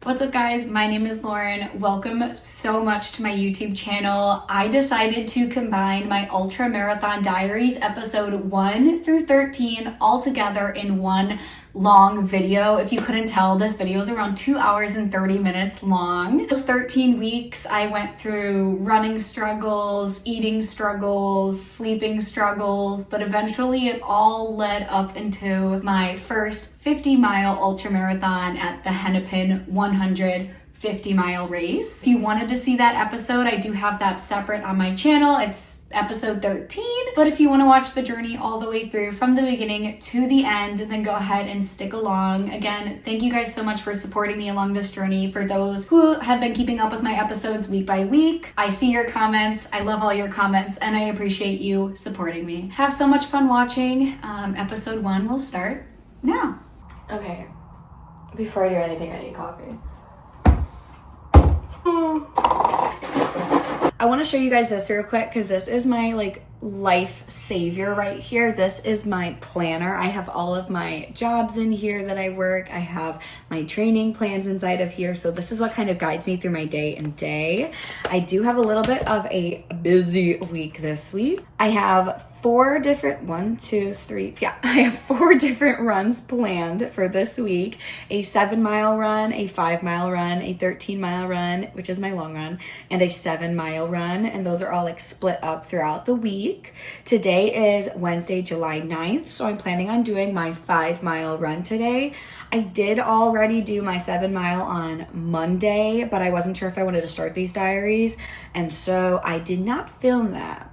What's up guys, my name is Lauren. Welcome so much to my YouTube channel. I decided to combine my ultramarathon diaries episode 1 through 13 all together in one long video. If you couldn't tell, this video is around 2 hours and 30 minutes long. Those 13 weeks I went through running struggles, eating struggles, sleeping struggles, but eventually it all led up into my first 50-mile ultramarathon at the Hennepin 150-mile race. If you wanted to see that episode, I do have that separate on my channel. It's episode 13, but if you want to watch the journey all the way through from the beginning to the end, then go ahead and stick along. Again, thank you guys so much for supporting me along this journey. For those who have been keeping up with my episodes week by week, I see your comments. I love all your comments and I appreciate you supporting me. Have so much fun watching. Episode 1 will start now. Okay, before I do anything, I need coffee. I want to show you guys this real quick because this is my life savior right here. This is my planner. I have all of my jobs in here that I work. I have my training plans inside of here. So this is what kind of guides me through my day and day. I do have a little bit of a busy week this week. I have four different runs planned for this week. A 7-mile run, a 5-mile run, a 13-mile run, which is my long run, and a 7-mile run. And those are all split up throughout the week. Today is Wednesday, July 9th. So I'm planning on doing my 5-mile run today. I did already do my 7-mile on Monday, but I wasn't sure if I wanted to start these diaries. And so I did not film that.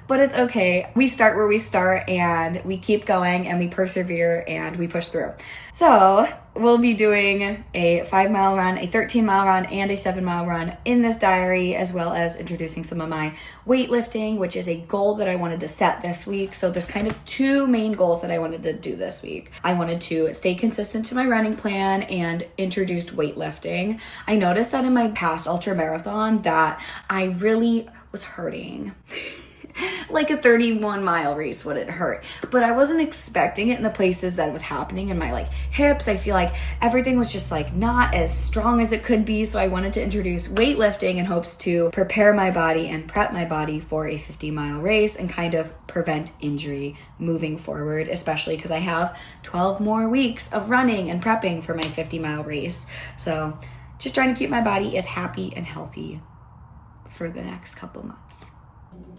But it's okay. We start where we start and we keep going and we persevere and we push through. So we'll be doing a 5-mile run, a 13-mile run, and a 7-mile run in this diary, as well as introducing some of my weightlifting, which is a goal that I wanted to set this week. So there's kind of two main goals that I wanted to do this week. I wanted to stay consistent to my running plan and introduced weightlifting. I noticed that in my past ultramarathon that I really was hurting. Like a 31-mile race wouldn't hurt, but I wasn't expecting it in the places that it was happening in my hips. I feel like everything was just not as strong as it could be. So I wanted to introduce weightlifting in hopes to prepare my body and prep my body for a 50-mile race and kind of prevent injury moving forward, especially because I have 12 more weeks of running and prepping for my 50-mile race. So just trying to keep my body as happy and healthy for the next couple months.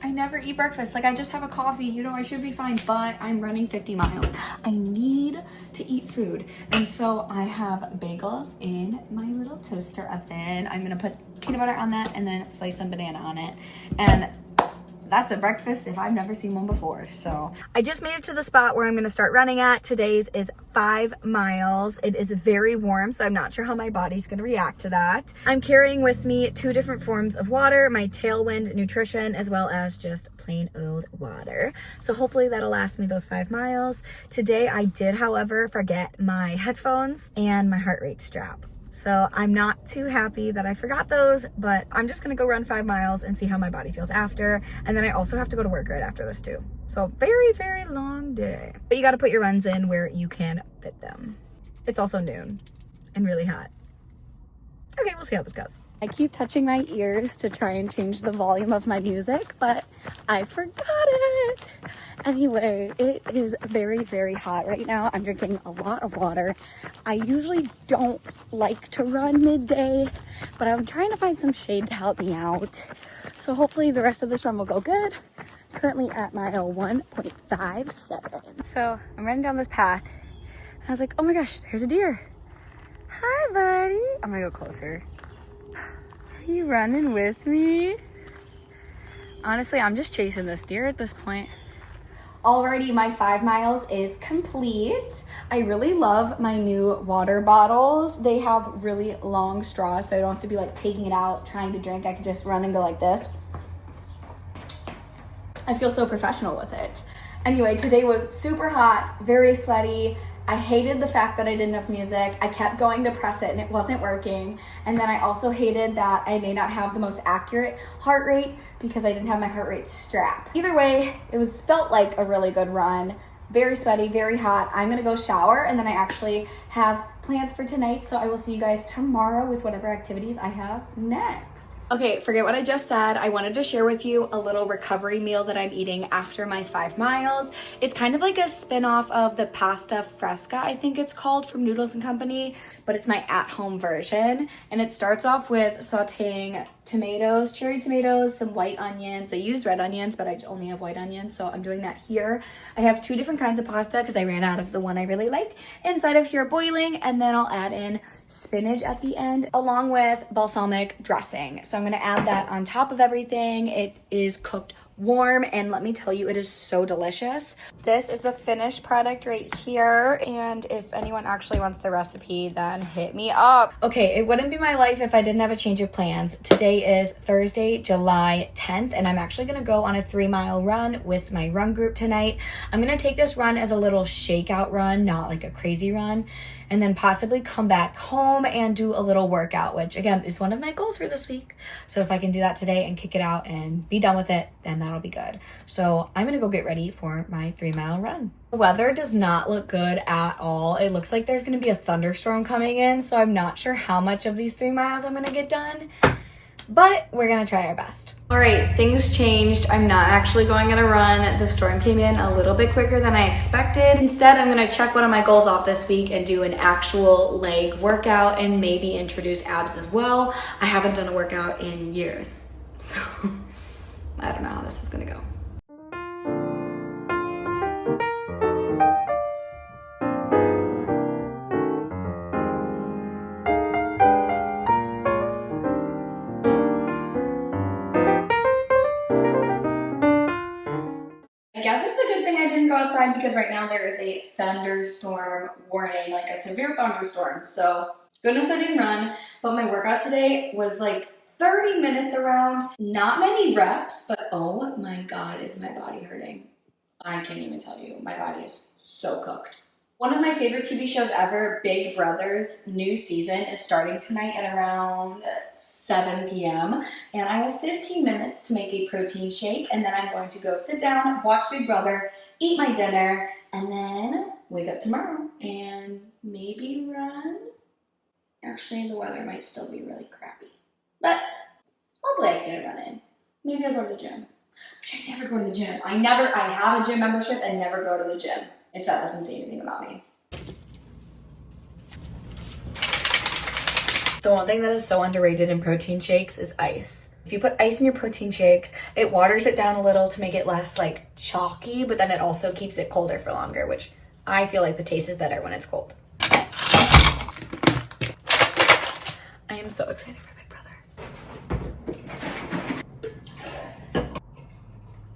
I never eat breakfast. I just have a coffee. I should be fine, but I'm running 50 miles. I need to eat food. And so I have bagels in my little toaster oven. I'm gonna put peanut butter on that and then slice some banana on it. And that's a breakfast if I've never seen one before. So I just made it to the spot where I'm going to start running at. Today's is 5 miles. It is very warm, so I'm not sure how my body's going to react to that. I'm carrying with me 2 different forms of water, my Tailwind nutrition, as well as just plain old water. So hopefully that'll last me those 5 miles. Today I did, however, forget my headphones and my heart rate strap. So I'm not too happy that I forgot those, but I'm just gonna go run 5 miles and see how my body feels after. And then I also have to go to work right after this too. So very, very long day. But you gotta put your runs in where you can fit them. It's also noon and really hot. Okay, we'll see how this goes. I keep touching my ears to try and change the volume of my music, but I forgot it. Anyway, it is very, very hot right now. I'm drinking a lot of water. I usually don't like to run midday, but I'm trying to find some shade to help me out. So hopefully the rest of this run will go good. Currently at mile 1.57. So I'm running down this path and I was like, oh my gosh, there's a deer. Hi, buddy. I'm gonna go closer. Are you running with me? Honestly, I'm just chasing this deer at this point. Already my 5 miles is complete. I really love my new water bottles. They have really long straws, so I don't have to be taking it out, trying to drink. I can just run and go like this. I feel so professional with it. Anyway, today was super hot, very sweaty. I hated the fact that I didn't have music. I kept going to press it and it wasn't working. And then I also hated that I may not have the most accurate heart rate because I didn't have my heart rate strap. Either way, it felt like a really good run. very sweaty, very hot. I'm gonna go shower, and then I actually have plans for tonight, so I will see you guys tomorrow with whatever activities I have next. Okay, forget what I just said. I wanted to share with you a little recovery meal that I'm eating after my 5 miles. It's kind of like a spin-off of the pasta fresca, I think it's called, from Noodles & Company, but it's my at-home version. And it starts off with sauteing tomatoes, cherry tomatoes, some white onions. They use red onions, but I only have white onions, so I'm doing that here. I have 2 different kinds of pasta because I ran out of the one I really like inside of here boiling, and then I'll add in spinach at the end along with balsamic dressing. So I'm gonna add that on top of everything. It is cooked warm, and let me tell you, it is so delicious. This is the finished product right here, and if anyone actually wants the recipe, then hit me up. Okay, it wouldn't be my life if I didn't have a change of plans. Today is Thursday, July 10th, and I'm actually gonna go on a 3-mile run with my run group tonight. I'm gonna take this run as a little shakeout run, not like a crazy run, and then possibly come back home and do a little workout, which again is one of my goals for this week. So if I can do that today and kick it out and be done with it, then that'll be good. So I'm gonna go get ready for my 3-mile run. The weather does not look good at all. It looks like there's gonna be a thunderstorm coming in, so I'm not sure how much of these 3 miles I'm gonna get done, but we're gonna try our best. All right, things changed. I'm not actually going on a run. The storm came in a little bit quicker than I expected. Instead, I'm gonna check one of my goals off this week and do an actual leg workout and maybe introduce abs as well. I haven't done a workout in years, so I don't know how this is gonna go. I guess it's a good thing I didn't go outside because right now there is a thunderstorm warning, like a severe thunderstorm. So goodness I didn't run, but my workout today was like 30 minutes around. Not many reps, but oh my God, is my body hurting. I can't even tell you, my body is so cooked. One of my favorite TV shows ever, Big Brother's new season, is starting tonight at around 7 p.m. And I have 15 minutes to make a protein shake, and then I'm going to go sit down, watch Big Brother, eat my dinner, and then wake up tomorrow and maybe run. Actually, the weather might still be really crappy, but hopefully I can get a run in. Maybe I'll go to the gym, which I never go to the gym. I have a gym membership and never go to the gym, if that doesn't say anything about me. The one thing that is so underrated in protein shakes is ice. If you put ice in your protein shakes, it waters it down a little to make it less like chalky, but then it also keeps it colder for longer, which I feel like the taste is better when it's cold. I am so excited for Big Brother.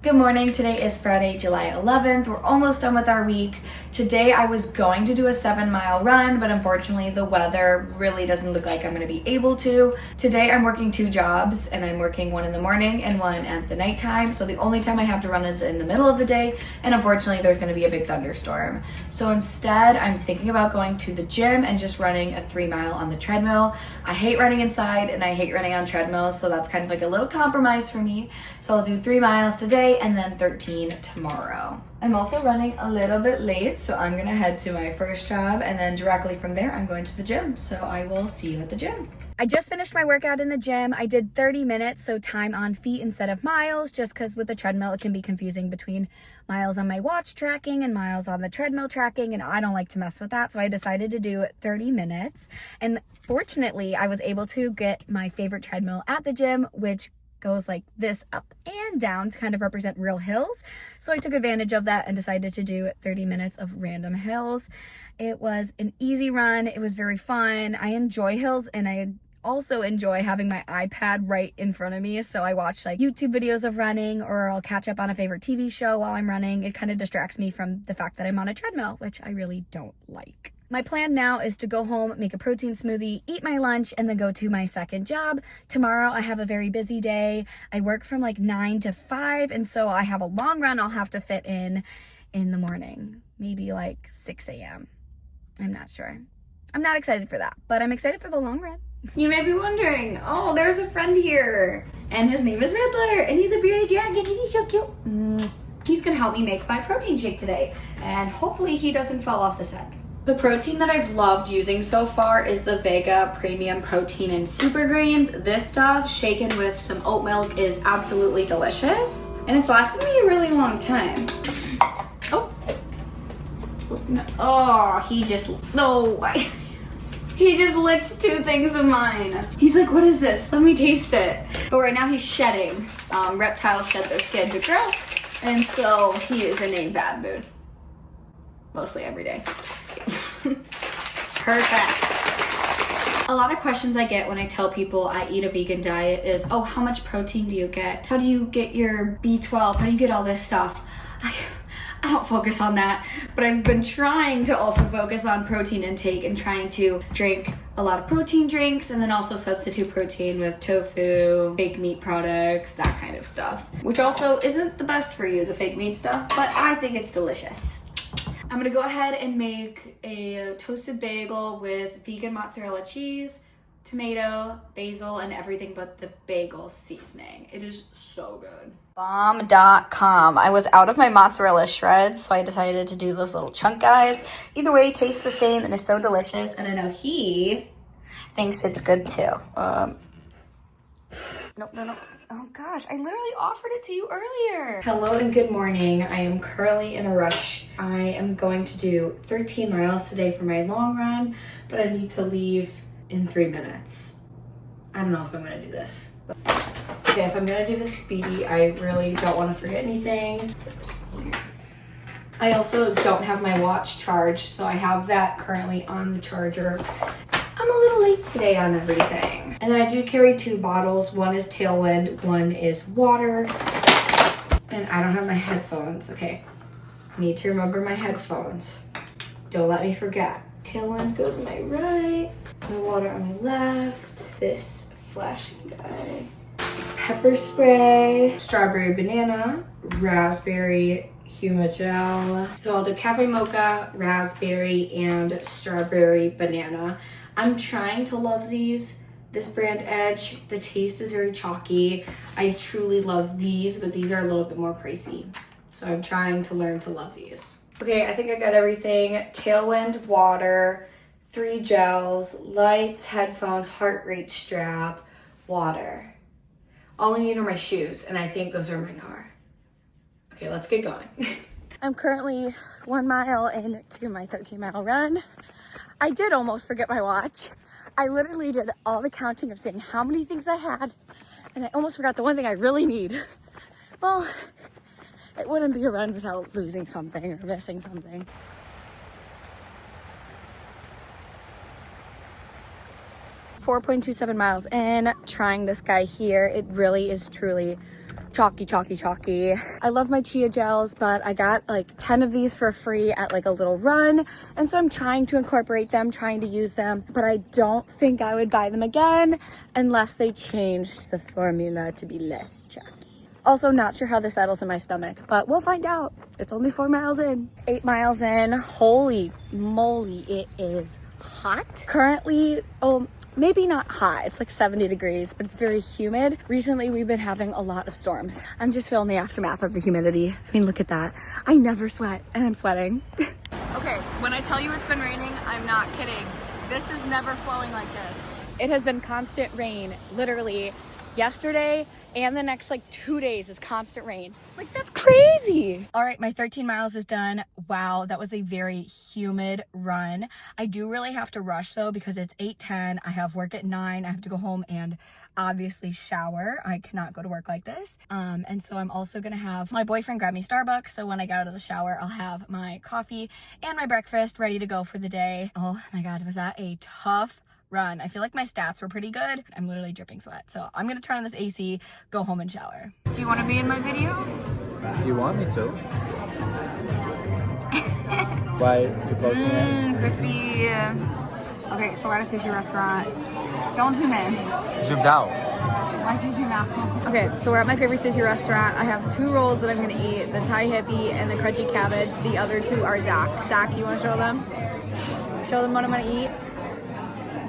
Good morning. Today is Friday, July 11th. We're almost done with our week. Today I was going to do a 7-mile run, but unfortunately the weather really doesn't look like I'm going to be able to. Today I'm working 2 jobs, and I'm working one in the morning and one at the nighttime. So the only time I have to run is in the middle of the day, and unfortunately there's going to be a big thunderstorm. So instead I'm thinking about going to the gym and just running a 3-mile on the treadmill. I hate running inside and I hate running on treadmills, so that's kind of like a little compromise for me. So I'll do 3 miles today and then 13 tomorrow. I'm also running a little bit late, so I'm gonna head to my first job, and then directly from there I'm going to the gym. So I will see you at the gym. I just finished my workout in the gym. I did 30 minutes, so time on feet instead of miles, just because with the treadmill it can be confusing between miles on my watch tracking and miles on the treadmill tracking, and I don't like to mess with that, so I decided to do 30 minutes. And fortunately, I was able to get my favorite treadmill at the gym, which goes like this up and down to kind of represent real hills. So I took advantage of that and decided to do 30 minutes of random hills. It was an easy run. It was very fun. I enjoy hills, and I also enjoy having my iPad right in front of me. So I watch like YouTube videos of running, or I'll catch up on a favorite TV show while I'm running. It kind of distracts me from the fact that I'm on a treadmill, which I really don't like. My plan now is to go home, make a protein smoothie, eat my lunch, and then go to my second job. Tomorrow I have a very busy day. I work from like 9 to 5, and so I have a long run I'll have to fit in the morning, maybe like 6 a.m. I'm not sure. I'm not excited for that, but I'm excited for the long run. You may be wondering, oh, there's a friend here, and his name is Riddler, and he's a bearded dragon, and he's so cute. He's gonna help me make my protein shake today, and hopefully he doesn't fall off the set. The protein that I've loved using so far is the Vega Premium Protein and Super Grains. This stuff, shaken with some oat milk, is absolutely delicious. And it's lasted me a really long time. Oh. No. Oh, he just licked 2 things of mine. He's like, what is this? Let me taste it. But right now he's shedding. Reptiles shed their skin to grow. And so he is in a bad mood. Mostly every day. Perfect. A lot of questions I get when I tell people I eat a vegan diet is, oh, how much protein do you get? How do you get your B12? How do you get all this stuff? I don't focus on that, but I've been trying to also focus on protein intake and trying to drink a lot of protein drinks and then also substitute protein with tofu, fake meat products, that kind of stuff, which also isn't the best for you, the fake meat stuff, but I think it's delicious. I'm gonna go ahead and make a toasted bagel with vegan mozzarella cheese, tomato, basil, and everything but the bagel seasoning. It is so good. Bomb.com. I was out of my mozzarella shreds, so I decided to do those little chunk guys. Either way, it tastes the same and is so delicious, and I know he thinks it's good too. No. Oh gosh, I literally offered it to you earlier. Hello and good morning. I am currently in a rush. I am going to do 13 miles today for my long run, but I need to leave in 3 minutes. I don't know if I'm gonna do this. But okay, if I'm gonna do this speedy, I really don't want to forget anything. I also don't have my watch charged, so I have that currently on the charger. I'm a little late today on everything. And then I do carry 2 bottles. One is Tailwind, one is water. And I don't have my headphones. Okay, I need to remember my headphones. Don't let me forget. Tailwind goes on my right, the water on my left, this flashing guy, pepper spray, strawberry banana, raspberry Humagel. So I'll do cafe mocha, raspberry, and strawberry banana. I'm trying to love these. This brand Edge, the taste is very chalky. I truly love these, but these are a little bit more pricey. So I'm trying to learn to love these. Okay, I think I got everything. Tailwind, water, 3 gels, lights, headphones, heart rate strap, water. All I need are my shoes, and I think those are in my car. Okay, let's get going. I'm currently 1 mile into my 13-mile run. I did almost forget my watch. I literally did all the counting of saying how many things I had, and I almost forgot the one thing I really need. Well, it wouldn't be a run without losing something or missing something. .27 miles in, trying this guy here. It really is truly chalky. I love my chia gels, but I got like 10 of these for free at like a little run, and so I'm trying to incorporate them, trying to use them, but I don't think I would buy them again unless they changed the formula to be less chalky. Also, not sure how this settles in my stomach, but we'll find out. It's only 4 miles in. 8 miles in. Holy moly, it is hot. Currently, maybe not hot, it's like 70 degrees, but it's very humid. Recently, we've been having a lot of storms. I'm just feeling the aftermath of the humidity. I mean, look at that. I never sweat, and I'm sweating. Okay, when I tell you it's been raining, I'm not kidding. This is never flowing like this. It has been constant rain, literally. Yesterday and the next like 2 days is constant rain. Like, that's crazy. All right, my 13 miles is done. Wow, that was a very humid run. I do really have to rush though, because it's 8:10. I have work at 9. I have to go home and obviously shower. I cannot go to work like this. And so I'm also gonna have my boyfriend grab me Starbucks. So when I get out of the shower, I'll have my coffee and my breakfast ready to go for the day. Oh my God, was that a tough run. I feel like my stats were pretty good. I'm literally dripping sweat. So I'm gonna turn on this AC, go home and shower. Do you wanna be in my video? If you want me to. Why you posting it? Crispy. Okay, so we're at a sushi restaurant. Don't zoom in. Zoomed out. Why'd you zoom out? Okay, so we're at my favorite sushi restaurant. I have 2 rolls that I'm gonna eat, the Thai hippie and the crunchy cabbage. The other 2 are Zach. Zach, you wanna show them? Show them what I'm gonna eat?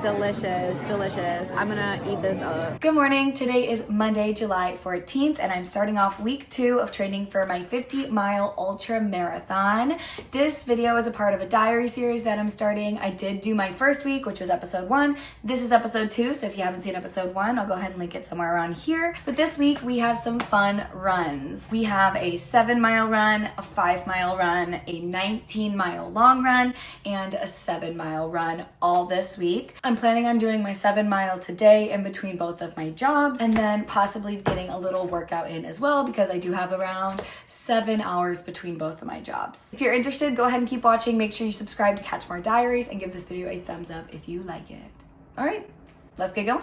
delicious, delicious. I'm gonna eat this up. Good morning. Today is Monday, July 14th, and I'm starting off week 2 of training for my 50-mile ultra marathon. This video is a part of a diary series that I'm starting. I did do my first week, which was episode 1. This is episode 2, so if you haven't seen episode 1, I'll go ahead and link it somewhere around here. But this week we have some fun runs. We have a 7-mile run, a 5-mile run, a 19-mile long run, and a 7-mile run all this week. I'm planning on doing my 7-mile today in between both of my jobs, and then possibly getting a little workout in as well because I do have around 7 hours between both of my jobs. If you're interested, go ahead and keep watching. Make sure you subscribe to catch more diaries and give this video a thumbs up if you like it. All right, let's get going.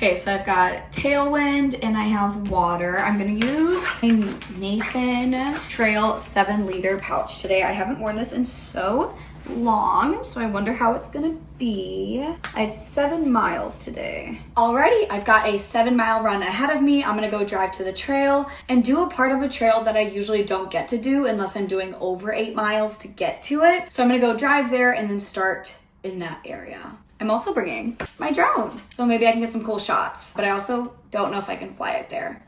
Okay, so I've got Tailwind and I have water. I'm gonna use a Nathan Trail 7-liter pouch today. I haven't worn this in so long, so I wonder how it's gonna be. I have 7 miles today. Alrighty, I've got a 7-mile run ahead of me. I'm gonna go drive to the trail and do a part of a trail that I usually don't get to do unless I'm doing over 8 miles to get to it. So I'm gonna go drive there and then start in that area. I'm also bringing my drone, so maybe I can get some cool shots, but I also don't know if I can fly it there.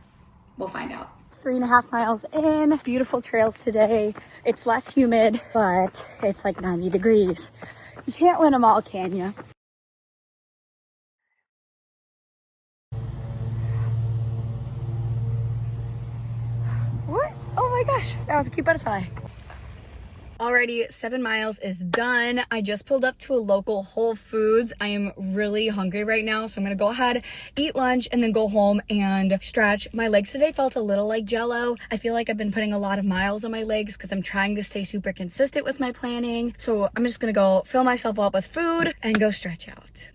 We'll find out. 3.5 miles in, beautiful trails today. It's less humid, but it's like 90 degrees. You can't win them all, can you? What? Oh my gosh, that was a cute butterfly. Alrighty, 7 miles is done. I just pulled up to a local Whole Foods. I am really hungry right now, so I'm gonna go ahead, eat lunch, and then go home and stretch. My legs today felt a little like Jell-O. I feel like I've been putting a lot of miles on my legs because I'm trying to stay super consistent with my planning. So I'm just gonna go fill myself up with food and go stretch out.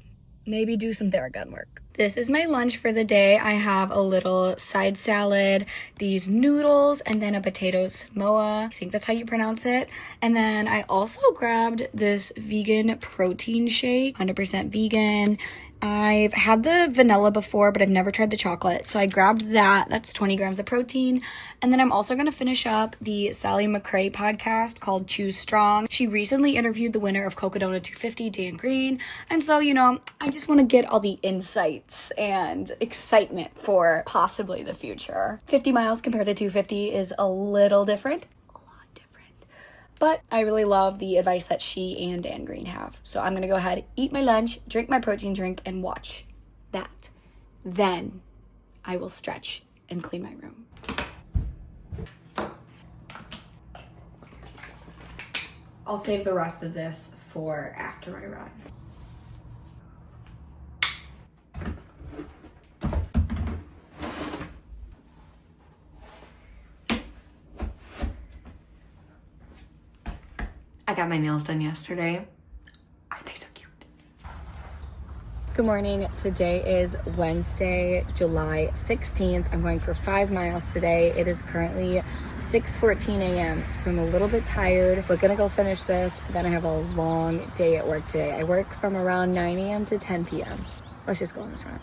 Maybe do some Theragun work. This is my lunch for the day. I have a little side salad, these noodles, and then a potato samoa. I think that's how you pronounce it. And then I also grabbed this vegan protein shake, 100% vegan. I've had the vanilla before, but I've never tried the chocolate. So I grabbed that. That's 20 grams of protein. And then I'm also going to finish up the Sally McRae podcast called Choose Strong. She recently interviewed the winner of Cocodona 250, Dan Green. And so, you know, I just want to get all the insights and excitement for possibly the future. 50 miles compared to 250 is a little different. But I really love the advice that she and Dan Green have. So I'm going to go ahead, eat my lunch, drink my protein drink, and watch that. Then I will stretch and clean my room. I'll save the rest of this for after I run. I got my nails done yesterday. Aren't they so cute? Good morning. Today is Wednesday, July 16th. I'm going for 5 miles today. It is currently 6:14 a.m. So I'm a little bit tired, but gonna go finish this. Then I have a long day at work today. I work from around 9 a.m. to 10 p.m. Let's just go on this run.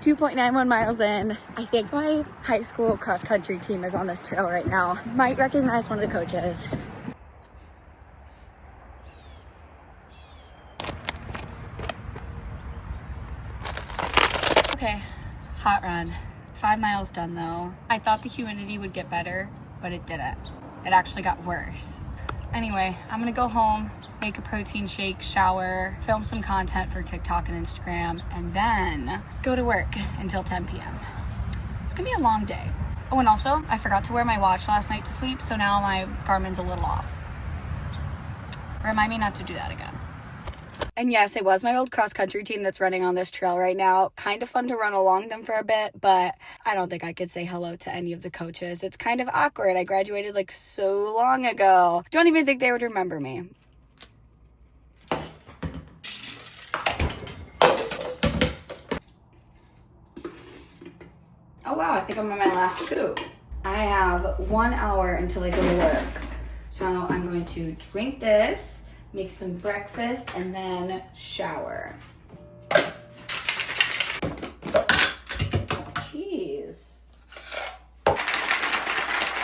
2.91 miles in. I think my high school cross country team is on this trail right now. Might recognize one of the coaches. Okay, hot run. 5 miles done though. I thought the humidity would get better, but it didn't. It actually got worse. Anyway, I'm gonna go home, make a protein shake, shower, film some content for TikTok and Instagram, and then go to work until 10 p.m. It's gonna be a long day. Oh, and also, I forgot to wear my watch last night to sleep, so now my Garmin's a little off. Remind me not to do that again. And yes, it was my old cross-country team that's running on this trail right now. Kind of fun to run along them for a bit, but I don't think I could say hello to any of the coaches. It's kind of awkward. I graduated like so long ago. Don't even think they would remember me. Oh wow, I think I'm on my last scoop. I have 1 hour until I go to work. So I'm going to drink this, make some breakfast, and then shower. Jeez.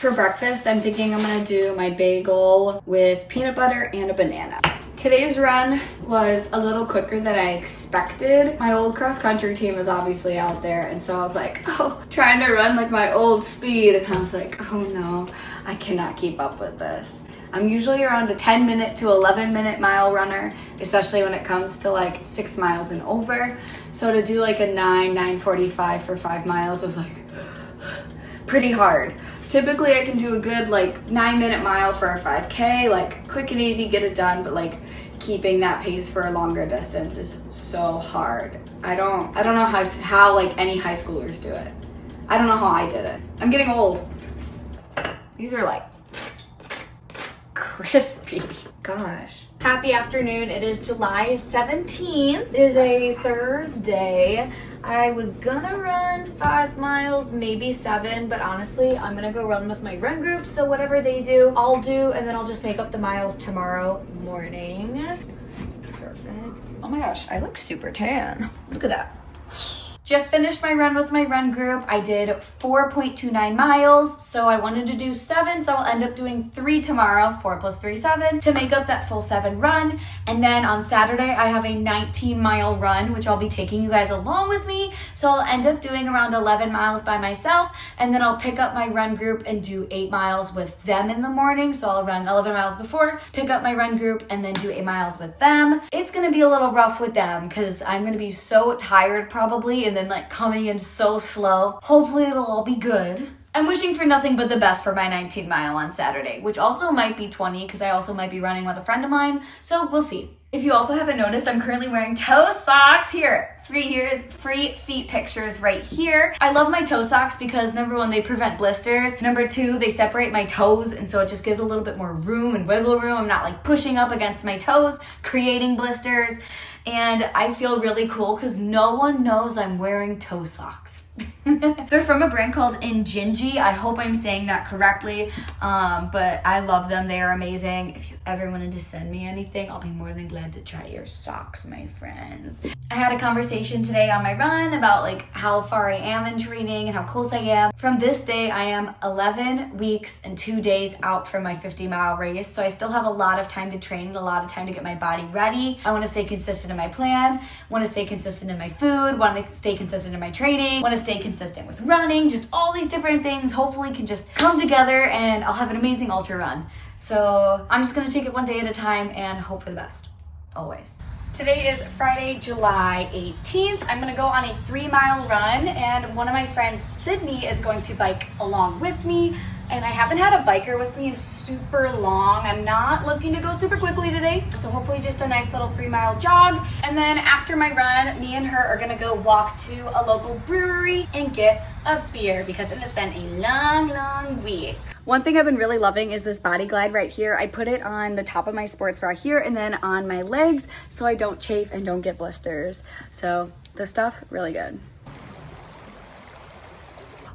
For breakfast, I'm thinking I'm gonna do my bagel with peanut butter and a banana. Today's run was a little quicker than I expected. My old cross country team is obviously out there, and so I was like, oh, trying to run like my old speed, and I was like, oh no, I cannot keep up with this. I'm usually around a 10-minute to 11-minute mile runner, especially when it comes to like 6 miles and over. So to do like a 9:45 for 5 miles was like pretty hard. Typically I can do a good like 9-minute mile for a 5K, like quick and easy, get it done, but like keeping that pace for a longer distance is so hard. I don't know how like any high schoolers do it. I don't know how I did it. I'm getting old. These are like crispy. Gosh. Happy afternoon. It is July 17th. It is a Thursday. I was gonna run 5 miles, maybe 7, but honestly, I'm gonna go run with my run group, so whatever they do, I'll do, and then I'll just make up the miles tomorrow morning. Perfect. Oh my gosh, I look super tan. Look at that. Just finished my run with my run group. I did 4.29 miles, so I wanted to do 7, so I'll end up doing 3 tomorrow, 4 plus 3, 7, to make up that full 7 run. And then on Saturday, I have a 19-mile run, which I'll be taking you guys along with me, so I'll end up doing around 11 miles by myself, and then I'll pick up my run group and do 8 miles with them in the morning, so I'll run 11 miles before, pick up my run group, and then do 8 miles with them. It's gonna be a little rough with them, because I'm gonna be so tired probably, and then like coming in so slow. Hopefully it'll all be good. I'm wishing for nothing but the best for my 19 mile on Saturday, which also might be 20 because I also might be running with a friend of mine, so we'll see. If you also haven't noticed, I'm currently wearing toe socks. Here, free feet pictures right here. I love my toe socks because number 1, they prevent blisters. Number 2, they separate my toes, and so it just gives a little bit more room and wiggle room. I'm not like pushing up against my toes, creating blisters. And I feel really cool because no one knows I'm wearing toe socks. They're from a brand called Injinji. I hope I'm saying that correctly, but I love them. They are amazing. If you ever wanted to send me anything, I'll be more than glad to try your socks, my friends. I had a conversation today on my run about like how far I am in training and how close I am. From this day, I am 11 weeks and 2 days out from my 50-mile race, so I still have a lot of time to train and a lot of time to get my body ready. I want to stay consistent in my plan, want to stay consistent in my food, want to stay consistent in my training, want to stay consistent with running, just all these different things hopefully can just come together and I'll have an amazing ultra run. So I'm just gonna take it one day at a time and hope for the best, always. Today is Friday, July 18th. I'm gonna go on a 3-mile run, and one of my friends, Sydney, is going to bike along with me. And I haven't had a biker with me in super long. I'm not looking to go super quickly today, so hopefully just a nice little 3-mile jog. And then after my run, me and her are gonna go walk to a local brewery and get a beer because it has been a long week. One thing I've been really loving is this body glide right here. I put it on the top of my sports bra here and then on my legs so I don't chafe and don't get blisters. So this stuff, really good.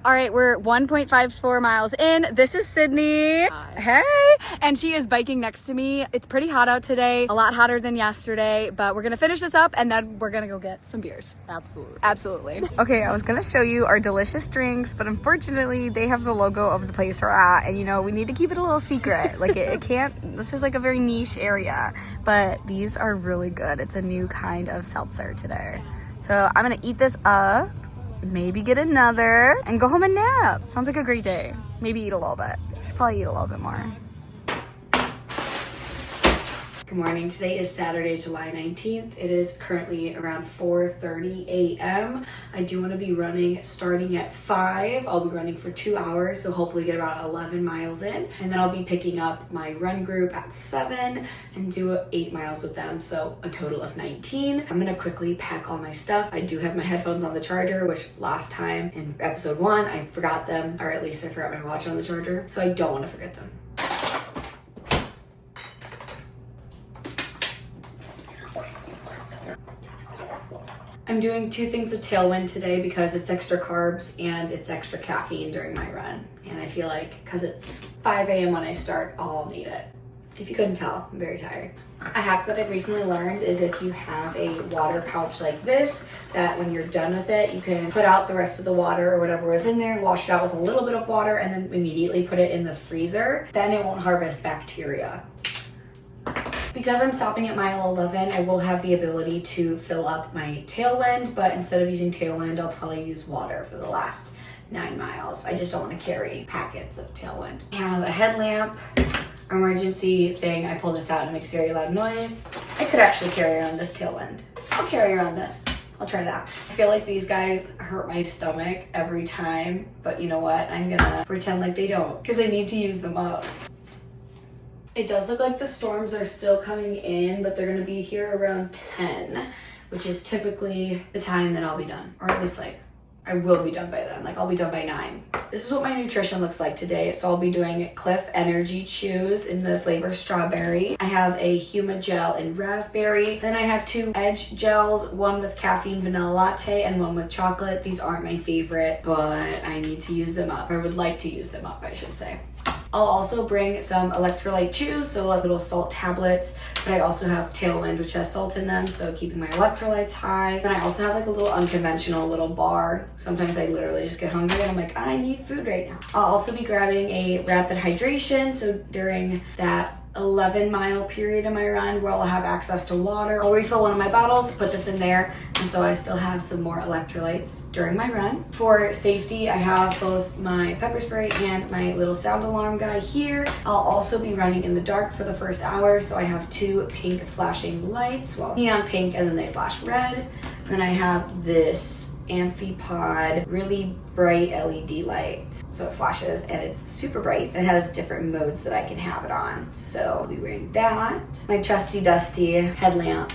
All right, we're 1.54 miles in. This is Sydney. Hi. Hey, and she is biking next to me. It's pretty hot out today, a lot hotter than yesterday, but we're gonna finish this up and then we're gonna go get some beers. Absolutely. Okay, I was gonna show you our delicious drinks, but unfortunately they have the logo of the place we're at, and you know, we need to keep it a little secret. Like it can't, this is like a very niche area, but these are really good. It's a new kind of seltzer today. So I'm gonna eat this up, maybe get another, and go home and nap. Sounds like a great day. Maybe eat a little bit. Should probably eat a little bit more. Good morning. Today is Saturday, July 19th. It is currently around 4:30 a.m. I do want to be running starting at 5. I'll be running for 2 hours, so hopefully get about 11 miles in. And then I'll be picking up my run group at 7 and do 8 miles with them, so a total of 19. I'm gonna quickly pack all my stuff. I do have my headphones on the charger, which last time in episode 1, I forgot them, or at least I forgot my watch on the charger, so I don't want to forget them. I'm doing 2 things of Tailwind today because it's extra carbs and it's extra caffeine during my run. And I feel like because it's 5 a.m. when I start, I'll need it. If you couldn't tell, I'm very tired. A hack that I've recently learned is if you have a water pouch like this, that when you're done with it, you can put out the rest of the water or whatever was in there, wash it out with a little bit of water, and then immediately put it in the freezer. Then it won't harvest bacteria. Because I'm stopping at mile 11, I will have the ability to fill up my tailwind, but instead of using tailwind, I'll probably use water for the last 9 miles. I just don't want to carry packets of tailwind. I have a headlamp, emergency thing. I pull this out and it makes very loud noise. I could actually carry around this tailwind. I'll carry around this. I'll try that. I feel like these guys hurt my stomach every time, but you know what? I'm gonna pretend like they don't because I need to use them up. It does look like the storms are still coming in, but they're gonna be here around 10, which is typically the time that I'll be done. Or at least like, I will be done by then. Like I'll be done by 9. This is what my nutrition looks like today. So I'll be doing Cliff Energy Chews in the flavor strawberry. I have a Huma gel in raspberry. Then I have 2 Edge gels, one with caffeine vanilla latte and one with chocolate. These aren't my favorite, but I need to use them up. I would like to use them up, I should say. I'll also bring some electrolyte chews, so like little salt tablets, but I also have Tailwind, which has salt in them, so keeping my electrolytes high. Then I also have like a little unconventional little bar. Sometimes I literally just get hungry and I'm like, I need food right now. I'll also be grabbing a rapid hydration, so during that 11-mile period in my run where I'll have access to water, I'll refill one of my bottles, put this in there, and so I still have some more electrolytes during my run. For safety, I have both my pepper spray and my little sound alarm guy here. I'll also be running in the dark for the first hour, so I have 2 pink flashing lights, well, neon pink, and then they flash red. And then I have this Amphipod really bright LED light, so it flashes and it's super bright. It has different modes that I can have it on, so I'll be wearing that. My trusty dusty headlamp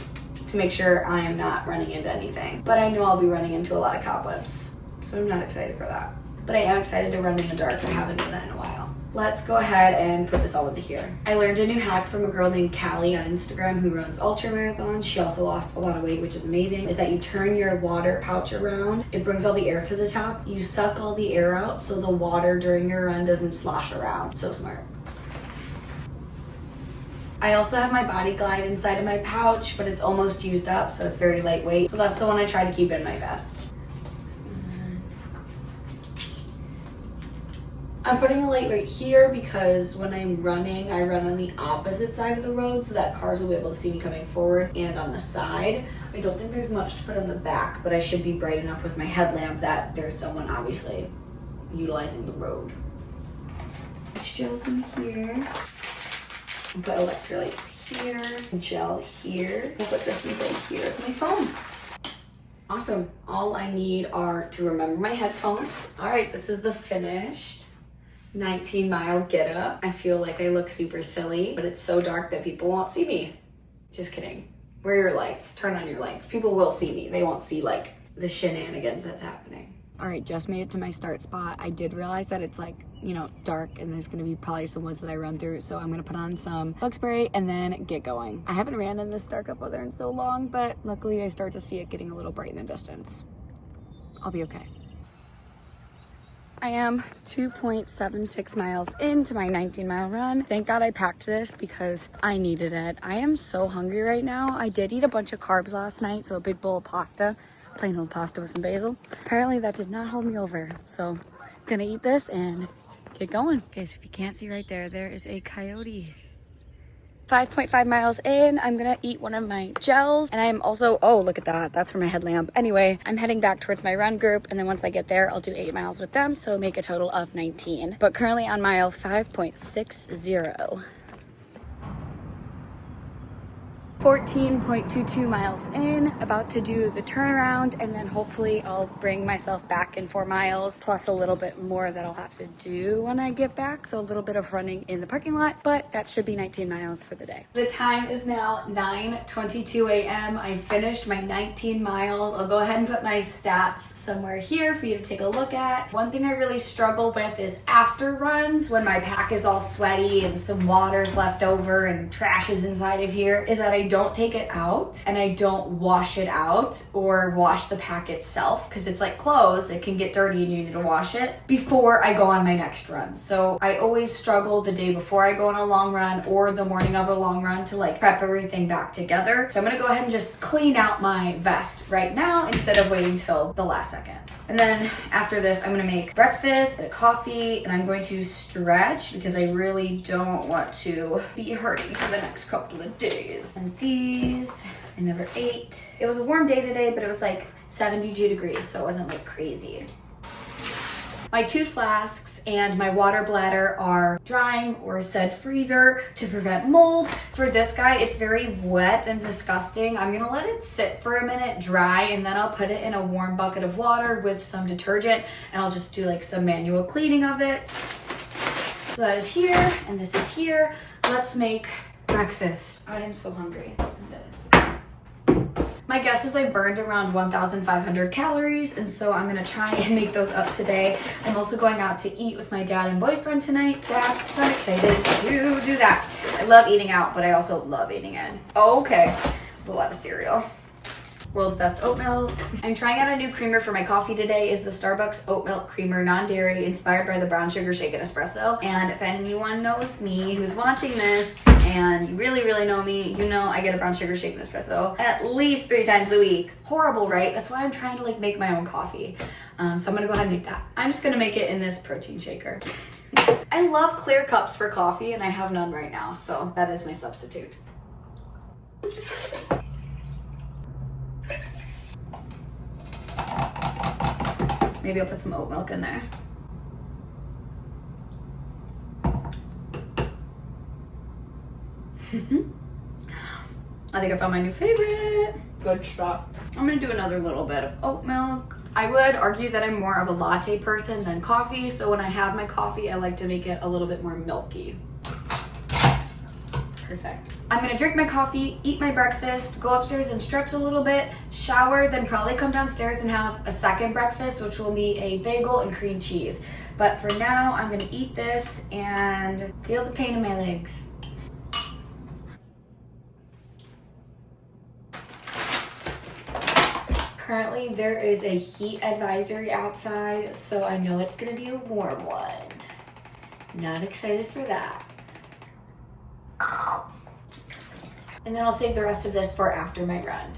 to make sure I am not running into anything, but I know I'll be running into a lot of cobwebs, so I'm not excited for that, but I am excited to run in the dark. I haven't done that in a while. Let's go ahead and put this all into here. I learned a new hack from a girl named Callie on Instagram who runs ultramarathons. She also lost a lot of weight, which is amazing, is that you turn your water pouch around. It brings all the air to the top. You suck all the air out so the water during your run doesn't slosh around. So smart. I also have my Body Glide inside of my pouch, but it's almost used up, so it's very lightweight. So that's the one I try to keep in my vest. I'm putting a light right here because when I'm running, I run on the opposite side of the road so that cars will be able to see me coming forward and on the side. I don't think there's much to put on the back, but I should be bright enough with my headlamp that there's someone obviously utilizing the road. Gels in here. I'll put electrolytes here, gel here. I'll put this inside here with my phone. Awesome. All I need are to remember my headphones. All right, this is the finished 19-mile get up. I feel like I look super silly, but it's so dark that people won't see me. Just kidding. Where are your lights? Turn on your lights. People will see me. They won't see like the shenanigans that's happening. All right, just made it to my start spot. I did realize that it's like, you know, dark and there's gonna be probably some woods that I run through. So I'm gonna put on some bug spray and then get going. I haven't ran in this dark up weather in so long, but luckily I start to see it getting a little bright in the distance. I'll be okay. I am 2.76 miles into my 19-mile run. Thank God I packed this because I needed it. I am so hungry right now. I did eat a bunch of carbs last night, so a big bowl of pasta, plain old pasta with some basil. Apparently that did not hold me over, so I'm gonna eat this and get going. Okay, so if you can't see right there, there is a coyote. 5.5 miles in, I'm gonna eat one of my gels, and I'm also, oh, look at that, that's for my headlamp. Anyway, I'm heading back towards my run group, and then once I get there, I'll do 8 miles with them, so make a total of 19. But currently on mile 5.60. 14.22 miles in, about to do the turnaround, and then hopefully I'll bring myself back in 4 miles, plus a little bit more that I'll have to do when I get back, so a little bit of running in the parking lot, but that should be 19 miles for the day. The time is now 9:22 a.m. I finished my 19 miles. I'll go ahead and put my stats somewhere here for you to take a look at. One thing I really struggle with is after runs, when my pack is all sweaty and some water's left over and trash is inside of here, is that I don't take it out and I don't wash it out or wash the pack itself, because it's like clothes, it can get dirty and you need to wash it before I go on my next run. So I always struggle the day before I go on a long run or the morning of a long run to like prep everything back together. So I'm gonna go ahead and just clean out my vest right now instead of waiting till the last second. And then after this, I'm gonna make breakfast and a coffee, and I'm going to stretch because I really don't want to be hurting for the next couple of days. And these, I never ate. It was a warm day today, but it was like 72 degrees, so it wasn't like crazy. My 2 flasks and my water bladder are drying or said freezer to prevent mold. For this guy, it's very wet and disgusting. I'm gonna let it sit for a minute, dry, and then I'll put it in a warm bucket of water with some detergent, and I'll just do like some manual cleaning of it. So that is here, and this is here. Let's make breakfast. I am so hungry. My guess is I burned around 1,500 calories, and so I'm gonna try and make those up today. I'm also going out to eat with my dad and boyfriend tonight. Yeah, so I'm excited to do that. I love eating out, but I also love eating in. Okay, that's a lot of cereal. World's best oat milk. I'm trying out a new creamer for my coffee today. Is the Starbucks oat milk creamer, non-dairy, inspired by the brown sugar shaken espresso. And if anyone knows me who's watching this, and you really know me, you know I get a brown sugar shaken espresso at least 3 times a week. Horrible, right? That's why I'm trying to like make my own coffee. So I'm gonna go ahead and make that. I'm just gonna make it in this protein shaker. I love clear cups for coffee, and I have none right now, so that is my substitute. Maybe I'll put some oat milk in there. I think I found my new favorite. Good stuff. I'm gonna do another little bit of oat milk. I would argue that I'm more of a latte person than coffee, so when I have my coffee, I like to make it a little bit more milky. Perfect. I'm gonna drink my coffee, eat my breakfast, go upstairs and stretch a little bit, shower, then probably come downstairs and have a second breakfast, which will be a bagel and cream cheese. But for now, I'm gonna eat this and feel the pain in my legs. Currently, there is a heat advisory outside, so I know it's gonna be a warm one. Not excited for that. And then I'll save the rest of this for after my run.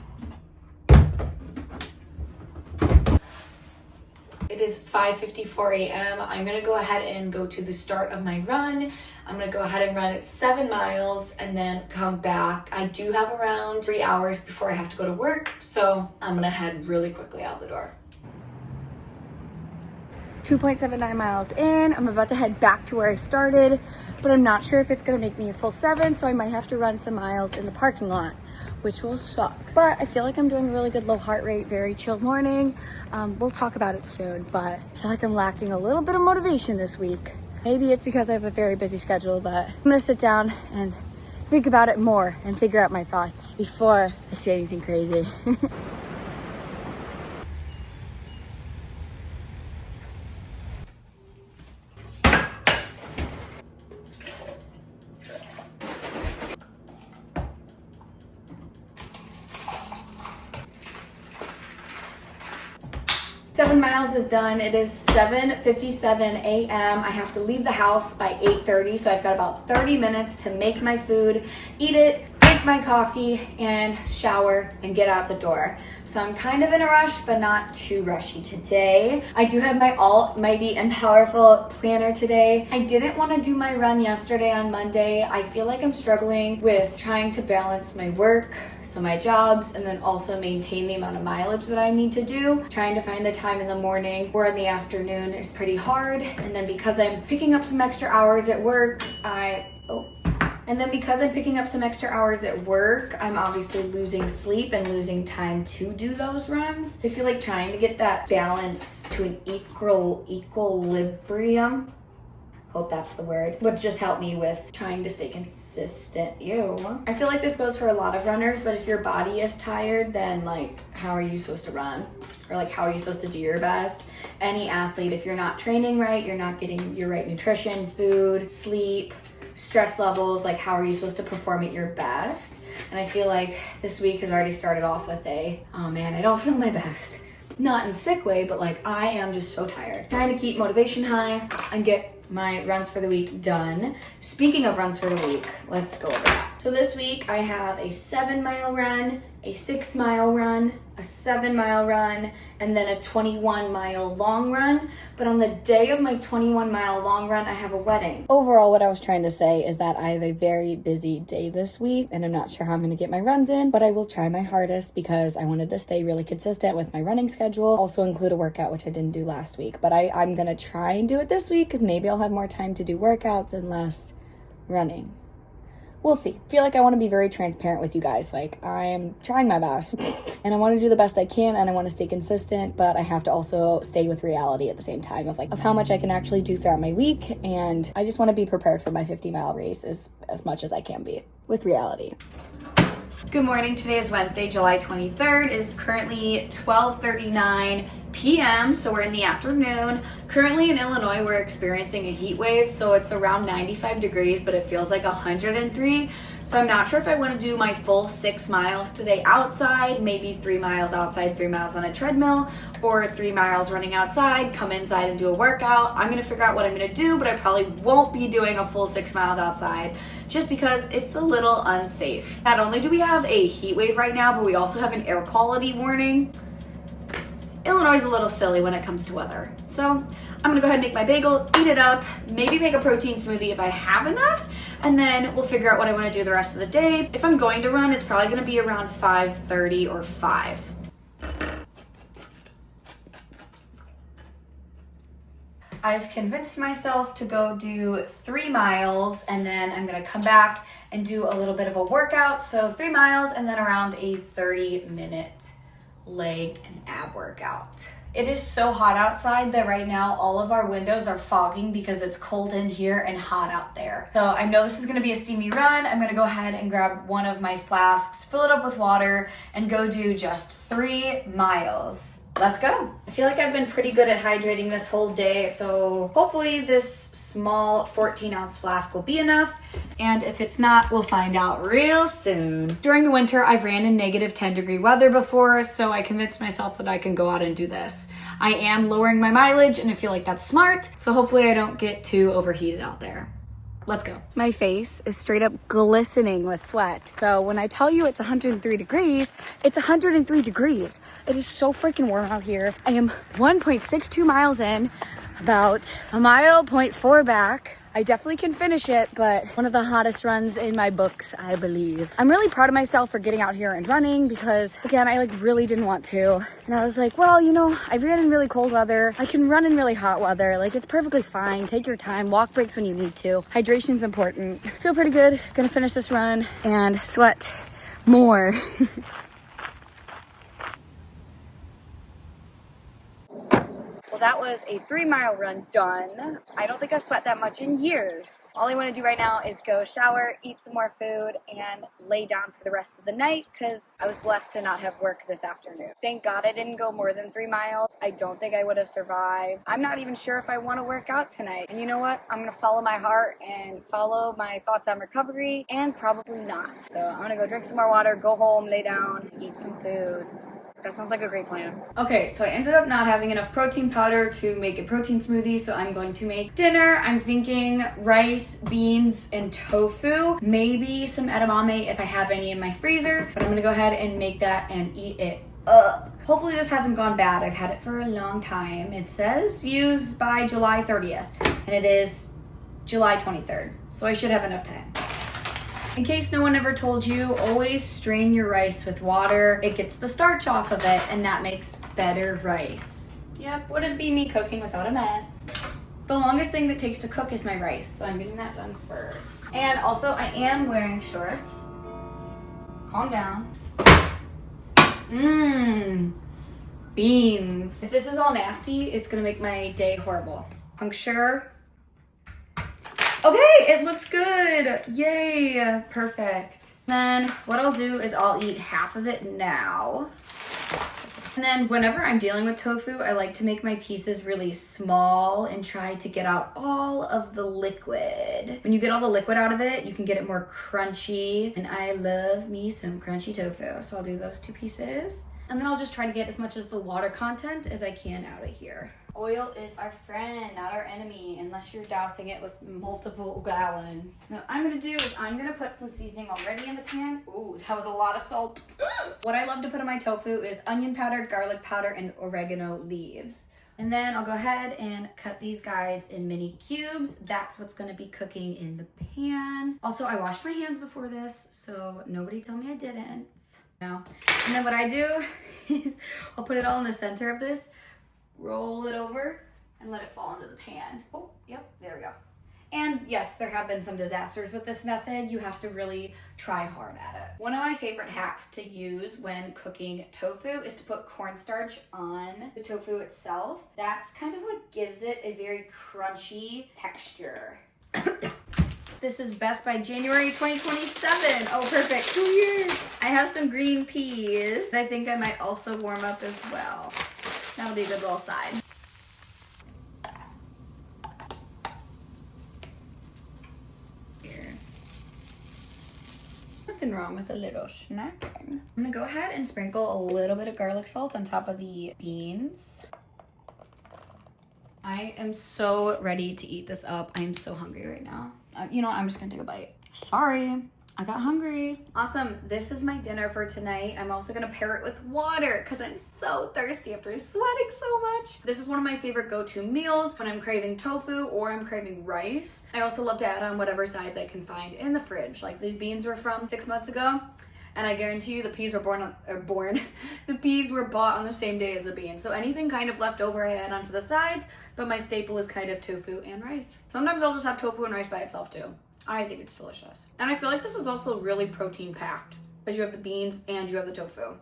It is 5:54 a.m. I'm gonna go ahead and go to the start of my run. I'm gonna go ahead and run 7 miles and then come back. I do have around 3 hours before I have to go to work, so I'm gonna head really quickly out the door. 2.79 miles in. I'm about to head back to where I started, but I'm not sure if it's gonna make me a full 7, so I might have to run some miles in the parking lot, which will suck. But I feel like I'm doing a really good low heart rate, very chill morning. We'll talk about it soon, but I feel like I'm lacking a little bit of motivation this week. Maybe it's because I have a very busy schedule, but I'm gonna sit down and think about it more and figure out my thoughts before I say anything crazy. 7 miles is done. It is 7:57 a.m. I have to leave the house by 8:30, so I've got about 30 minutes to make my food, eat it, drink my coffee, and shower and get out the door. So I'm kind of in a rush, but not too rushy today. I do have my almighty and powerful planner today. I didn't want to do my run yesterday on Monday. I feel like I'm struggling with trying to balance my work, so my jobs, and then also maintain the amount of mileage that I need to do. Trying to find the time in the morning or in the afternoon is pretty hard. And then because I'm picking up some extra hours at work, I'm obviously losing sleep and losing time to do those runs. I feel like trying to get that balance to an equilibrium, hope that's the word, would just help me with trying to stay consistent. I feel like this goes for a lot of runners, but if your body is tired, then like, how are you supposed to run? Or like, how are you supposed to do your best? Any athlete, if you're not training right, you're not getting your right nutrition, food, sleep, stress levels, like how are you supposed to perform at your best. And I feel like this week has already started off with oh man, I don't feel my best. Not in a sick way, but like I am just so tired. Trying to keep motivation high and get my runs for the week done. Speaking of runs for the week, let's go over that. So this week I have a 7-mile run, a 6-mile run, a 7-mile run, and then a 21-mile long run. But on the day of my 21-mile long run, I have a wedding. Overall, what I was trying to say is that I have a very busy day this week, and I'm not sure how I'm gonna get my runs in, but I will try my hardest because I wanted to stay really consistent with my running schedule. Also include a workout, which I didn't do last week, but I'm gonna try and do it this week because maybe I'll have more time to do workouts and less running. We'll see. I feel like I want to be very transparent with you guys. Like, I'm trying my best and I want to do the best I can and I want to stay consistent, but I have to also stay with reality at the same time of how much I can actually do throughout my week. And I just want to be prepared for my 50-mile race as much as I can be with reality. Good morning. Today is Wednesday, July 23rd. It is currently 12:39 p.m. So we're in the afternoon. Currently in Illinois, we're experiencing a heat wave. So it's around 95 degrees, but it feels like 103. So I'm not sure if I want to do my full 6 miles today outside, maybe 3 miles outside, 3 miles on a treadmill, or 3 miles running outside, come inside and do a workout. I'm going to figure out what I'm going to do, but I probably won't be doing a full 6 miles outside just because it's a little unsafe. Not only do we have a heat wave right now, but we also have an air quality warning. Illinois is a little silly when it comes to weather. So I'm gonna go ahead and make my bagel, eat it up, maybe make a protein smoothie if I have enough, and then we'll figure out what I wanna do the rest of the day. If I'm going to run, it's probably gonna be around 5:30 or 5. I've convinced myself to go do 3 miles and then I'm gonna come back and do a little bit of a workout. So 3 miles and then around a 30-minute leg and ab workout. It is so hot outside that right now all of our windows are fogging because it's cold in here and hot out there. So I know this is gonna be a steamy run. I'm gonna go ahead and grab one of my flasks, fill it up with water, and go do just 3 miles. Let's go. I feel like I've been pretty good at hydrating this whole day, so hopefully this small 14-ounce flask will be enough, and if it's not, we'll find out real soon. During the winter, I've ran in negative 10-degree weather before, so I convinced myself that I can go out and do this. I am lowering my mileage, and I feel like that's smart, so hopefully I don't get too overheated out there. Let's go. My face is straight up glistening with sweat. So when I tell you it's 103 degrees, it's 103 degrees. It is so freaking warm out here. I am 1.62 miles in, about 1.4 miles back. I definitely can finish it, but one of the hottest runs in my books, I believe. I'm really proud of myself for getting out here and running because, again, I really didn't want to. And I was like, well, I ran in really cold weather. I can run in really hot weather. It's perfectly fine. Take your time. Walk breaks when you need to. Hydration's important. Feel pretty good. Gonna finish this run and sweat more. Well, that was a 3-mile run done. I don't think I've sweat that much in years. All I want to do right now is go shower, eat some more food, and lay down for the rest of the night because I was blessed to not have work this afternoon. Thank God I didn't go more than 3 miles. I don't think I would have survived. I'm not even sure if I want to work out tonight. And you know what? I'm going to follow my heart and follow my thoughts on recovery, and probably not. So I'm going to go drink some more water, go home, lay down, eat some food. That sounds like a great plan. Okay, so I ended up not having enough protein powder to make a protein smoothie, so I'm going to make dinner. I'm thinking rice, beans, and tofu. Maybe some edamame if I have any in my freezer, but I'm gonna go ahead and make that and eat it up. Hopefully this hasn't gone bad. I've had it for a long time. It says use by July 30th, and it is July 23rd, so I should have enough time. In case no one ever told you, always strain your rice with water. It gets the starch off of it, and that makes better rice. Yep, wouldn't be me cooking without a mess. The longest thing that takes to cook is my rice, so I'm getting that done first. And also, I am wearing shorts. Calm down. Beans. If this is all nasty, it's gonna make my day horrible. Puncture. Okay, it looks good. Yay, perfect. Then what I'll do is I'll eat half of it now. And then whenever I'm dealing with tofu, I like to make my pieces really small and try to get out all of the liquid. When you get all the liquid out of it, you can get it more crunchy. And I love me some crunchy tofu. So I'll do those 2 pieces. And then I'll just try to get as much of the water content as I can out of here. Oil is our friend, not our enemy, unless you're dousing it with multiple gallons. Now what I'm gonna do is I'm gonna put some seasoning already in the pan. Ooh, that was a lot of salt. What I love to put in my tofu is onion powder, garlic powder, and oregano leaves. And then I'll go ahead and cut these guys in mini cubes. That's what's gonna be cooking in the pan. Also, I washed my hands before this, so nobody tell me I didn't. No. And then what I do is I'll put it all in the center of this, roll it over, and let it fall into the pan. Oh, yep, there we go. And yes, there have been some disasters with this method. You have to really try hard at it. One of my favorite hacks to use when cooking tofu is to put cornstarch on the tofu itself. That's kind of what gives it a very crunchy texture. This is best by January 2027. Oh, perfect, 2 years. I have some green peas. I think I might also warm up as well. That'll be a good little side. Here. Nothing wrong with a little snacking. I'm gonna go ahead and sprinkle a little bit of garlic salt on top of the beans. I am so ready to eat this up. I'm so hungry right now. You know what? I'm just gonna take a bite. Sorry, I got hungry. Awesome, this is my dinner for tonight. I'm also gonna pair it with water because I'm so thirsty after sweating so much. This is one of my favorite go-to meals when I'm craving tofu or I'm craving rice. I also love to add on whatever sides I can find in the fridge. Like these beans were from 6 months ago, and I guarantee you the peas were the peas were bought on the same day as the beans. So anything kind of left over I add onto the sides, but my staple is kind of tofu and rice. Sometimes I'll just have tofu and rice by itself too. I think it's delicious. And I feel like this is also really protein packed because you have the beans and you have the tofu.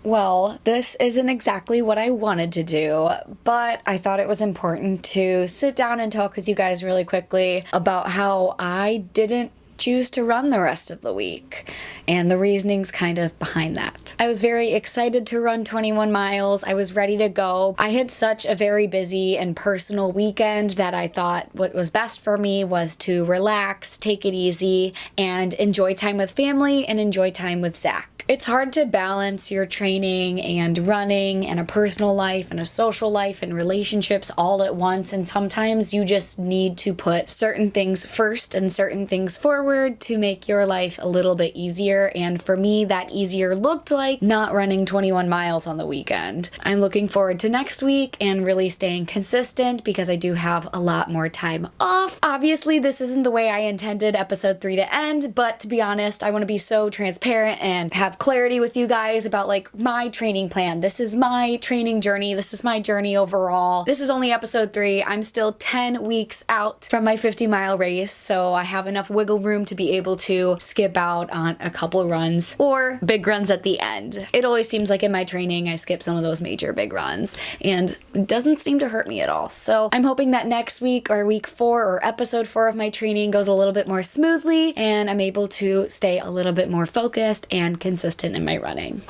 Well, this isn't exactly what I wanted to do, but I thought it was important to sit down and talk with you guys really quickly about how I didn't choose to run the rest of the week and the reasonings kind of behind that. I was very excited to run 21 miles. I was ready to go. I had such a very busy and personal weekend that I thought what was best for me was to relax, take it easy, and enjoy time with family and enjoy time with Zach. It's hard to balance your training and running and a personal life and a social life and relationships all at once, and sometimes you just need to put certain things first and certain things forward to make your life a little bit easier. And for me, that easier looked like not running 21 miles on the weekend. I'm looking forward to next week and really staying consistent because I do have a lot more time off. Obviously, this isn't the way I intended episode 3 to end, but to be honest, I want to be so transparent and have clarity with you guys about like my training plan. This is my training journey. This is my journey overall. This is only episode 3. I'm still 10 weeks out from my 50-mile race, so I have enough wiggle room to be able to skip out on a couple runs or big runs at the end. It always seems like in my training I skip some of those major big runs and it doesn't seem to hurt me at all. So I'm hoping that next week or week 4 or episode 4 of my training goes a little bit more smoothly and I'm able to stay a little bit more focused and consistent in my running.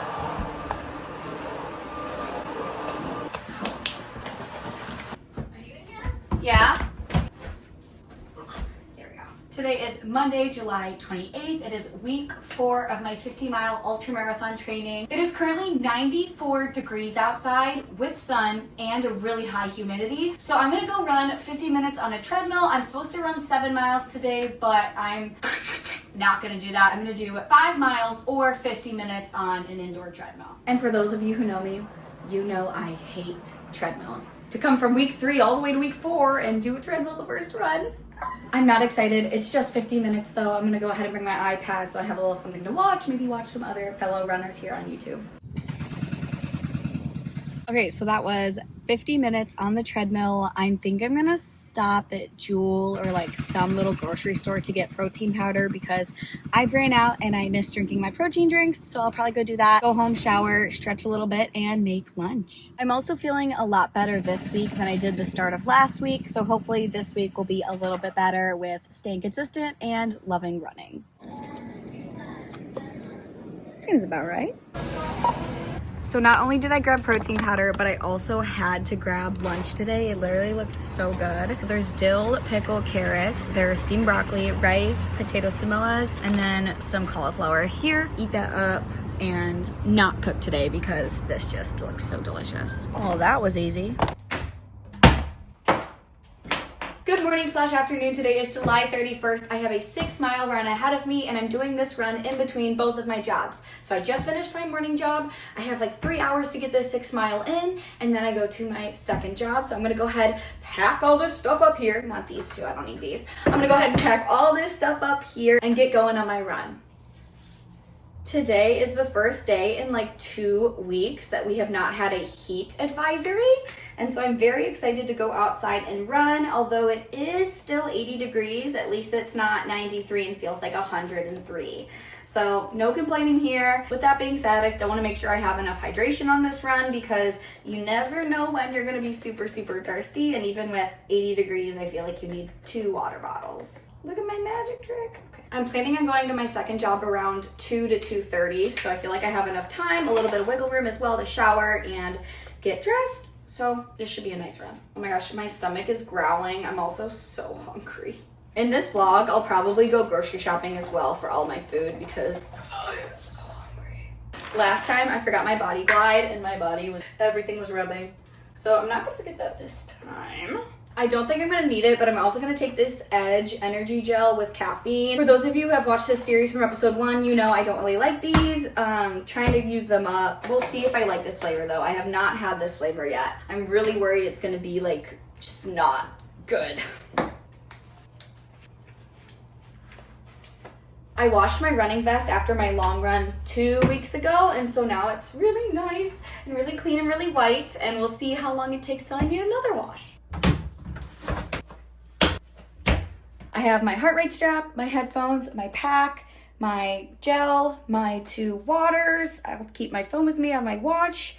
Are you in here? Yeah. There we go. Today is Monday, July 28th. It is week 4 of my 50-mile ultramarathon training. It is currently 94 degrees outside with sun and a really high humidity. So I'm gonna go run 50 minutes on a treadmill. I'm supposed to run 7 miles today, but I'm not gonna do that. I'm gonna do 5 miles or 50 minutes on an indoor treadmill. And for those of you who know me, you know I hate treadmills. To come from week 3 all the way to week 4 and do a treadmill the first run. I'm not excited. It's just 50 minutes though. I'm gonna go ahead and bring my iPad so I have a little something to watch, maybe watch some other fellow runners here on YouTube. Okay, so that was 50 minutes on the treadmill. I think I'm gonna stop at Jewel or like some little grocery store to get protein powder because I've ran out and I miss drinking my protein drinks. So I'll probably go do that, go home, shower, stretch a little bit and make lunch. I'm also feeling a lot better this week than I did the start of last week. So hopefully this week will be a little bit better with staying consistent and loving running. Seems about right. So not only did I grab protein powder, but I also had to grab lunch today. It literally looked so good. There's dill, pickle, carrots, there's steamed broccoli, rice, potato samoas, and then some cauliflower here. Eat that up and not cook today because this just looks so delicious. Well, that was easy. Good morning / afternoon. Today is July 31st. I have a 6-mile run ahead of me and I'm doing this run in between both of my jobs. So I just finished my morning job. I have like 3 hours to get this 6-mile in and then I go to my second job. So I'm gonna go ahead, pack all this stuff up here. Not these two, I don't need these. I'm gonna go ahead and pack all this stuff up here and get going on my run. Today is the first day in like 2 weeks that we have not had a heat advisory. And so I'm very excited to go outside and run, although it is still 80 degrees, at least it's not 93 and feels like 103. So no complaining here. With that being said, I still want to make sure I have enough hydration on this run because you never know when you're going to be super, super thirsty. And even with 80 degrees, I feel like you need 2 water bottles. Look at my magic trick. Okay. I'm planning on going to my second job around 2 to 2:30, so I feel like I have enough time, a little bit of wiggle room as well to shower and get dressed. So this should be a nice run. Oh my gosh, my stomach is growling. I'm also so hungry. In this vlog, I'll probably go grocery shopping as well for all my food because I am so hungry. Last time I forgot my body glide and my body everything was rubbing. So I'm not gonna forget that this time. I don't think I'm gonna need it, but I'm also gonna take this Edge energy gel with caffeine. For those of you who have watched this series from episode 1, you know I don't really like these. Trying to use them up. We'll see if I like this flavor though. I have not had this flavor yet. I'm really worried it's gonna be like, just not good. I washed my running vest after my long run 2 weeks ago, and so now it's really nice and really clean and really white, and we'll see how long it takes till I need another wash. I have my heart rate strap, my headphones, my pack, my gel, my 2 waters. I'll keep my phone with me on my watch.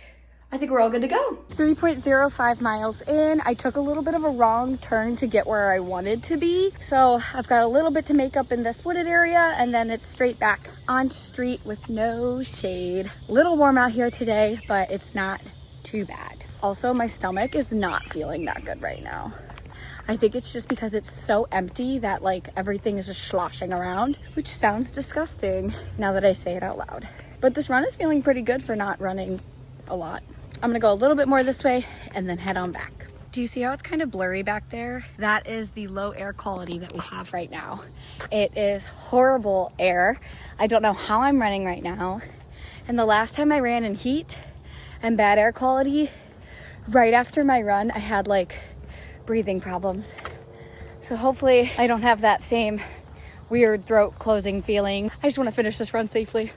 I think we're all good to go. 3.05 miles in. I took a little bit of a wrong turn to get where I wanted to be. So I've got a little bit to make up in this wooded area and then it's straight back onto street with no shade. A little warm out here today, but it's not too bad. Also, my stomach is not feeling that good right now. I think it's just because it's so empty that like everything is just sloshing around, which sounds disgusting now that I say it out loud. But this run is feeling pretty good for not running a lot. I'm gonna go a little bit more this way and then head on back. Do you see how it's kind of blurry back there? That is the low air quality that we have right now. It is horrible air. I don't know how I'm running right now. And the last time I ran in heat and bad air quality, right after my run, I had like breathing problems. So hopefully I don't have that same weird throat closing feeling. I just want to finish this run safely.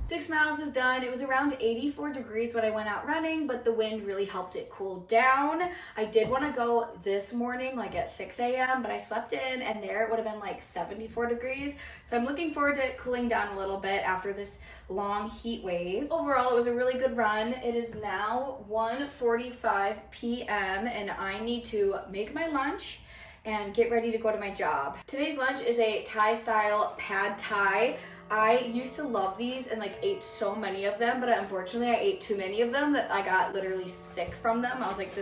6 miles is done. It was around 84 degrees when I went out running, but the wind really helped it cool down. I did want to go this morning, like at 6 a.m., but I slept in and there it would have been like 74 degrees. So I'm looking forward to it cooling down a little bit after this long heat wave. Overall, it was a really good run. It is now 1:45 p.m. and I need to make my lunch and get ready to go to my job. Today's lunch is a Thai style pad Thai. I used to love these and like ate so many of them, but unfortunately I ate too many of them that I got literally sick from them. I was like,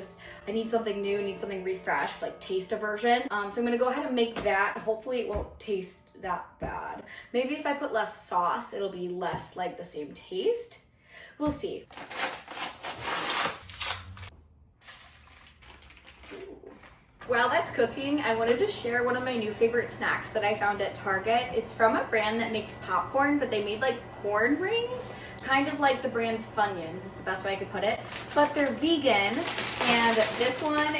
I need something new, need something refreshed, like taste aversion. So I'm gonna go ahead and make that. Hopefully it won't taste that bad. Maybe if I put less sauce, it'll be less like the same taste. We'll see. While that's cooking, I wanted to share one of my new favorite snacks that I found at Target. It's from a brand that makes popcorn, but they made like corn rings, kind of like the brand Funyuns is the best way I could put it, but they're vegan. And this one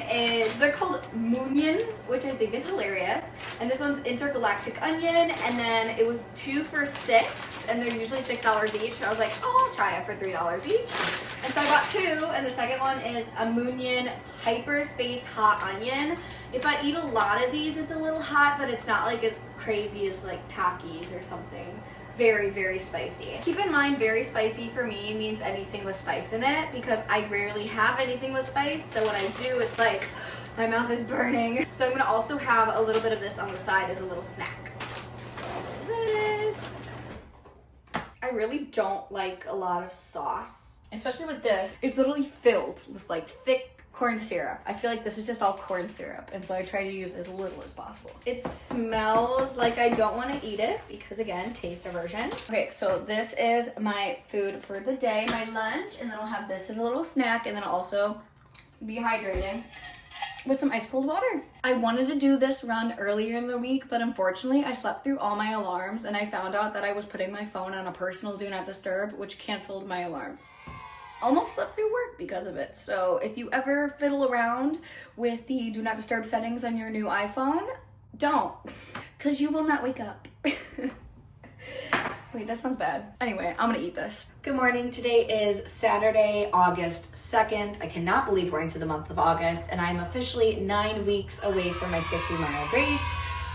they're called Moonions, which I think is hilarious. And this one's intergalactic onion, and then it was 2 for $6, and they're usually $6 each. So I was like, oh, I'll try it for $3 each. And so I bought 2, and the second one is a Moonion Hyperspace Hot Onion. If I eat a lot of these, it's a little hot, but it's not like as crazy as like Takis or something. Very, very spicy. Keep in mind, very spicy for me means anything with spice in it because I rarely have anything with spice. So when I do, it's like my mouth is burning. So I'm gonna also have a little bit of this on the side as a little snack. This. I really don't like a lot of sauce, especially with this. It's literally filled with like thick corn syrup. I feel like this is just all corn syrup, and so I try to use as little as possible. It smells like I don't want to eat it because, again, taste aversion. Okay, so this is my food for the day, my lunch, and then I'll have this as a little snack, and then I'll also be hydrating with some ice cold water. I wanted to do this run earlier in the week, but unfortunately I slept through all my alarms, and I found out that I was putting my phone on a personal do not disturb, which canceled my alarms. Almost slept through work because of it. So if you ever fiddle around with the do not disturb settings on your new iPhone, don't, because you will not wake up. Wait, that sounds bad. Anyway, I'm gonna eat this. Good morning. Today is Saturday, August 2nd. I cannot believe we're into the month of August, and I'm officially 9 weeks away from my 50-mile race.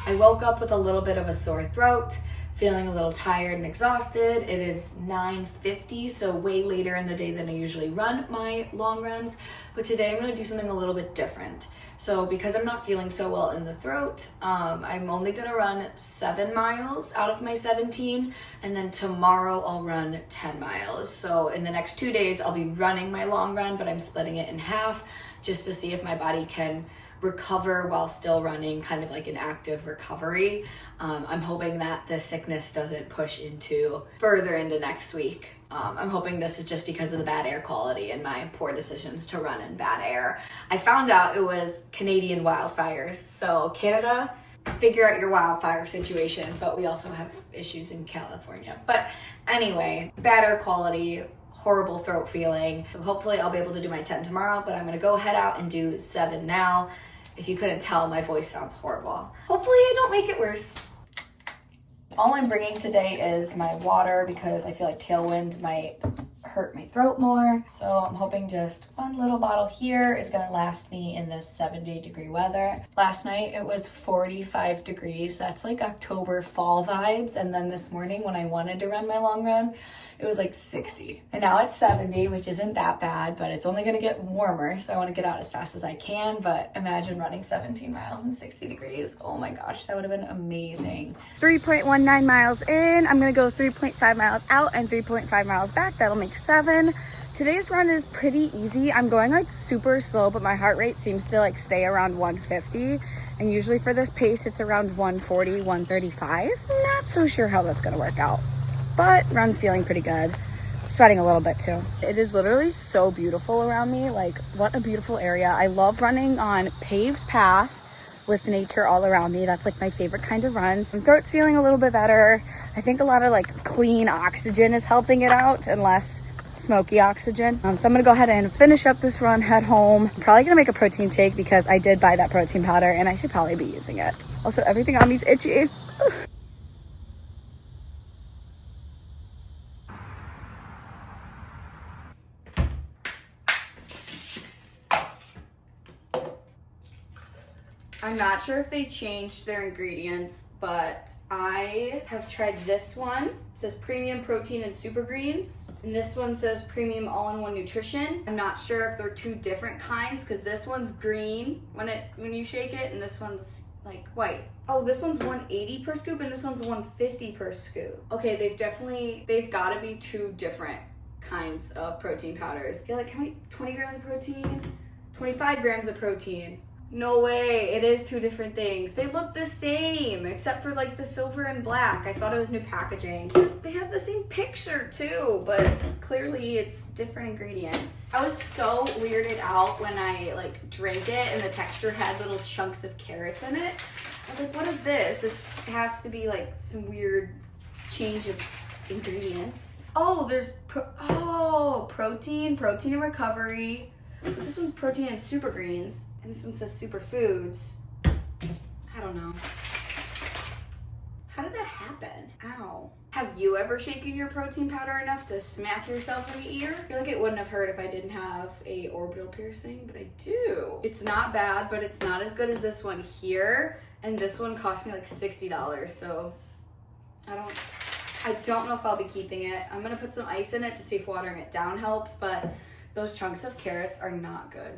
I woke up with a little bit of a sore throat, feeling a little tired and exhausted. It is 9:50, so way later in the day than I usually run my long runs. But today I'm gonna do something a little bit different. So because I'm not feeling so well in the throat, I'm only gonna run 7 miles out of my 17, and then tomorrow I'll run 10 miles. So in the next 2 days, I'll be running my long run, but I'm splitting it in half just to see if my body can recover while still running, kind of like an active recovery. I'm hoping that the sickness doesn't push further into next week. I'm hoping this is just because of the bad air quality and my poor decisions to run in bad air. I found out it was Canadian wildfires. So Canada, figure out your wildfire situation, but we also have issues in California. But anyway, bad air quality, horrible throat feeling. So hopefully I'll be able to do my 10 tomorrow, but I'm gonna go head out and do 7 now. If you couldn't tell, my voice sounds horrible. Hopefully I don't make it worse. All I'm bringing today is my water because I feel like tailwind might hurt my throat more. So I'm hoping just one little bottle here is gonna last me in this 70-degree weather. Last night it was 45 degrees. That's like October fall vibes. And then this morning when I wanted to run my long run, it was like 60. And now it's 70, which isn't that bad, but it's only gonna get warmer. So I wanna get out as fast as I can, but imagine running 17 miles in 60 degrees. Oh my gosh, that would have been amazing. 3.19 miles in. I'm gonna go 3.5 miles out and 3.5 miles back. That'll make 7. Today's run is pretty easy. I'm going like super slow, but my heart rate seems to like stay around 150. And usually for this pace, it's around 140, 135. Not so sure how that's gonna work out, but run's feeling pretty good. Sweating a little bit too. It is literally so beautiful around me. Like, what a beautiful area. I love running on paved path with nature all around me. That's like my favorite kind of run. My throat's feeling a little bit better. I think a lot of like clean oxygen is helping it out and less smoky oxygen. So I'm gonna go ahead and finish up this run, head home. I'm probably gonna make a protein shake because I did buy that protein powder and I should probably be using it. Also, everything on me's itchy. I'm not sure if they changed their ingredients, but I have tried this one. It says premium protein and super greens. And this one says premium all-in-one nutrition. I'm not sure if they're 2 different kinds because this one's green when you shake it and this one's like white. Oh, this one's 180 per scoop and this one's 150 per scoop. Okay, they've gotta be 2 different kinds of protein powders. You're like, how many? 20 grams of protein? 25 grams of protein. No way, it is 2 different things. They look the same, except for like the silver and black. I thought it was new packaging. They have the same picture too, but clearly it's different ingredients. I was so weirded out when I like drank it and the texture had little chunks of carrots in it. I was like, what is this? This has to be like some weird change of ingredients. Oh, there's protein and recovery. But this one's protein and super greens. And this one says superfoods. I don't know. How did that happen? Ow. Have you ever shaken your protein powder enough to smack yourself in the ear? I feel like it wouldn't have hurt if I didn't have a orbital piercing, but I do. It's not bad, but it's not as good as this one here. And this one cost me like $60, so I don't know if I'll be keeping it. I'm gonna put some ice in it to see if watering it down helps, but those chunks of carrots are not good.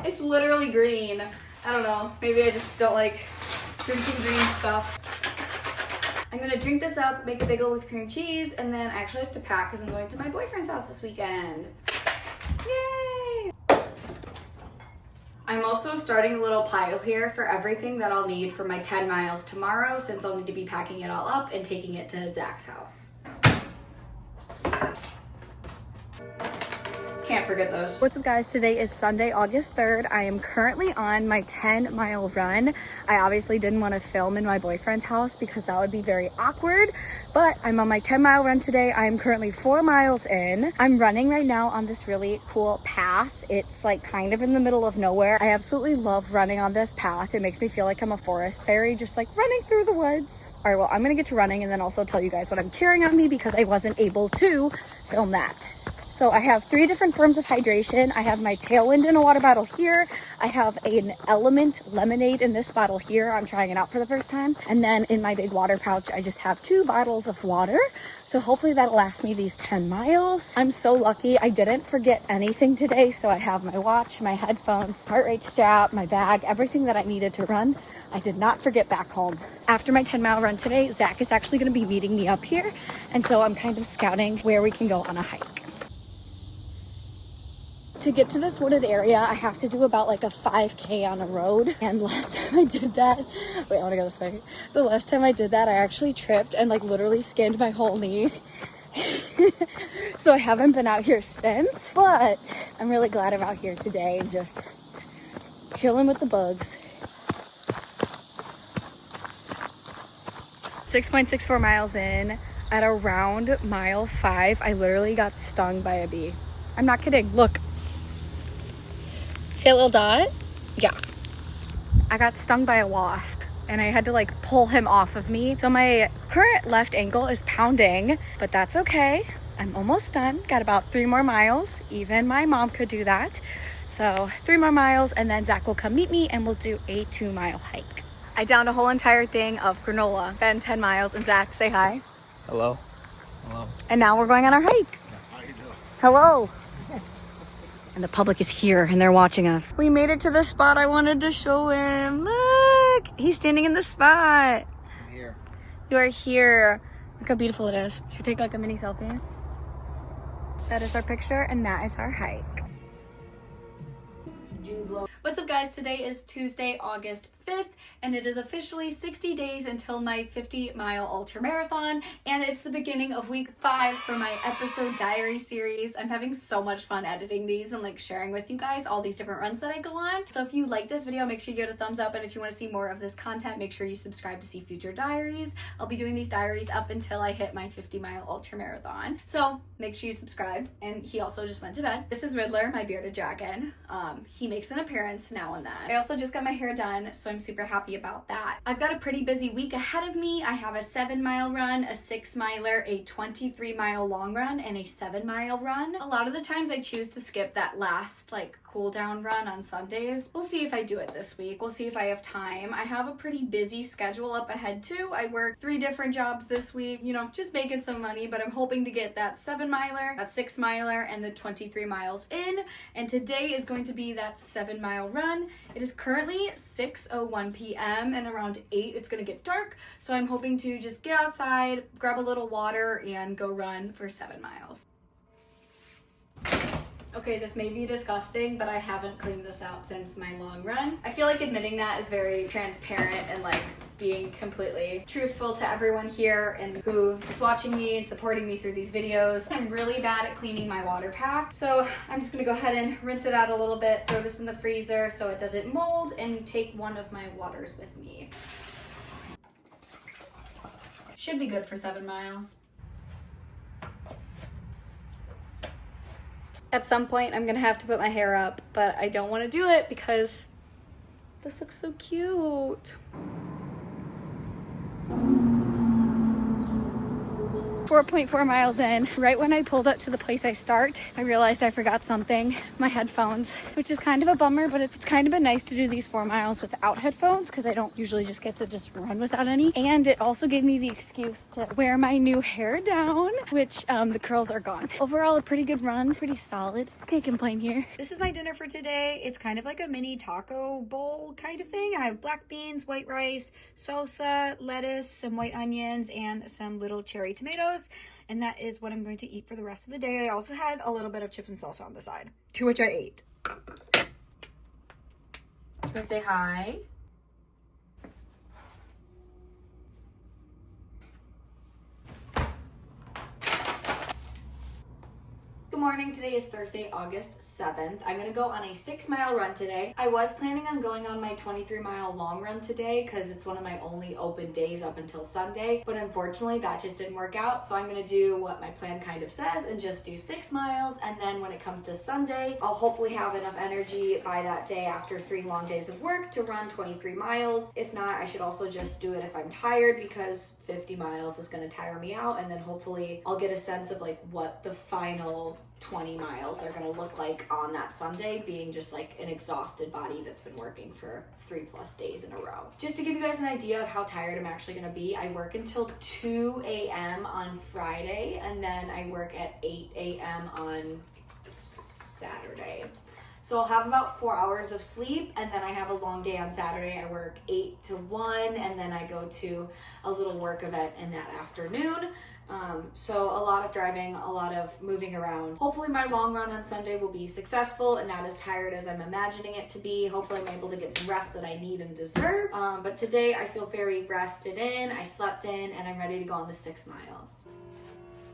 It's literally green. I don't know. Maybe I just don't like drinking green stuff. I'm gonna drink this up, make a bagel with cream cheese, and then I actually have to pack because I'm going to my boyfriend's house this weekend. Yay! I'm also starting a little pile here for everything that I'll need for my 10 miles tomorrow, since I'll need to be packing it all up and taking it to Zach's house. Can't forget those. What's up guys, today is Sunday, August 3rd. I am currently on my 10-mile run. I obviously didn't want to film in my boyfriend's house because that would be very awkward, but I'm on my 10-mile run today. I am currently 4 miles in. I'm running right now on this really cool path. It's like kind of in the middle of nowhere. I absolutely love running on this path. It makes me feel like I'm a forest fairy, just like running through the woods. All right, well, I'm gonna get to running and then also tell you guys what I'm carrying on me because I wasn't able to film that. So I have 3 different forms of hydration. I have my Tailwind in a water bottle here. I have an Element lemonade in this bottle here. I'm trying it out for the first time. And then in my big water pouch, I just have 2 bottles of water. So hopefully that'll last me these 10 miles. I'm so lucky. I didn't forget anything today. So I have my watch, my headphones, heart rate strap, my bag, everything that I needed to run. I did not forget back home. After my 10-mile run today, Zach is actually gonna be meeting me up here. And so I'm kind of scouting where we can go on a hike. To get to this wooded area, I have to do about like a 5K on a road. And last time I did that, wait, I wanna go this way. The last time I did that, I actually tripped and like literally skinned my whole knee. So I haven't been out here since, but I'm really glad I'm out here today and just chilling with the bugs. 6.64 miles in. At around mile 5, I literally got stung by a bee. I'm not kidding, look. See a little dot? Yeah. I got stung by a wasp and I had to like pull him off of me. So my current left ankle is pounding, but that's okay. I'm almost done. Got about 3 more miles. Even my mom could do that. So 3 more miles and then Zach will come meet me and we'll do a 2-mile hike. I downed a whole entire thing of granola. Been 10 miles and Zach, say hi. Hello. Hello. And now we're going on our hike. How you doing? Hello. And the public is here and they're watching us. We made it to the spot I wanted to show him. Look, he's standing in the spot. I'm here. You are here. Look how beautiful it is. Should we take like a mini selfie? That is our picture and that is our hike. What's up guys, today is Tuesday, August 5th, and it is officially 60 days until my 50-mile ultramarathon, and it's the beginning of week 5 for my episode diary series. I'm having so much fun editing these and like sharing with you guys all these different runs that I go on. So if you like this video, make sure you give it a thumbs up, and if you want to see more of this content, make sure you subscribe to see future diaries. I'll be doing these diaries up until I hit my 50-mile ultramarathon. So make sure you subscribe, and he also just went to bed. This is Riddler, my bearded dragon. He makes an appearance now and then. I also just got my hair done, so I'm super happy about that. I've got a pretty busy week ahead of me. I have a 7-mile run, a 6-miler, a 23-mile long run, and a 7-mile run. A lot of the times I choose to skip that last like cool down run on Sundays. We'll see if I do it this week. We'll see if I have time. I have a pretty busy schedule up ahead too. I work 3 different jobs this week, you know, just making some money, but I'm hoping to get that 7-miler, that 6-miler, and the 23 miles in. And today is going to be that 7-mile run. It is currently 6:01 p.m. and around 8 it's gonna get dark. So I'm hoping to just get outside, grab a little water, and go run for 7 miles. Okay, this may be disgusting, but I haven't cleaned this out since my long run. I feel like admitting that is very transparent and like being completely truthful to everyone here and who is watching me and supporting me through these videos. I'm really bad at cleaning my water pack, so I'm just gonna go ahead and rinse it out a little bit, throw this in the freezer so it doesn't mold, and take one of my waters with me. Should be good for 7 miles. At some point, I'm gonna have to put my hair up, but I don't want to do it because this looks so cute. 4.4 miles in. Right when I pulled up to the place I start, I realized I forgot something, my headphones, which is kind of a bummer, but it's kind of been nice to do these 4 miles without headphones because I don't usually just get to just run without any. And it also gave me the excuse to wear my new hair down, which the curls are gone. Overall, a pretty good run, pretty solid. Can't complain here. This is my dinner for today. It's kind of like a mini taco bowl kind of thing. I have black beans, white rice, salsa, lettuce, some white onions, and some little cherry tomatoes. And that is what I'm going to eat for the rest of the day. I also had a little bit of chips and salsa on the side, to which I ate. Do you want to say hi? Good morning. Today is Thursday, August 7th. I'm going to go on a 6-mile run today. I was planning on going on my 23-mile long run today because it's one of my only open days up until Sunday, but unfortunately that just didn't work out. So I'm going to do what my plan kind of says and just do 6 miles. And then when it comes to Sunday, I'll hopefully have enough energy by that day after 3 long days of work to run 23 miles. If not, I should also just do it if I'm tired because 50 miles is going to tire me out. And then hopefully I'll get a sense of like what the final 20 miles are going to look like on that Sunday, being just like an exhausted body that's been working for 3+ days in a row. Just to give you guys an idea of how tired I'm actually going to be, I work until 2 a.m. on Friday, and then I work at 8 a.m. on Saturday. So I'll have about 4 hours of sleep, and then I have a long day on Saturday. I work 8 to 1, and then I go to a little work event in that afternoon. So a lot of driving, a lot of moving around. Hopefully my long run on Sunday will be successful and not as tired as I'm imagining it to be. Hopefully I'm able to get some rest that I need and deserve. But today I feel very rested in, I slept in, and I'm ready to go on the 6 miles.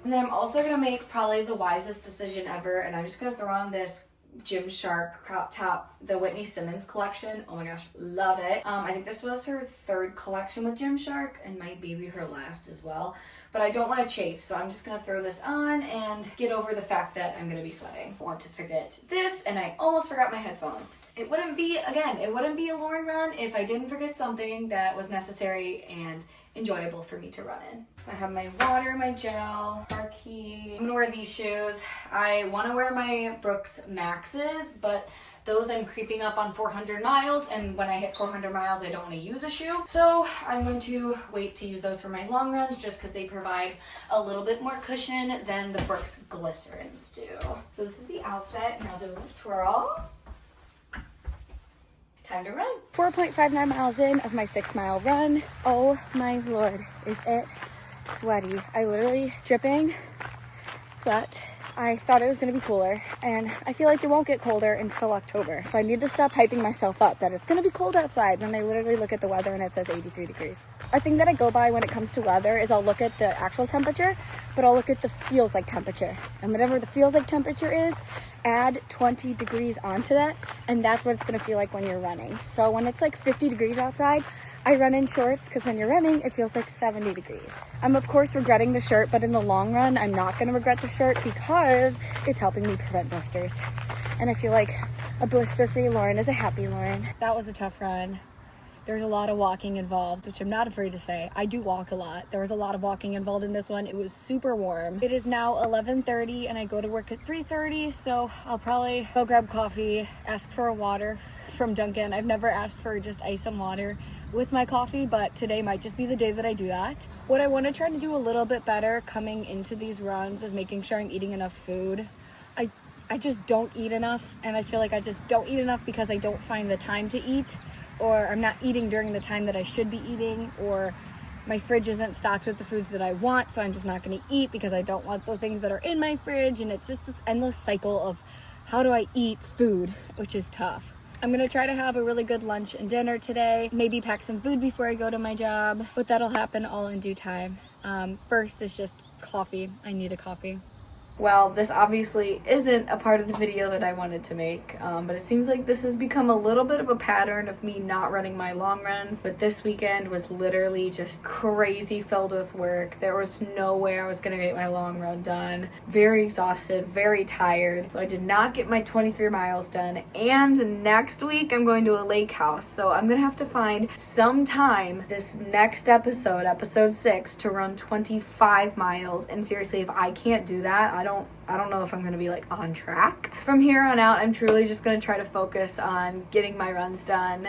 And then I'm also going to make probably the wisest decision ever, and I'm just going to throw on this Gymshark crop top, the Whitney Simmons collection. Oh my gosh, love it. I think this was her 3rd collection with Gymshark and might be her last as well. But I don't want to chafe, so I'm just going to throw this on and get over the fact that I'm going to be sweating. I want to forget this, and I almost forgot my headphones. It wouldn't be a Lauren run if I didn't forget something that was necessary and enjoyable for me to run in. I have my water, my gel, our key. I'm gonna wear these shoes. I want to wear my Brooks Maxes, but those I'm creeping up on 400 miles, and when I hit 400 miles, I don't want to use a shoe. So I'm going to wait to use those for my long runs just because they provide a little bit more cushion than the Brooks Glycerins do. So this is the outfit, and I'll do a little twirl. Time to run. 4.59 miles in of my 6-mile run. Oh my Lord, is it sweaty. I literally dripping sweat. I thought it was going to be cooler, and I feel like it won't get colder until October. So I need to stop hyping myself up that it's going to be cold outside when I literally look at the weather and it says 83 degrees. A thing that I go by when it comes to weather is I'll look at the actual temperature, but I'll look at the feels like temperature. And whatever the feels like temperature is, add 20 degrees onto that, and that's what it's going to feel like when you're running. So when it's like 50 degrees outside, I run in shorts because when you're running, it feels like 70 degrees. I'm of course regretting the shirt, but in the long run, I'm not going to regret the shirt because it's helping me prevent blisters. And I feel like a blister-free Lauren is a happy Lauren. That was a tough run. There's a lot of walking involved, which I'm not afraid to say. I do walk a lot. There was a lot of walking involved in this one. It was super warm. It is now 11:30 and I go to work at 3:30, so I'll probably go grab coffee, ask for a water from Dunkin'. I've never asked for just ice and water with my coffee, but today might just be the day that I do that. What I want to try to do a little bit better coming into these runs is making sure I'm eating enough food. I just don't eat enough, and I feel like I just don't eat enough because I don't find the time to eat, or I'm not eating during the time that I should be eating, or my fridge isn't stocked with the foods that I want, so I'm just not going to eat because I don't want the things that are in my fridge, and it's just this endless cycle of how do I eat food, which is tough. I'm going to try to have a really good lunch and dinner today, maybe pack some food before I go to my job, but that'll happen all in due time. First is just coffee. I need a coffee. Well, this obviously isn't a part of the video that I wanted to make, but it seems like this has become a little bit of a pattern of me not running my long runs. But this weekend was literally just crazy filled with work. There was no way I was gonna get my long run done. Very exhausted, very tired. So I did not get my 23 miles done. And next week I'm going to a lake house. So I'm gonna have to find some time this next episode, episode 6, to run 25 miles. And seriously, if I can't do that, I don't know if I'm going to be like on track. From here on out, I'm truly just going to try to focus on getting my runs done.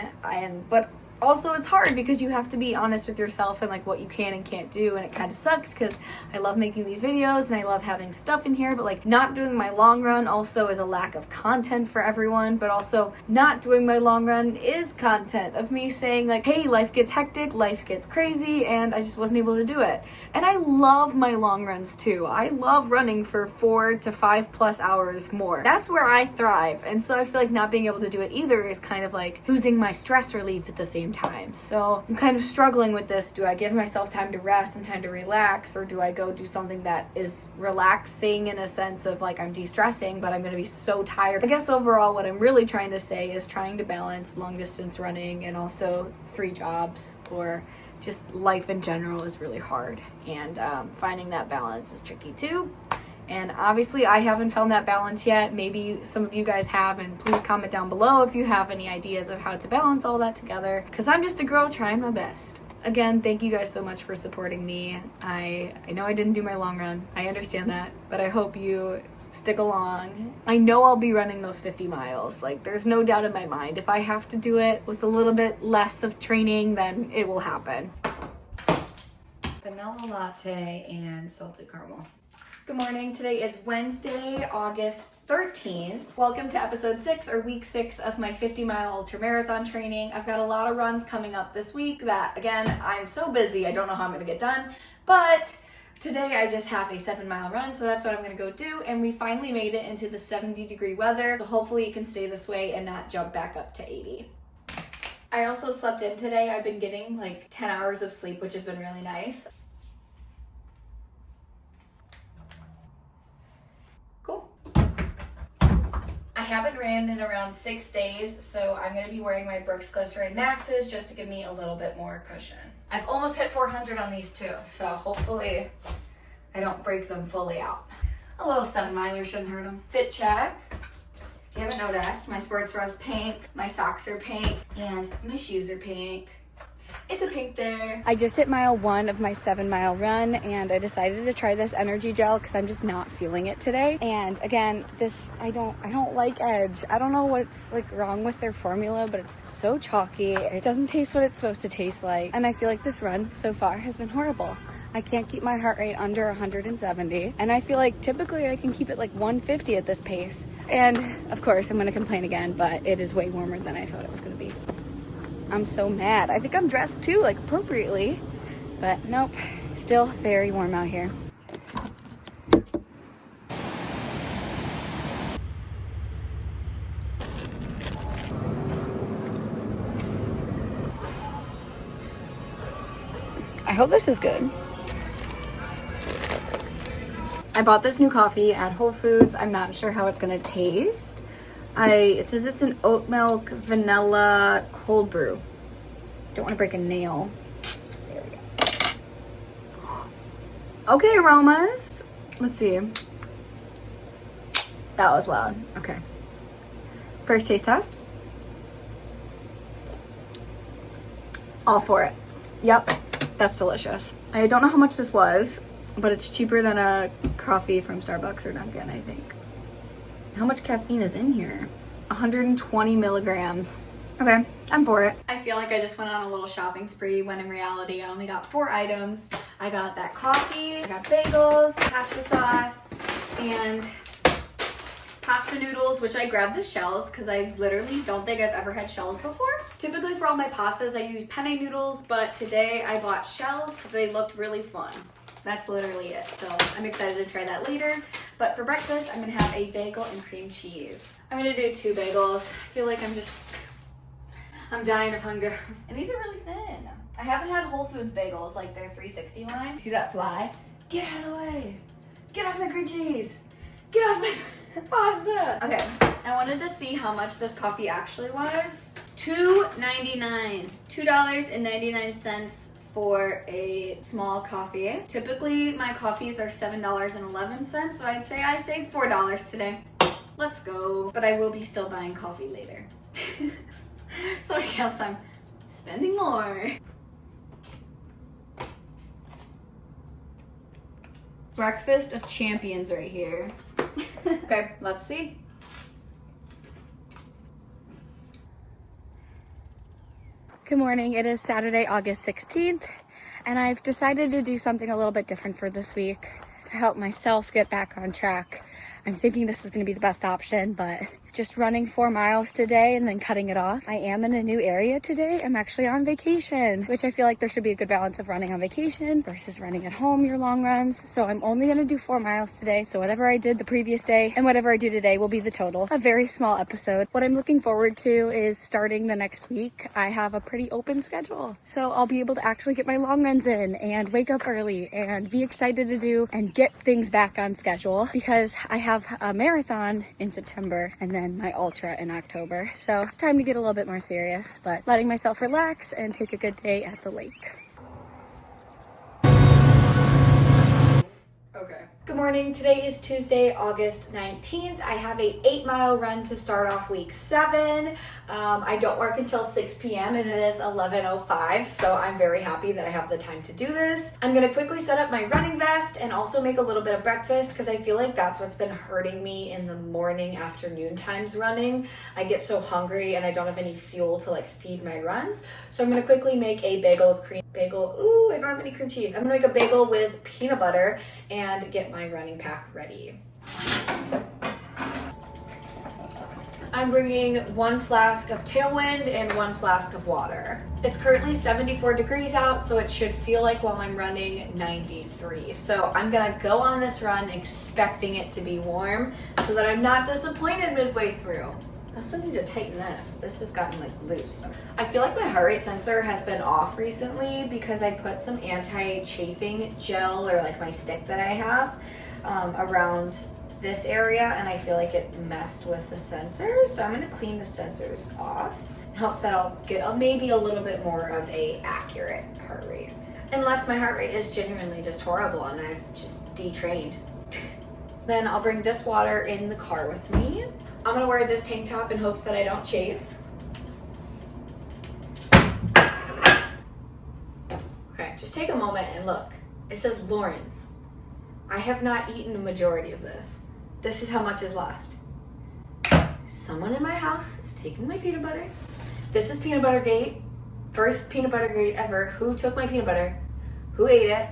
But also it's hard because you have to be honest with yourself and like what you can and can't do, and it kind of sucks because I love making these videos and I love having stuff in here, but like not doing my long run also is a lack of content for everyone. But also not doing my long run is content of me saying like, hey, life gets hectic, life gets crazy, and I just wasn't able to do it. And I love my long runs too. I love running for 4 to 5+ hours more. That's where I thrive. And so I feel like not being able to do it either is kind of like losing my stress relief at the same time. So I'm kind of struggling with this. Do I give myself time to rest and time to relax, or do I go do something that is relaxing in a sense of like I'm de-stressing, but I'm going to be so tired? I guess overall what I'm really trying to say is trying to balance long distance running and also 3 jobs, or just life in general is really hard, and finding that balance is tricky too. And obviously I haven't found that balance yet. Maybe some of you guys have, and please comment down below if you have any ideas of how to balance all that together, because I'm just a girl trying my best. Again, thank you guys so much for supporting me. I know I didn't do my long run, I understand that, but I hope you stick along. I know I'll be running those 50 miles. Like, there's no doubt in my mind. If I have to do it with a little bit less of training, then it will happen. Vanilla latte and salted caramel. Good morning. Today is Wednesday, August 13th. Welcome to episode 6, or week 6 of my 50-mile ultramarathon training. I've got a lot of runs coming up this week that, again, I'm so busy, I don't know how I'm going to get done, but today I just have a 7-mile run, so that's what I'm going to go do. And we finally made it into the 70-degree weather, so hopefully it can stay this way and not jump back up to 80. I also slept in today. I've been getting like 10 hours of sleep, which has been really nice. Cool. I haven't ran in around 6 days, so I'm going to be wearing my Brooks Glycerin Maxes just to give me a little bit more cushion. I've almost hit 400 on these too, so hopefully I don't break them fully out. A little 7-miler shouldn't hurt them. Fit check. If you haven't noticed, my sports bra is pink, my socks are pink, and my shoes are pink. It's a pink day. I just hit mile 1 of my 7-mile run, and I decided to try this energy gel because I'm just not feeling it today. And again, I don't like Edge. I don't know what's like wrong with their formula, but it's so chalky. It doesn't taste what it's supposed to taste like. And I feel like this run so far has been horrible. I can't keep my heart rate under 170. And I feel like typically I can keep it like 150 at this pace. And of course I'm gonna complain again, but it is way warmer than I thought it was gonna be. I'm so mad. I think I'm dressed too, like appropriately, but nope, still very warm out here. I hope this is good. I bought this new coffee at Whole Foods. I'm not sure how it's gonna taste. It says it's an oat milk vanilla cold brew. Don't want to break a nail. There we go. Okay, aromas. Let's see. That was loud. Okay. First taste test. All for it. Yep, that's delicious. I don't know how much this was, but it's cheaper than a coffee from Starbucks or Dunkin', I think. How much caffeine is in here? 120 milligrams. Okay, I'm for it. I feel like I just went on a little shopping spree when in reality I only got 4 items. I got that coffee, I got bagels, pasta sauce, and pasta noodles, which I grabbed the shells because I literally don't think I've ever had shells before. Typically for all my pastas I use penne noodles, but today I bought shells because they looked really fun. That's literally it. So I'm excited to try that later. But for breakfast, I'm gonna have a bagel and cream cheese. I'm gonna do 2 bagels. I feel like I'm dying of hunger. And these are really thin. I haven't had Whole Foods bagels, like their 360 line. See that fly? Get out of the way. Get off my cream cheese. Get off my pasta. Okay, I wanted to see how much this coffee actually was. $2.99. $2.99 for a small coffee. Typically, my coffees are $7.11, so I'd say I saved $4 today. Let's go. But I will be still buying coffee later. So I guess I'm spending more. Breakfast of champions right here. Okay, let's see. Good morning. It is Saturday, August 16th, and I've decided to do something a little bit different for this week to help myself get back on track. I'm thinking this is going to be the best option, but just running 4 miles today and then cutting it off. I am in a new area today. I'm actually on vacation, which I feel like there should be a good balance of running on vacation versus running at home your long runs. So I'm only going to do 4 miles today. So whatever I did the previous day and whatever I do today will be the total. A very small episode. What I'm looking forward to is starting the next week. I have a pretty open schedule. So I'll be able to actually get my long runs in and wake up early and be excited to do and get things back on schedule because I have a marathon in September and then my ultra in October. So it's time to get a little bit more serious, but letting myself relax and take a good day at the lake. Okay. Good morning. Today is Tuesday, August 19th. I have a 8-mile run to start off week 7. I don't work until 6 p.m. and it is 11:05, so I'm very happy that I have the time to do this. I'm gonna quickly set up my running vest and also make a little bit of breakfast because I feel like that's what's been hurting me in the morning, afternoon times running. I get so hungry and I don't have any fuel to like feed my runs. So I'm gonna quickly make a bagel with ooh, I don't have any cream cheese. I'm gonna make a bagel with peanut butter and get my running pack ready. I'm bringing 1 flask of Tailwind and 1 flask of water. It's currently 74 degrees out, so it should feel like while I'm running 93. So I'm gonna go on this run expecting it to be warm so that I'm not disappointed midway through. I also need to tighten this. This has gotten like loose. I feel like my heart rate sensor has been off recently because I put some anti-chafing gel or like my stick that I have around this area and I feel like it messed with the sensors. So I'm gonna clean the sensors off. It helps that I'll get maybe a little bit more of a accurate heart rate. Unless my heart rate is genuinely just horrible and I've just detrained. Then I'll bring this water in the car with me. I'm gonna wear this tank top in hopes that I don't chafe. Okay, just take a moment and look. It says Lawrence. I have not eaten a majority of this. This is how much is left. Someone in my house is taking my peanut butter. This is peanut butter gate. First peanut butter gate ever. Who took my peanut butter? Who ate it?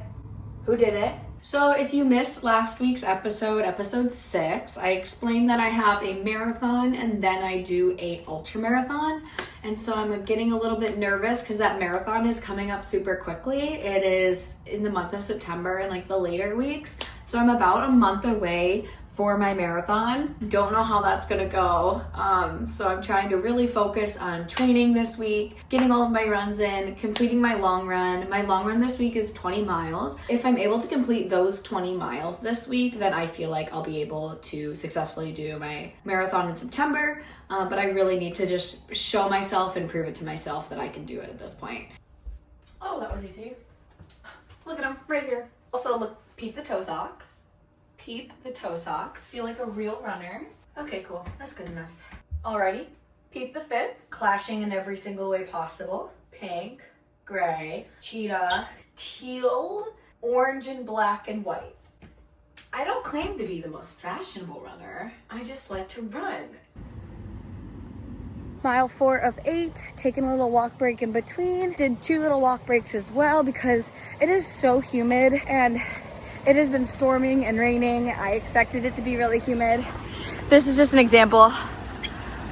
Who did it? So if you missed last week's episode 6, I explained that I have a marathon and then I do a ultramarathon. And so I'm getting a little bit nervous because that marathon is coming up super quickly. It is in the month of September and like the later weeks. So I'm about a month away for my marathon. Don't know how that's gonna go. So I'm trying to really focus on training this week, getting all of my runs in, completing my long run. My long run this week is 20 miles. If I'm able to complete those 20 miles this week, then I feel like I'll be able to successfully do my marathon in September. But I really need to just show myself and prove it to myself that I can do it at this point. Oh, that was easy. Look at them right here. Also, look, peep the toe socks. Peep the toe socks. Feel like a real runner. Okay, cool. That's good enough. Alrighty. Peep the fit. Clashing in every single way possible. Pink, gray, cheetah, teal, orange and black and white. I don't claim to be the most fashionable runner. I just like to run. Mile 4 of 8, taking a little walk break in between. Did 2 little walk breaks as well because it is so humid and it has been storming and raining. I expected it to be really humid. This is just an example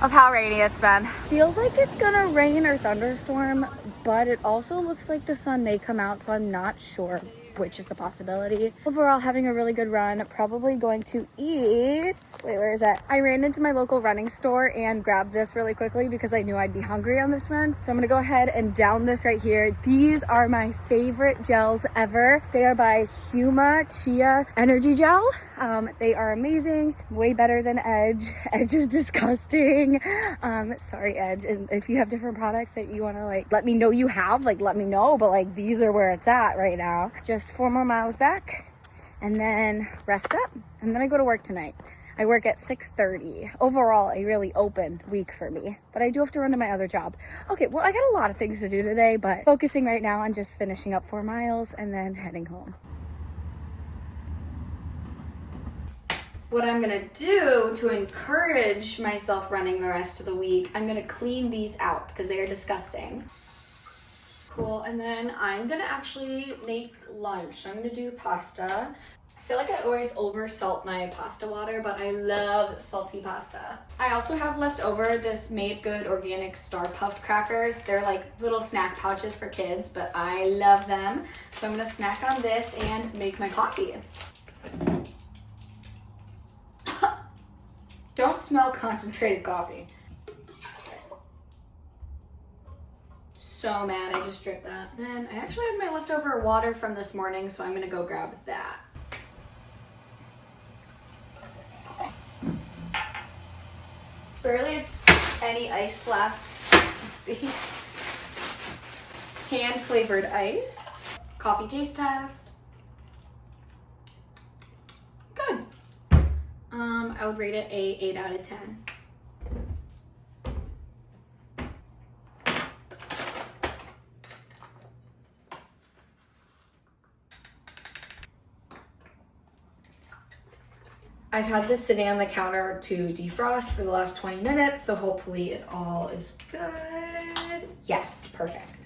of how rainy it's been. Feels like it's gonna rain or thunderstorm, but it also looks like the sun may come out, so I'm not sure which is the possibility. Overall, having a really good run. Probably going to eat. Wait, where is that? I ran into my local running store and grabbed this really quickly because I knew I'd be hungry on this run. So I'm gonna go ahead and down this right here. These are my favorite gels ever. They are by Huma Chia Energy Gel. They are amazing, way better than Edge. Edge is disgusting. Sorry, Edge. And if you have different products that you wanna like, let me know you have, like let me know, but like these are where it's at right now. Just 4 more miles back and then rest up. And then I go to work tonight. I work at 6:30. Overall, a really open week for me, but I do have to run to my other job. Okay, well, I got a lot of things to do today, but focusing right now on just finishing up 4 miles and then heading home. What I'm gonna do to encourage myself running the rest of the week, I'm gonna clean these out because they are disgusting. Cool, and then I'm gonna actually make lunch. So I'm gonna do pasta. I feel like I always over salt my pasta water, but I love salty pasta. I also have left over this Made Good organic Star Puffed crackers. They're like little snack pouches for kids, but I love them. So I'm gonna snack on this and make my coffee. Don't smell concentrated coffee. So mad I just dripped that. Then I actually have my leftover water from this morning, so I'm gonna go grab that. Barely any ice left. Let's see. Hand flavored ice. Coffee taste test. Good. I would rate it a 8 out of 10. I've had this sitting on the counter to defrost for the last 20 minutes, so hopefully it all is good. Yes, perfect.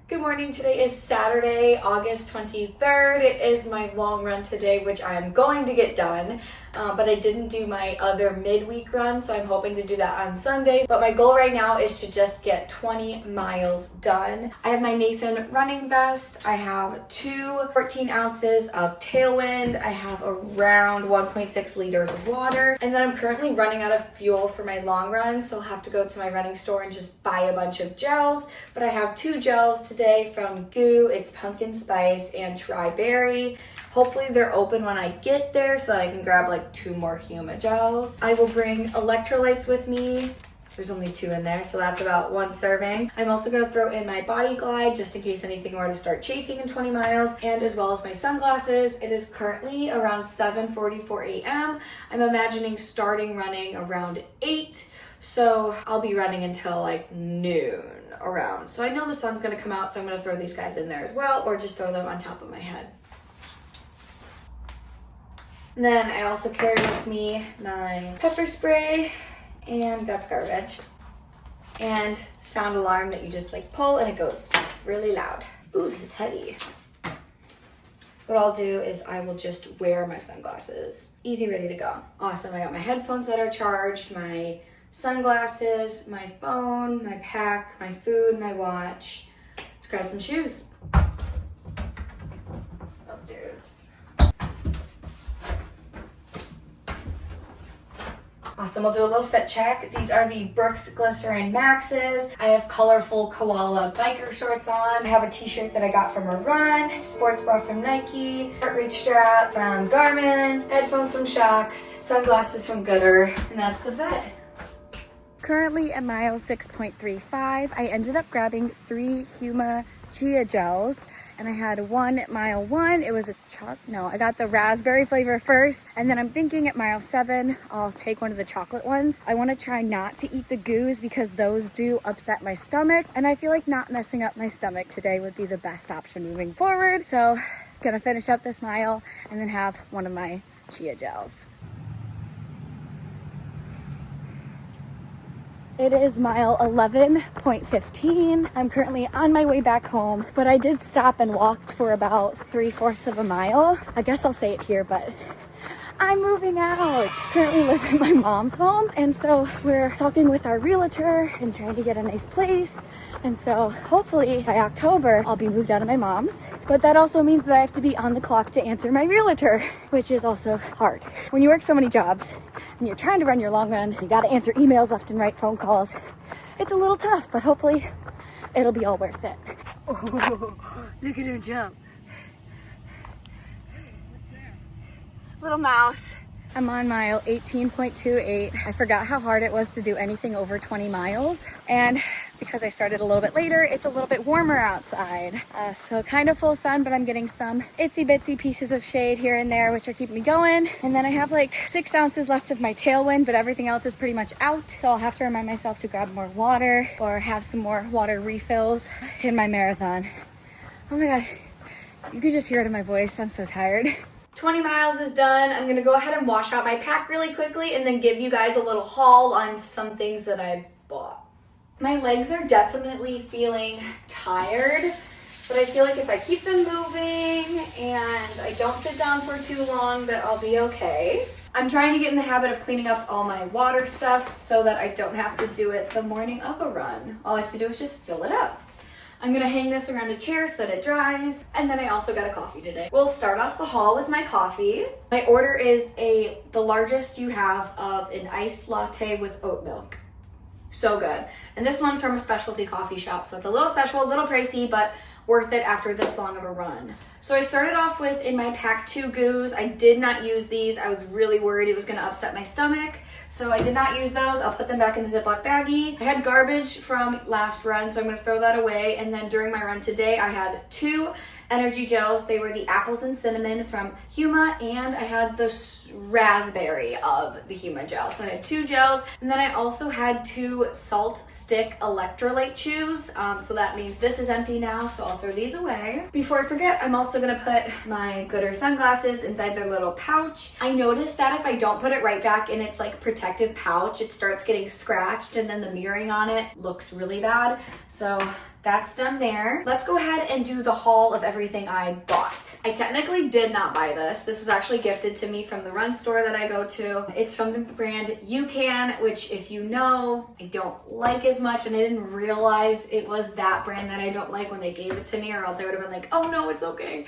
Good morning, today is Saturday, August 23rd. It is my long run today, which I am going to get done, but I didn't do my other midweek run, so I'm hoping to do that on Sunday. But my goal right now is to just get 20 miles done. I have my Nathan running vest. I have 14 ounces of Tailwind. I have around 1.6 liters of water, and then I'm currently running out of fuel for my long run, so I'll have to go to my running store and just buy a bunch of gels. But I have 2 gels today from Goo. It's pumpkin spice and tri-berry. Hopefully they're open when I get there so that I can grab like 2 more Huma gels. I will bring electrolytes with me. There's only 2 in there, so that's about 1 serving. I'm also gonna throw in my Body Glide just in case anything were to start chafing in 20 miles, and as well as my sunglasses. It is currently around 7:44 a.m. I'm imagining starting running around 8, so I'll be running until like noon around. So I know the sun's gonna come out, so I'm gonna throw these guys in there as well, or just throw them on top of my head. And then I also carry with me my pepper spray, and that's garbage. And sound alarm that you just like pull and it goes really loud. Ooh, this is heavy. What I'll do is I will just wear my sunglasses. Easy, ready to go. Awesome, I got my headphones that are charged, my sunglasses, my phone, my pack, my food, my watch. Let's grab some shoes. Oh, there's. Awesome, we'll do a little fit check. These are the Brooks Glycerin Maxes. I have colorful koala biker shorts on. I have a t-shirt that I got from a run, sports bra from Nike, heart rate strap from Garmin, headphones from Shocks, sunglasses from Gooder, and that's the fit. Currently at mile 6.35, I ended up grabbing 3 Huma Chia gels, and I had one at mile 1. It was I got the raspberry flavor first, and then I'm thinking at mile 7, I'll take one of the chocolate ones. I want to try not to eat the goos because those do upset my stomach, and I feel like not messing up my stomach today would be the best option moving forward. So gonna finish up this mile and then have one of my chia gels. It is mile 11.15. I'm currently on my way back home, but I did stop and walked for about 3/4 of a mile. I guess I'll say it here, but I'm moving out. Currently live in my mom's home, and so we're talking with our realtor and trying to get a nice place. And so hopefully by October, I'll be moved out of my mom's. But that also means that I have to be on the clock to answer my realtor, which is also hard. When you work so many jobs and you're trying to run your long run, you got to answer emails left and right, phone calls. It's a little tough, but hopefully it'll be all worth it. Oh, look at him jump. Little mouse. I'm on mile 18.28. I forgot how hard it was to do anything over 20 miles. And because I started a little bit later, it's a little bit warmer outside. So kind of full sun, but I'm getting some itsy bitsy pieces of shade here and there, which are keeping me going. And then I have like 6 ounces left of my tailwind, but everything else is pretty much out. So I'll have to remind myself to grab more water or have some more water refills in my marathon. Oh my God, you could just hear it in my voice. I'm so tired. 20 miles is done. I'm gonna go ahead and wash out my pack really quickly and then give you guys a little haul on some things that I bought. My legs are definitely feeling tired, but I feel like if I keep them moving and I don't sit down for too long, that I'll be okay. I'm trying to get in the habit of cleaning up all my water stuff so that I don't have to do it the morning of a run. All I have to do is just fill it up. I'm gonna hang this around a chair so that it dries. And then I also got a coffee today. We'll start off the haul with my coffee. My order is the largest you have of an iced latte with oat milk. So good. And this one's from a specialty coffee shop. So it's a little special, a little pricey, but worth it after this long of a run. So I started off with in my pack 2 goos. I did not use these. I was really worried it was gonna upset my stomach. So I did not use those. I'll put them back in the Ziploc baggie. I had garbage from last run, so I'm gonna throw that away. And then during my run today, I had 2 energy gels. They were the apples and cinnamon from Huma, and I had the raspberry of the Huma gel. So I had 2 gels, and then I also had 2 salt stick electrolyte chews. So that means this is empty now, so I'll throw these away. Before I forget, I'm also gonna put my Gooder sunglasses inside their little pouch. I noticed that if I don't put it right back in its like protective pouch, it starts getting scratched, and then the mirroring on it looks really bad. So that's done there. Let's go ahead and do the haul of everything I bought. I technically did not buy this. This was actually gifted to me from the run store that I go to. It's from the brand UCAN, which if you know, I don't like as much, and I didn't realize it was that brand that I don't like when they gave it to me, or else I would have been like, oh no, it's okay.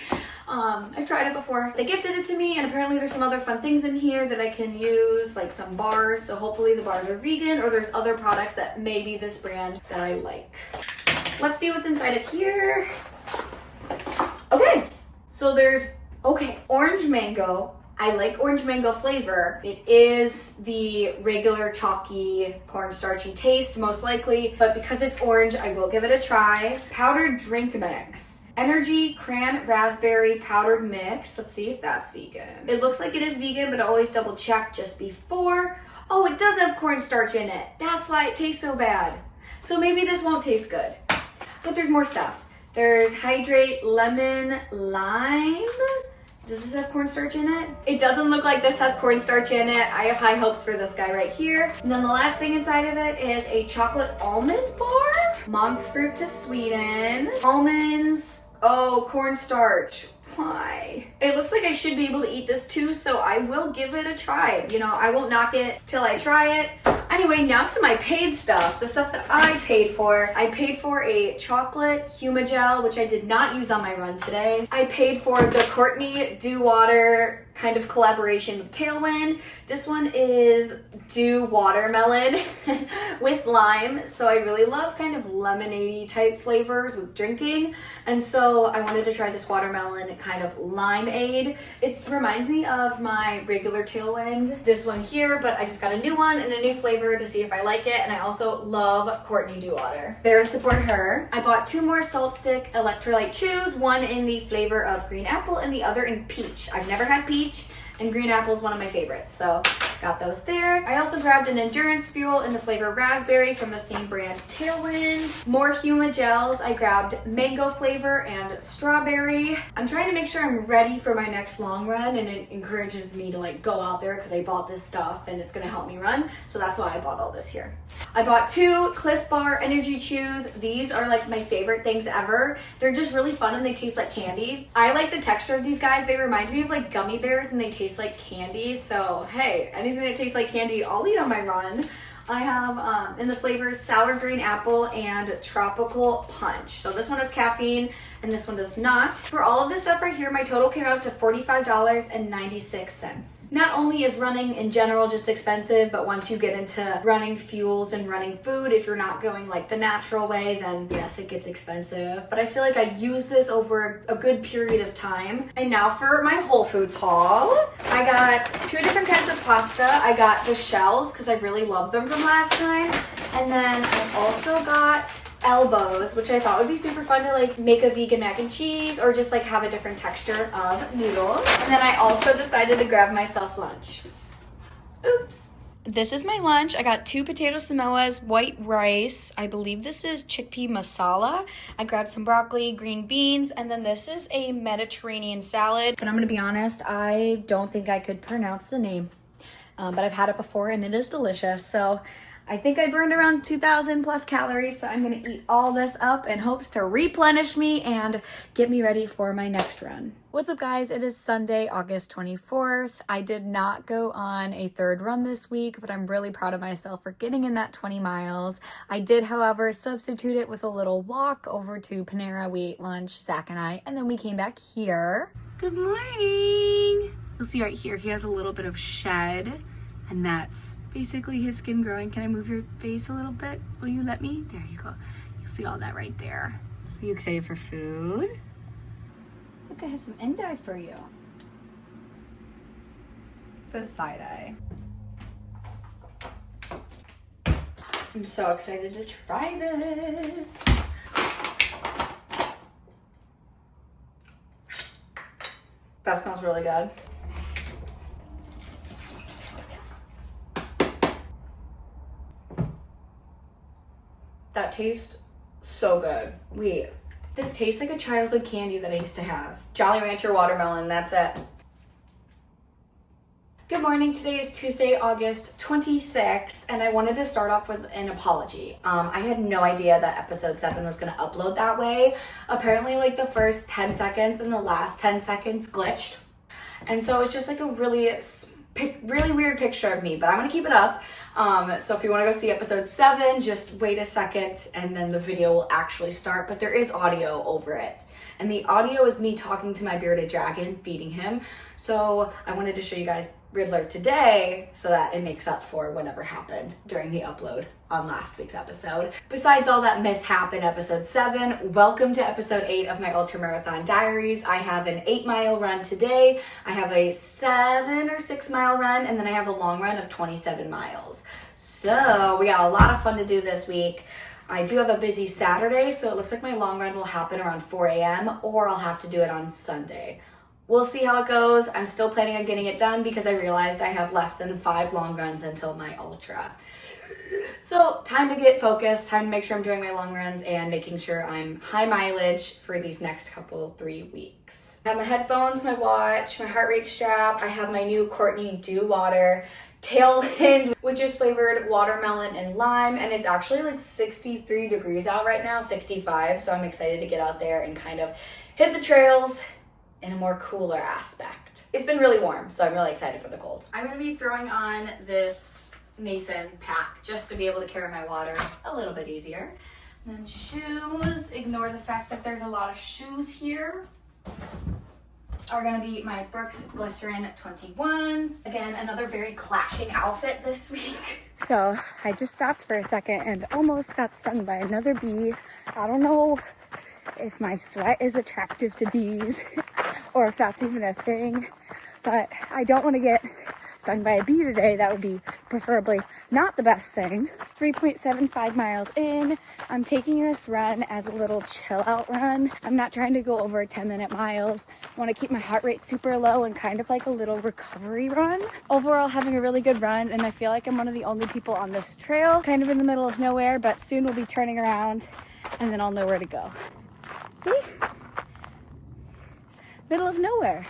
I've tried it before. They gifted it to me, and apparently there's some other fun things in here that I can use, like some bars. So hopefully the bars are vegan, or there's other products that may be this brand that I like. Let's see what's inside of here. Okay, so there's, orange mango. I like orange mango flavor. It is the regular chalky cornstarchy taste, most likely, but because it's orange, I will give it a try. Powdered drink mix. Energy cran raspberry powdered mix. Let's see if that's vegan. It looks like it is vegan, but I always double check just before. Oh, it does have cornstarch in it. That's why it tastes so bad. So maybe this won't taste good. But there's more stuff. There's hydrate lemon lime. Does this have cornstarch in it? It doesn't look like this has cornstarch in it. I have high hopes for this guy right here. And then the last thing inside of it is a chocolate almond bar. Monk fruit to sweeten. Almonds. Oh, cornstarch. Why? It looks like I should be able to eat this too, so I will give it a try. You know, I won't knock it till I try it. Anyway, now to my paid stuff, the stuff that I paid for. I paid for a chocolate Huma gel, which I did not use on my run today. I paid for the Courtney Dew Water kind of collaboration with Tailwind. This one is Dew Watermelon with lime. So I really love kind of lemonade-y type flavors with drinking. And so I wanted to try this watermelon kind of limeade. It reminds me of my regular Tailwind, this one here, but I just got a new one and a new flavor to see if I like it. And I also love Courtney Dew Water. There to support her. I bought 2 more Salt Stick electrolyte chews, one in the flavor of green apple and the other in peach. I've never had peach, and green apple is one of my favorites, so got those there. I also grabbed an endurance fuel in the flavor raspberry from the same brand, Tailwind. More Huma gels. I grabbed mango flavor and strawberry. I'm trying to make sure I'm ready for my next long run, and it encourages me to like go out there because I bought this stuff and it's gonna help me run. So that's why I bought all this here. I bought 2 Cliff Bar energy chews. These are like my favorite things ever. They're just really fun and they taste like candy. I like the texture of these guys. They remind me of like gummy bears and they taste taste like candy. So hey, anything that tastes like candy, I'll eat on my run. I have in the flavors sour green apple and tropical punch. So this one has caffeine and this one does not. For all of this stuff right here, my total came out to $45.96. Not only is running in general just expensive, but once you get into running fuels and running food, if you're not going like the natural way, then yes, it gets expensive. But I feel like I use this over a good period of time. And now for my Whole Foods haul. I got 2 different kinds of pasta. I got the shells because I really love them from last time. And then I also got elbows, which I thought would be super fun to like make a vegan mac and cheese or just like have a different texture of noodles. And then I also decided to grab myself lunch. Oops. This is my lunch. I got 2 potato samoas, white rice. I believe this is chickpea masala. I grabbed some broccoli, green beans, and then this is a Mediterranean salad. But I'm gonna be honest, I don't think I could pronounce the name. But I've had it before and it is delicious. So I think I burned around 2,000 plus calories, so I'm gonna eat all this up in hopes to replenish me and get me ready for my next run. What's up guys, it is Sunday, August 24th. I did not go on a 3rd run this week, but I'm really proud of myself for getting in that 20 miles. I did, however, substitute it with a little walk over to Panera. We ate lunch, Zach and I, and then we came back here. Good morning. You'll see right here, he has a little bit of shed, and that's basically his skin growing. Can I move your face a little bit? Will you let me? There you go. You'll see all that right there. Are you excited for food? Look, I have some endive for you. The side eye. I'm so excited to try this. That smells really good. That tastes so good. Wait, this tastes like a childhood candy that I used to have. Jolly Rancher watermelon, that's it. Good morning, today is Tuesday, August 26th, and I wanted to start off with an apology. I had no idea that episode 7 was gonna upload that way. Apparently like the first 10 seconds and the last 10 seconds glitched. And so it's just like a really weird picture of me, but I'm gonna keep it up. So if you want to go see episode 7, just wait a second and then the video will actually start, but there is audio over it. And the audio is me talking to my bearded dragon, feeding him. So I wanted to show you guys Riddler today so that it makes up for whatever happened during the upload on last week's episode. Besides all that mishap in episode 7, welcome to episode 8 of my ultramarathon diaries. I have an 8-mile run today. I have a 7 or 6 mile run, and then I have a long run of 27 miles. So we got a lot of fun to do this week. I do have a busy Saturday, so it looks like my long run will happen around 4 a.m. or I'll have to do it on Sunday. We'll see how it goes. I'm still planning on getting it done because I realized I have less than 5 long runs until my ultra. So time to get focused, time to make sure I'm doing my long runs and making sure I'm high mileage for these next 3 weeks. I have my headphones, my watch, my heart rate strap. I have my new Courtney Dew Water Tailwind, which is flavored watermelon and lime, and it's actually like 63 degrees out right now, 65, so I'm excited to get out there and kind of hit the trails in a more cooler aspect. It's been really warm, so I'm really excited for the cold. I'm gonna be throwing on this Nathan pack just to be able to carry my water a little bit easier. And then shoes, ignore the fact that there's a lot of shoes here, are gonna be my Brooks Glycerin 21s. Again, another very clashing outfit this week. So I just stopped for a second and almost got stung by another bee. I don't know if my sweat is attractive to bees or if that's even a thing, but I don't want to get stung by a bee today. That would be preferably not the best thing. 3.75 miles in. I'm taking this run as a little chill out run. I'm not trying to go over 10-minute miles. I want to keep my heart rate super low and kind of like a little recovery run. Overall, having a really good run, and I feel like I'm one of the only people on this trail, kind of in the middle of nowhere, but soon we'll be turning around and then I'll know where to go. See? Middle of nowhere.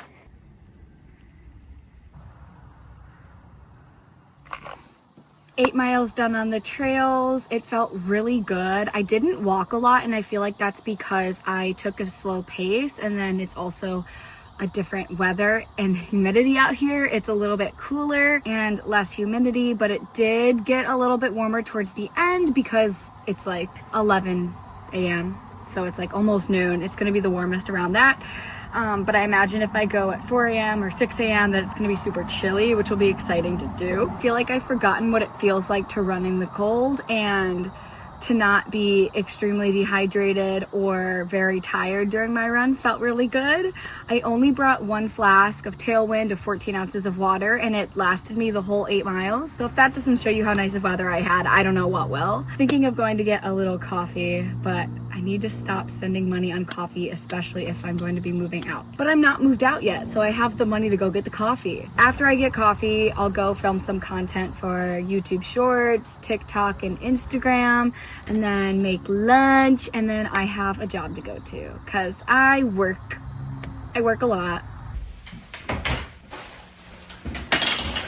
Eight miles done on the trails. It felt really good. I didn't walk a lot, and I feel like that's because I took a slow pace, and then it's also a different weather and humidity out here. It's a little bit cooler and less humidity, but it did get a little bit warmer towards the end because it's like 11 a.m. So it's like almost noon. It's gonna be the warmest around that. But I imagine if I go at 4 a.m. or 6 a.m. that it's gonna be super chilly, which will be exciting to do. I feel like I've forgotten what it feels like to run in the cold and to not be extremely dehydrated or very tired during my run. Felt really good. I only brought 1 flask of Tailwind of 14 ounces of water, and it lasted me the whole 8 miles. So if that doesn't show you how nice of weather I had, I don't know what will. Thinking of going to get a little coffee, but I need to stop spending money on coffee, especially if I'm going to be moving out. But I'm not moved out yet, so I have the money to go get the coffee. After I get coffee, I'll go film some content for YouTube Shorts, TikTok, and Instagram, and then make lunch, and then I have a job to go to, because I work a lot.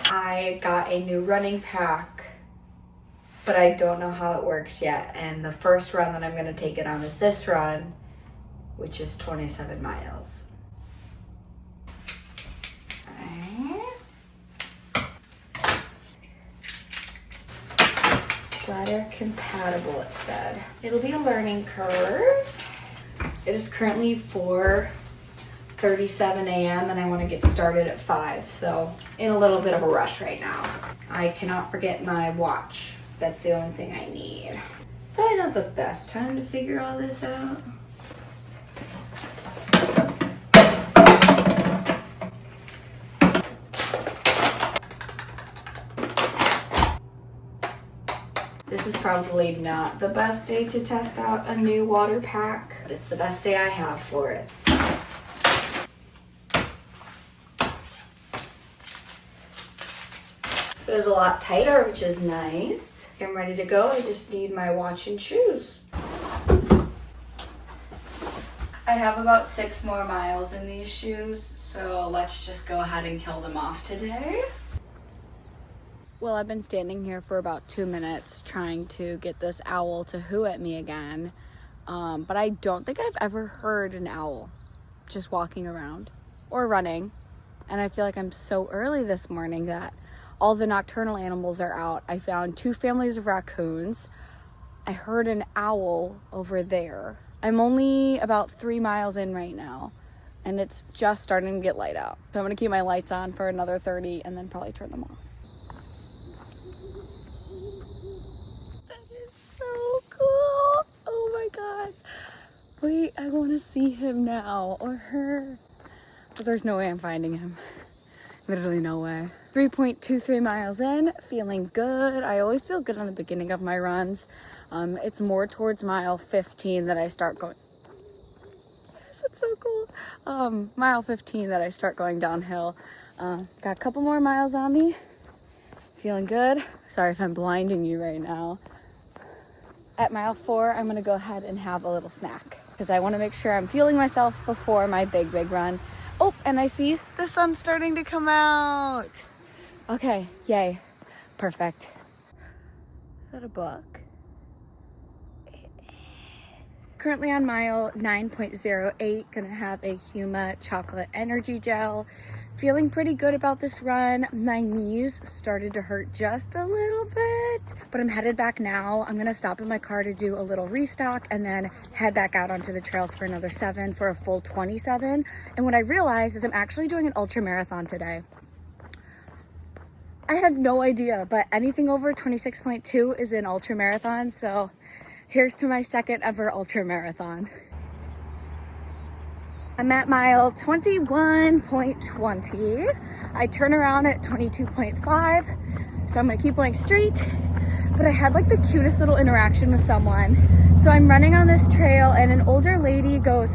I got a new running pack, but I don't know how it works yet. And the first run that I'm gonna take it on is this run, which is 27 miles. Glider compatible, it said. It'll be a learning curve. It is currently 4:37 a.m. and I want to get started at 5, so in a little bit of a rush right now. I cannot forget my watch. That's the only thing I need. Probably not the best time to figure all this out. This is probably not the best day to test out a new water pack, but it's the best day I have for it. Feels a lot tighter, which is nice. I'm ready to go. I just need my watch and shoes. I have about 6 more miles in these shoes, so let's just go ahead and kill them off today. Well, I've been standing here for about 2 minutes trying to get this owl to hoo at me again, but I don't think I've ever heard an owl just walking around or running, and I feel like I'm so early this morning that all the nocturnal animals are out. I found 2 families of raccoons. I heard an owl over there. I'm only about 3 miles in right now, and it's just starting to get light out. So I'm gonna keep my lights on for another 30 and then probably turn them off. That is so cool. Oh my God. Wait, I wanna see him now, or her. But there's no way I'm finding him. Literally no way. 3.23 miles in, feeling good. I always feel good on the beginning of my runs. It's more towards mile 15 that I start going. Yes, it's so cool. Mile 15 that I start going downhill. Got a couple more miles on me. Feeling good. Sorry if I'm blinding you right now. At mile 4, I'm gonna go ahead and have a little snack because I wanna make sure I'm fueling myself before my big run. Oh, and I see the sun starting to come out. Okay, yay, perfect. Is that a buck? It is. Currently on mile 9.08, gonna have a Huma chocolate energy gel. Feeling pretty good about this run. My knees started to hurt just a little bit, but I'm headed back now. I'm gonna stop in my car to do a little restock and then head back out onto the trails for another 7 for a full 27. And what I realized is I'm actually doing an ultra marathon today. I had no idea, but anything over 26.2 is an ultra marathon. So here's to my second ever ultra marathon. I'm at mile 21.20. I turn around at 22.5, so I'm gonna keep going straight. But I had like the cutest little interaction with someone. So I'm running on this trail and an older lady goes,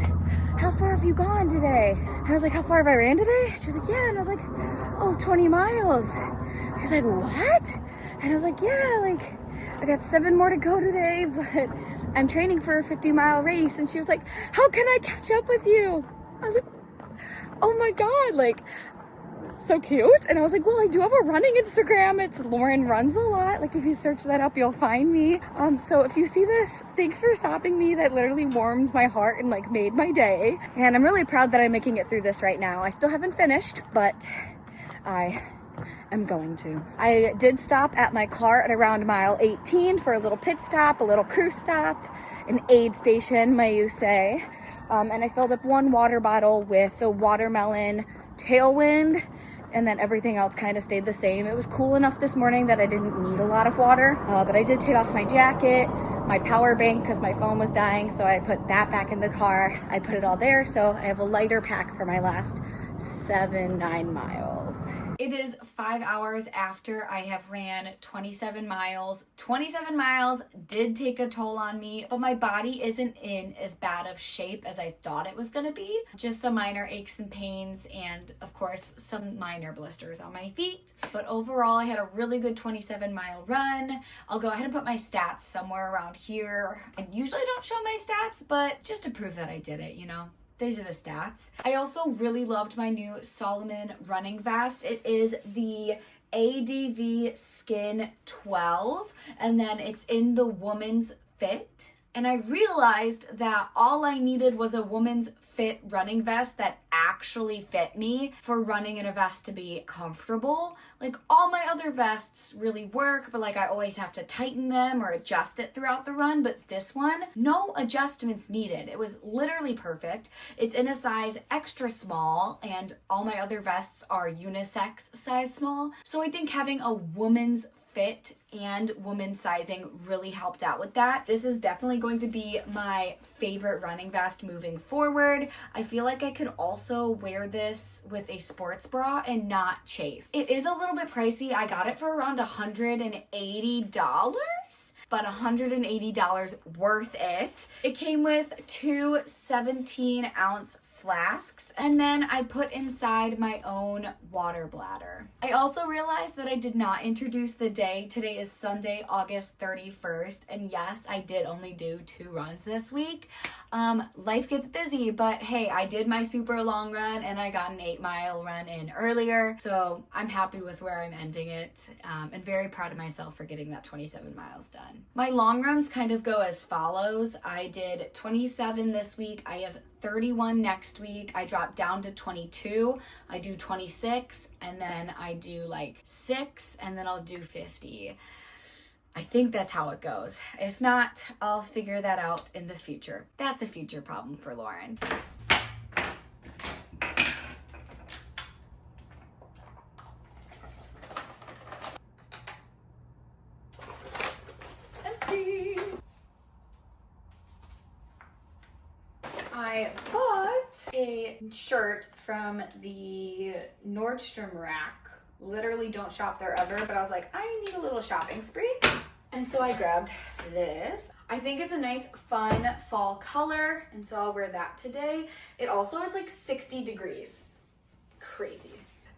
"How far have you gone today?" And I was like, "How far have I ran today?" She was like, "Yeah." And I was like, "Oh, 20 miles. She was like, "What?" And I was like, "Yeah, like I got 7 more to go today, but I'm training for a 50-mile race." And she was like, "How can I catch up with you?" I was like, "Oh my God," like so cute. And I was like, well, I do have a running Instagram. It's Lauren Runs a Lot. Like if you search that up, you'll find me. So if you see this, thanks for stopping me. That literally warmed my heart and like made my day. And I'm really proud that I'm making it through this right now. I still haven't finished, but I'm going to. I did stop at my car at around mile 18 for a little pit stop, a little crew stop, an aid station, may you say. And I filled up one water bottle with the watermelon Tailwind, and then everything else kind of stayed the same. It was cool enough this morning that I didn't need a lot of water, but I did take off my jacket, my power bank, because my phone was dying, so I put that back in the car. I put it all there, so I have a lighter pack for my last 9 miles. It is 5 hours after I have ran 27 miles. 27 miles did take a toll on me, but my body isn't in as bad of shape as I thought it was gonna be. Just some minor aches and pains, and of course, some minor blisters on my feet. But overall, I had a really good 27-mile run. I'll go ahead and put my stats somewhere around here. I usually don't show my stats, but just to prove that I did it, you know? These are the stats. I also really loved my new Salomon running vest. It is the ADV Skin 12, and then it's in the woman's fit. And I realized that all I needed was a woman's fit running vest that actually fit me for running in a vest to be comfortable. Like all my other vests really work, but like I always have to tighten them or adjust it throughout the run. But this one, no adjustments needed. It was literally perfect. It's in a size extra small, and all my other vests are unisex size small. So I think having a woman's fit and woman sizing really helped out with that. This is definitely going to be my favorite running vest moving forward. I feel like I could also wear this with a sports bra and not chafe. It is a little bit pricey. I got it for around $180. But $180 worth it. It came with two 17-ounce flasks, and then I put inside my own water bladder. I also realized that I did not introduce the day. Today is Sunday, August 31st, and yes, I did only do 2 runs this week. Life gets busy, but hey, I did my super long run and I got an 8-mile run in earlier, so I'm happy with where I'm ending it, and very proud of myself for getting that 27 miles done. My long runs kind of go as follows. I did 27 this week. I have 31 next week. I drop down to 22. I do 26, and then I do like 6, and then I'll do 50. I think that's how it goes. If not, I'll figure that out in the future. That's a future problem for Lauren. Empty. I bought a shirt from the Nordstrom rack. Literally don't shop there ever, but I was like, I need a little shopping spree. And so I grabbed this. I think it's a nice, fun fall color, and so I'll wear that today. It also is like 60 degrees. Crazy.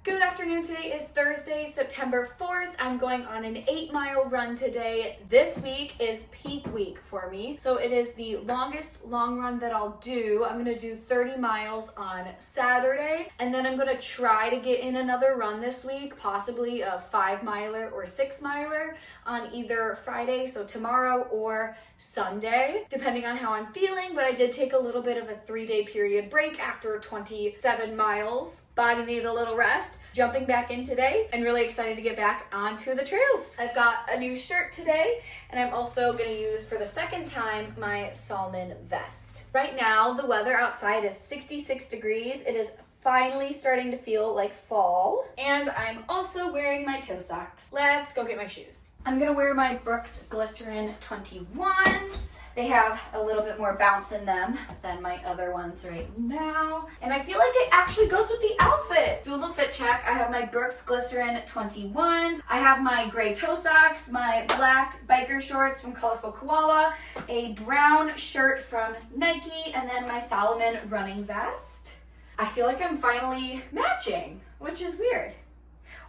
Good afternoon. Today is Thursday, September 4th. I'm going on an 8-mile run today. This week is peak week for me. So it is the longest long run that I'll do. I'm gonna do 30 miles on Saturday, and then I'm gonna try to get in another run this week, possibly a 5-miler or 6-miler on either Friday, so tomorrow, or Sunday, depending on how I'm feeling. But I did take a little bit of a 3-day period break after 27 miles. Body needed a little rest. Jumping back in today and really excited to get back onto the trails. I've got a new shirt today, and I'm also gonna use for the second time my Salomon vest. Right now, the weather outside is 66 degrees. It is finally starting to feel like fall, and I'm also wearing my toe socks. Let's go get my shoes. I'm gonna wear my Brooks Glycerin 21s. They have a little bit more bounce in them than my other ones right now. And I feel like it actually goes with the outfit. Do a little fit check. I have my Brooks Glycerin 21s. I have my gray toe socks, my black biker shorts from Colorful Koala, a brown shirt from Nike, and then my Salomon running vest. I feel like I'm finally matching, which is weird.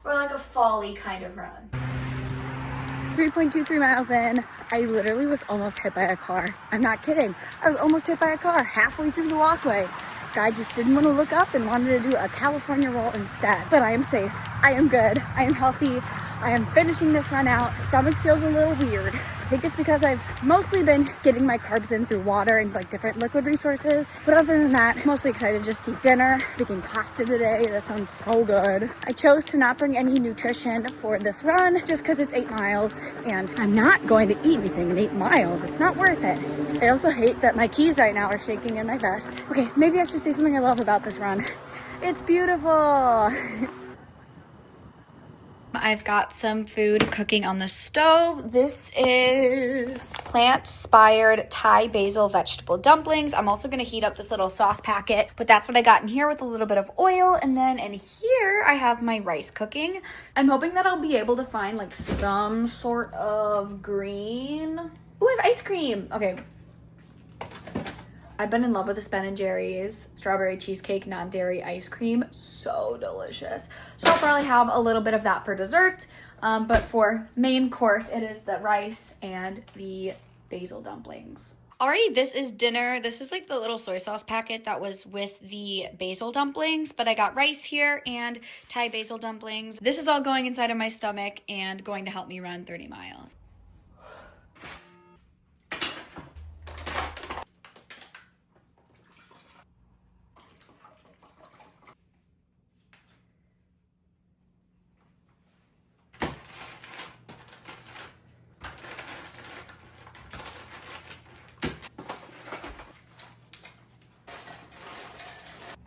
Or like a fall-y kind of run. 3.23 miles in, I literally was almost hit by a car. I'm not kidding. I was almost hit by a car halfway through the walkway. Guy just didn't want to look up and wanted to do a California roll instead. But I am safe. I am good. I am healthy. I am finishing this run out. Stomach feels a little weird. I think it's because I've mostly been getting my carbs in through water and like different liquid resources. But other than that, mostly excited just to eat dinner. Making pasta today. That sounds so good. I chose to not bring any nutrition for this run just because it's 8 miles and I'm not going to eat anything in 8 miles. It's not worth it. I also hate that my keys right now are shaking in my vest. Okay, maybe I should say something I love about this run. It's beautiful. I've got some food cooking on the stove. This is plant-inspired Thai basil vegetable dumplings. I'm also going to heat up this little sauce packet, but that's what I got in here with a little bit of oil. And then in here, I have my rice cooking. I'm hoping that I'll be able to find like some sort of green. Ooh, I have ice cream. Okay. I've been in love with this Ben & Jerry's strawberry cheesecake non-dairy ice cream. So delicious. So I'll probably have a little bit of that for dessert. But for main course, it is the rice and the basil dumplings. Alrighty, this is dinner. This is like the little soy sauce packet that was with the basil dumplings, but I got rice here and Thai basil dumplings. This is all going inside of my stomach and going to help me run 30 miles.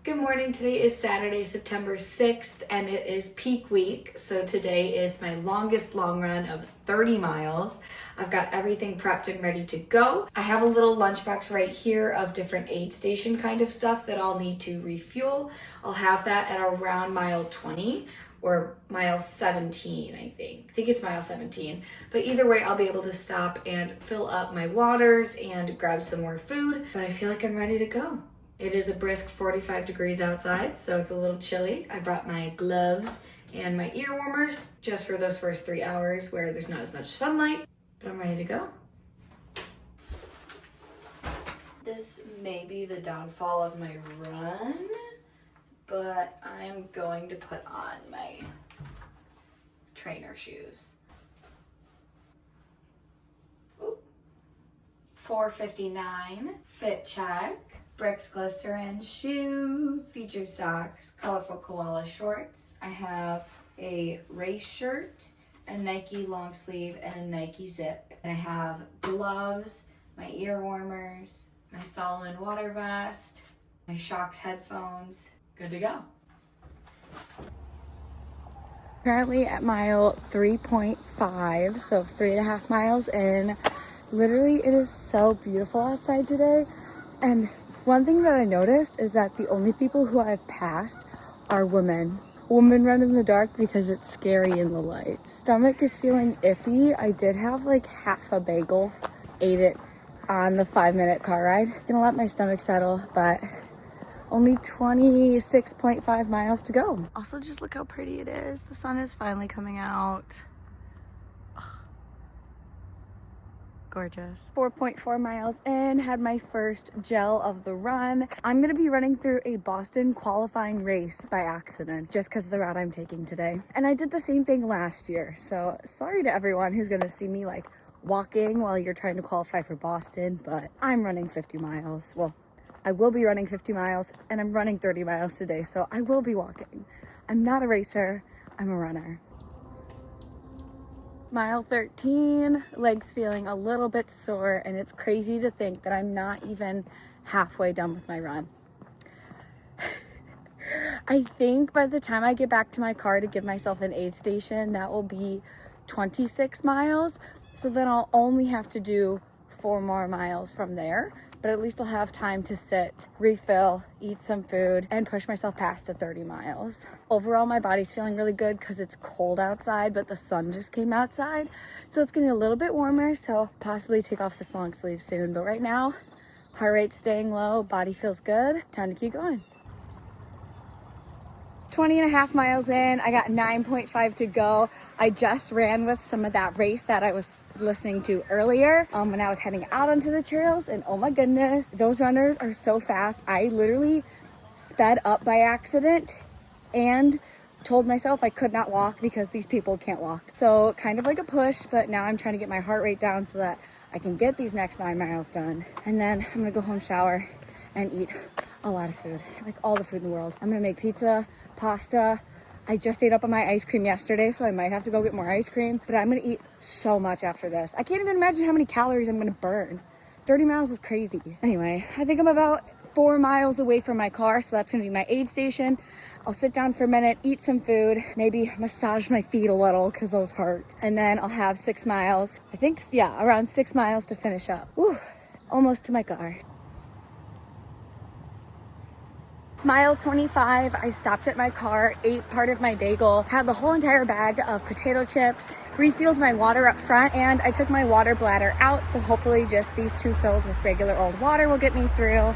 Good morning. Today is Saturday, September 6th, and it is peak week. So today is my longest long run of 30 miles. I've got everything prepped and ready to go. I have a little lunchbox right here of different aid station kind of stuff that I'll need to refuel. I'll have that at around mile 20 or mile 17, I think. I think it's mile 17. But either way, I'll be able to stop and fill up my waters and grab some more food. But I feel like I'm ready to go. It is a brisk 45 degrees outside, so it's a little chilly. I brought my gloves and my ear warmers just for those first 3 hours where there's not as much sunlight, but I'm ready to go. This may be the downfall of my run, but I'm going to put on my trainer shoes. Ooh. 4:59, fit check. Bricks Glycerin shoes, feature socks, colorful koala shorts. I have a race shirt, a Nike long sleeve, and a Nike zip. And I have gloves, my ear warmers, my Solomon water vest, my Shocks headphones. Good to go. Currently at mile 3.5, so 3.5 miles in. Literally, it is so beautiful outside today. And one thing that I noticed is that the only people who I've passed are women. Women run in the dark because it's scary in the light. Stomach is feeling iffy. I did have like half a bagel, ate it on the 5-minute car ride. Gonna let my stomach settle, but only 26.5 miles to go. Also, just look how pretty it is. The sun is finally coming out. Gorgeous. 4.4 miles in, had my first gel of the run. I'm gonna be running through a Boston qualifying race by accident just because of the route I'm taking today. And I did the same thing last year, so sorry to everyone who's gonna see me like walking while you're trying to qualify for Boston, but I'm running 50 miles. Well, I will be running 50 miles and I'm running 30 miles today, so I will be walking. I'm not a racer, I'm a runner. Mile 13, legs feeling a little bit sore, and it's crazy to think that I'm not even halfway done with my run. I think by the time I get back to my car to give myself an aid station, that will be 26 miles. So then I'll only have to do 4 more miles from there. But at least I'll have time to sit, refill, eat some food, and push myself past to 30 miles. Overall, my body's feeling really good because it's cold outside, but the sun just came outside. So it's getting a little bit warmer, so I'll possibly take off this long sleeve soon. But right now, heart rate's staying low, body feels good. Time to keep going. 20.5 miles in, I got 9.5 to go. I just ran with some of that race that I was listening to earlier when I was heading out onto the trails, and oh my goodness, those runners are so fast. I literally sped up by accident and told myself I could not walk because these people can't walk. So kind of like a push, but now I'm trying to get my heart rate down so that I can get these next 9 miles done. And then I'm gonna go home, shower, and eat a lot of food, like all the food in the world. I'm gonna make pizza, pasta. I just ate up on my ice cream yesterday, so I might have to go get more ice cream, but I'm gonna eat so much after this. I can't even imagine how many calories I'm gonna burn. 30 miles is crazy. Anyway, I think I'm about 4 miles away from my car, so that's gonna be my aid station. I'll sit down for a minute, eat some food, maybe massage my feet a little because those hurt. And then I'll have 6 miles. I think, yeah, around 6 miles to finish up. Whew, almost to my car. Mile 25, I stopped at my car, ate part of my bagel, had the whole entire bag of potato chips, refilled my water up front, and I took my water bladder out, so hopefully just these 2 filled with regular old water will get me through.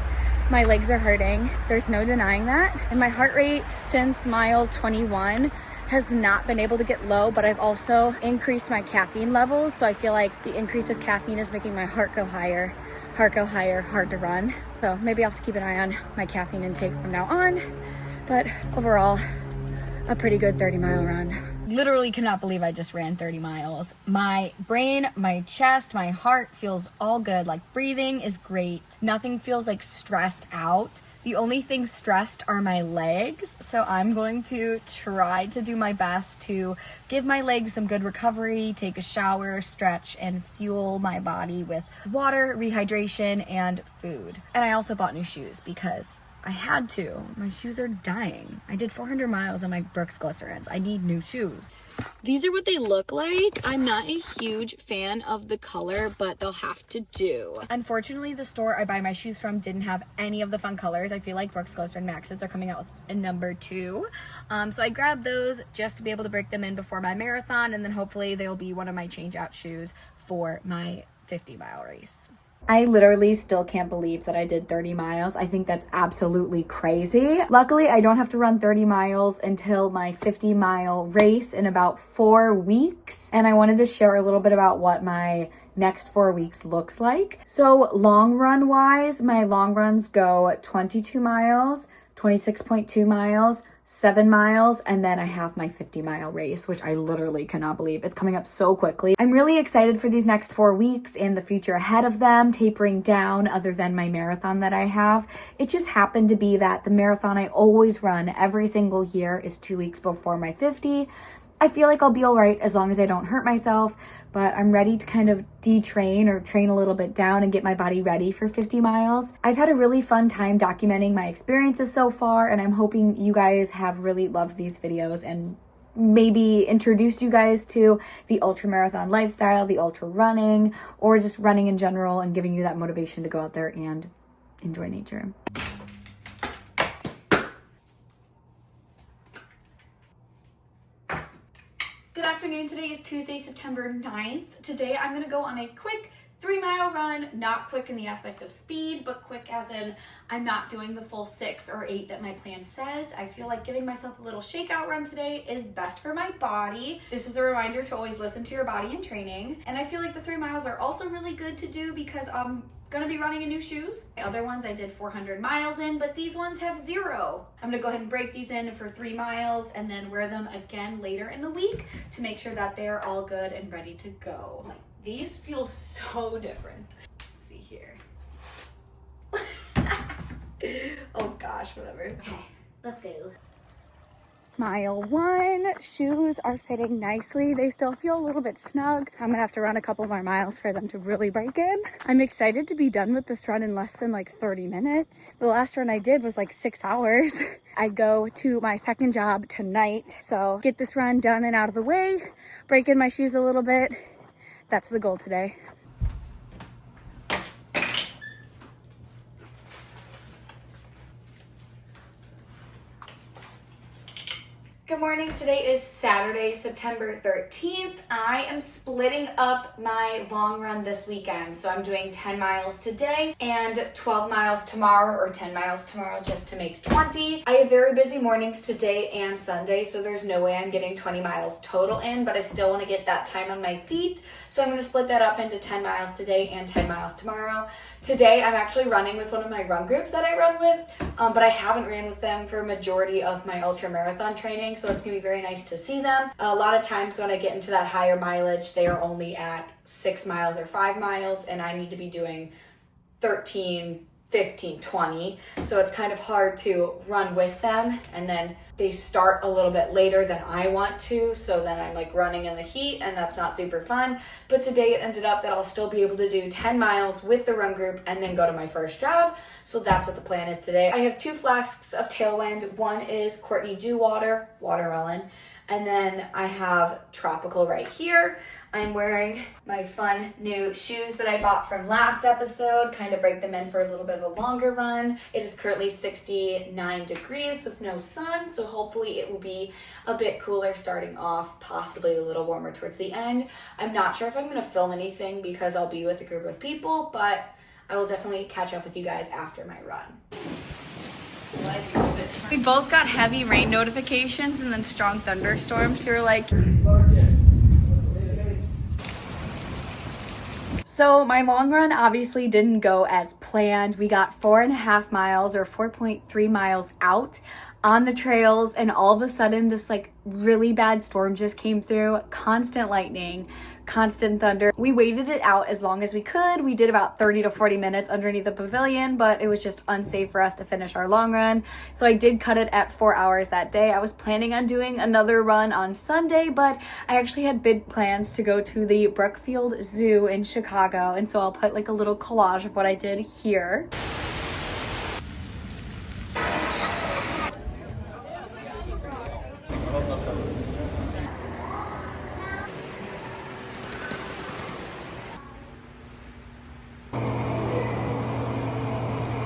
My legs are hurting, there's no denying that. And my heart rate since mile 21 has not been able to get low, but I've also increased my caffeine levels, so I feel like the increase of caffeine is making my heart go higher, hard to run. So maybe I'll have to keep an eye on my caffeine intake from now on. But overall, a pretty good 30-mile run. Literally cannot believe I just ran 30 miles. My brain, my chest, my heart feels all good. Like breathing is great. Nothing feels like stressed out. The only thing stressed are my legs. So I'm going to try to do my best to give my legs some good recovery, take a shower, stretch, and fuel my body with water, rehydration, and food. And I also bought new shoes because I had to. My shoes are dying. I did 400 miles on my Brooks Glycerins. I need new shoes. These are what they look like. I'm not a huge fan of the color, but they'll have to do. Unfortunately, the store I buy my shoes from didn't have any of the fun colors. I feel like Brooks Glycerin Maxes are coming out with a number 2. So I grabbed those just to be able to break them in before my marathon, and then hopefully they'll be one of my change out shoes for my 50-mile race. I literally still can't believe that I did 30 miles. I think that's absolutely crazy. Luckily, I don't have to run 30 miles until my 50-mile race in about 4 weeks. And I wanted to share a little bit about what my next 4 weeks looks like. So long run wise, my long runs go 22 miles, 26.2 miles, 7 miles, and then I have my 50-mile race, which I literally cannot believe. It's coming up so quickly. I'm really excited for these next 4 weeks and the future ahead of them, tapering down other than my marathon that I have. It just happened to be that the marathon I always run every single year is 2 weeks before my 50. I feel like I'll be all right as long as I don't hurt myself, but I'm ready to kind of detrain or train a little bit down and get my body ready for 50 miles. I've had a really fun time documenting my experiences so far, and I'm hoping you guys have really loved these videos and maybe introduced you guys to the ultramarathon lifestyle, the ultra running, or just running in general and giving you that motivation to go out there and enjoy nature. Good afternoon. Today is Tuesday, September 9th. Today I'm going to go on a quick 3-mile run, not quick in the aspect of speed, but quick as in I'm not doing the full 6 or 8 that my plan says. I feel like giving myself a little shakeout run today is best for my body. This is a reminder to always listen to your body in training. And I feel like the 3 miles are also really good to do because I'm gonna be running in new shoes. The other ones I did 400 miles in, but these ones have 0. I'm gonna go ahead and break these in for 3 miles and then wear them again later in the week to make sure that they're all good and ready to go. These feel so different. Let's see here. Oh gosh, whatever. Okay, let's go. Mile 1, shoes are fitting nicely. They still feel a little bit snug. I'm gonna have to run a couple more miles for them to really break in. I'm excited to be done with this run in less than like 30 minutes. The last run I did was like 6 hours. I go to my second job tonight, so get this run done and out of the way, break in my shoes a little bit. That's the goal today. Good morning. Today is Saturday, September 13th. I am splitting up my long run this weekend. So I'm doing 10 miles today and 12 miles tomorrow, or 10 miles tomorrow just to make 20. I have very busy mornings today and Sunday, so there's no way I'm getting 20 miles total in, but I still want to get that time on my feet. So I'm going to split that up into 10 miles today and 10 miles tomorrow. Today I'm actually running with one of my run groups that I run with, but I haven't ran with them for a majority of my ultramarathon training, so it's gonna be very nice to see them. A lot of times when I get into that higher mileage, they are only at 6 miles or 5 miles, and I need to be doing 13, 15, 20. So it's kind of hard to run with them, and then they start a little bit later than I want to, so then I'm like running in the heat, and that's not super fun. But today it ended up that I'll still be able to do 10 miles with the run group and then go to my first job. So that's what the plan is today. I have 2 flasks of Tailwind. One is Courtney Dew water, watermelon, and then I have tropical right here. I'm wearing my fun new shoes that I bought from last episode, kind of break them in for a little bit of a longer run. It is currently 69 degrees with no sun, so hopefully it will be a bit cooler starting off, possibly a little warmer towards the end. I'm not sure if I'm gonna film anything because I'll be with a group of people, but I will definitely catch up with you guys after my run. We both got heavy rain notifications and then strong thunderstorms, so we're like... So my long run obviously didn't go as planned. We got 4.5 miles or 4.3 miles out on the trails, and all of a sudden this like really bad storm just came through, constant lightning, constant thunder. We waited it out as long as we could. We did about 30 to 40 minutes underneath the pavilion, but it was just unsafe for us to finish our long run. So I did cut it at 4 hours that day. I was planning on doing another run on Sunday, but I actually had big plans to go to the Brookfield Zoo in Chicago. And so I'll put like a little collage of what I did here.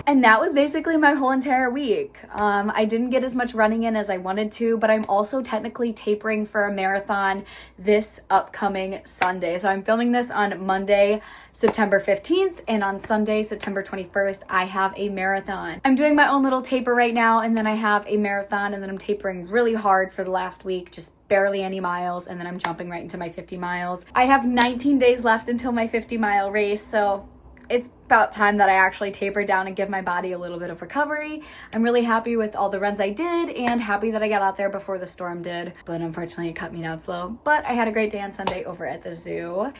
And that was basically my whole entire week. I didn't get as much running in as I wanted to, but I'm also technically tapering for a marathon this upcoming Sunday. So I'm filming this on Monday, September 15th, and on Sunday, September 21st, I have a marathon. I'm doing my own little taper right now, and then I have a marathon, and then I'm tapering really hard for the last week, just barely any miles, and then I'm jumping right into my 50 miles. I have 19 days left until my 50-mile race, so it's about time that I actually taper down and give my body a little bit of recovery. I'm really happy with all the runs I did and happy that I got out there before the storm did, but unfortunately it cut me down slow. But I had a great day on Sunday over at the zoo.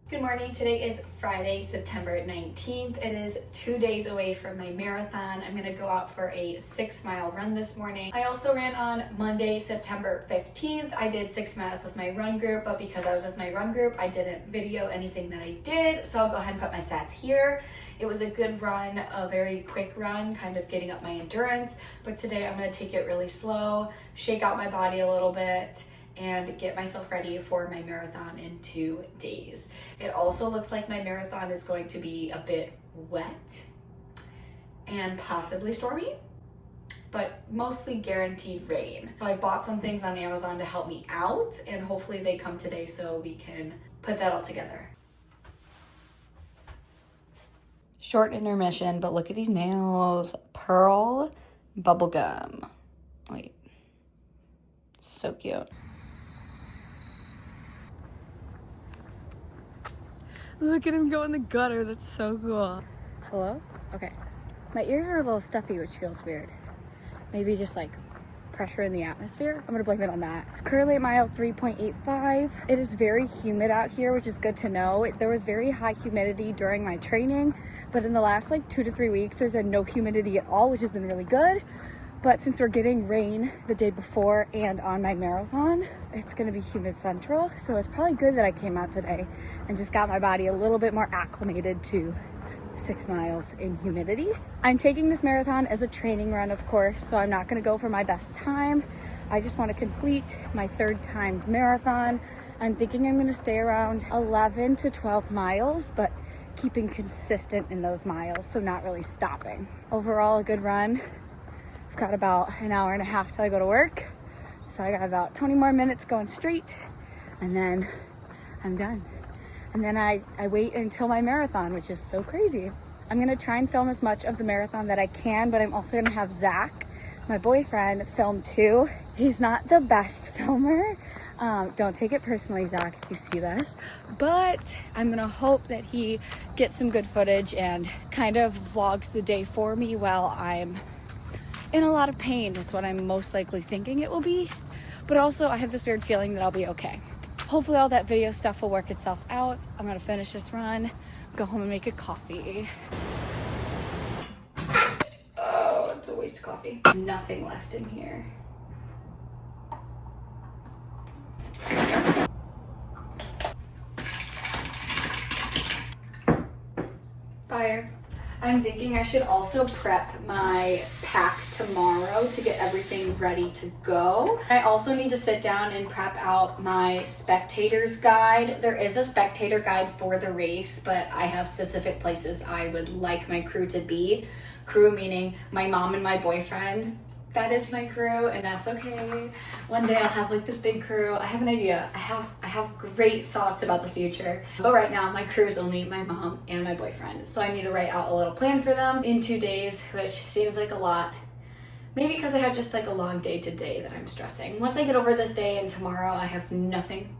Good morning. Today is Friday, September 19th. It is 2 days away from my marathon. I'm gonna go out for a 6-mile run this morning. I also ran on Monday, September 15th. I did 6 miles with my run group, but because I was with my run group, I didn't video anything that I did. So I'll go ahead and put my stats here. It was a good run, a very quick run, kind of getting up my endurance. But today I'm gonna take it really slow, shake out my body a little bit, and get myself ready for my marathon in 2 days. It also looks like my marathon is going to be a bit wet and possibly stormy, but mostly guaranteed rain. So I bought some things on Amazon to help me out, and hopefully they come today so we can put that all together. Short intermission, but look at these nails. Pearl bubblegum. Wait, so cute. Look at him go in the gutter. That's so cool. Hello? Okay. My ears are a little stuffy, which feels weird. Maybe just like pressure in the atmosphere. I'm gonna blame it on that. Currently at mile 3.85. It is very humid out here, which is good to know. There was very high humidity during my training, but in the last like 2 to 3 weeks, there's been no humidity at all, which has been really good. But since we're getting rain the day before and on my marathon, it's gonna be humid central. So it's probably good that I came out today and just got my body a little bit more acclimated to 6 miles in humidity. I'm taking this marathon as a training run, of course, so I'm not gonna go for my best time. I just wanna complete my 3rd timed marathon. I'm thinking I'm gonna stay around 11 to 12 miles, but keeping consistent in those miles, so not really stopping. Overall, a good run. I've got about an hour and a half till I go to work. So I got about 20 more minutes going straight, and then I'm done. And then I wait until my marathon, which is so crazy. I'm gonna try and film as much of the marathon that I can, but I'm also gonna have Zach, my boyfriend filmed too. He's not the best filmer. Don't take it personally, Zach, if you see this, but I'm gonna hope that he gets some good footage and kind of vlogs the day for me while I'm in a lot of pain is what I'm most likely thinking it will be. But also I have this weird feeling that I'll be okay. Hopefully all that video stuff will work itself out. I'm gonna finish this run, go home and make a coffee. Oh, it's a waste of coffee. There's nothing left in here. Fire. I'm thinking I should also prep my pack tomorrow to get everything ready to go. I also need to sit down and prep out my spectator's guide. There is a spectator guide for the race, but I have specific places I would like my crew to be. Crew meaning my mom and my boyfriend. That is my crew, and that's okay. One day I'll have like this big crew. I have an idea. I have great thoughts about the future. But right now my crew is only my mom and my boyfriend. So I need to write out a little plan for them in 2 days, which seems like a lot. Maybe because I have just like a long day today that I'm stressing. Once I get over this day and tomorrow I have nothing,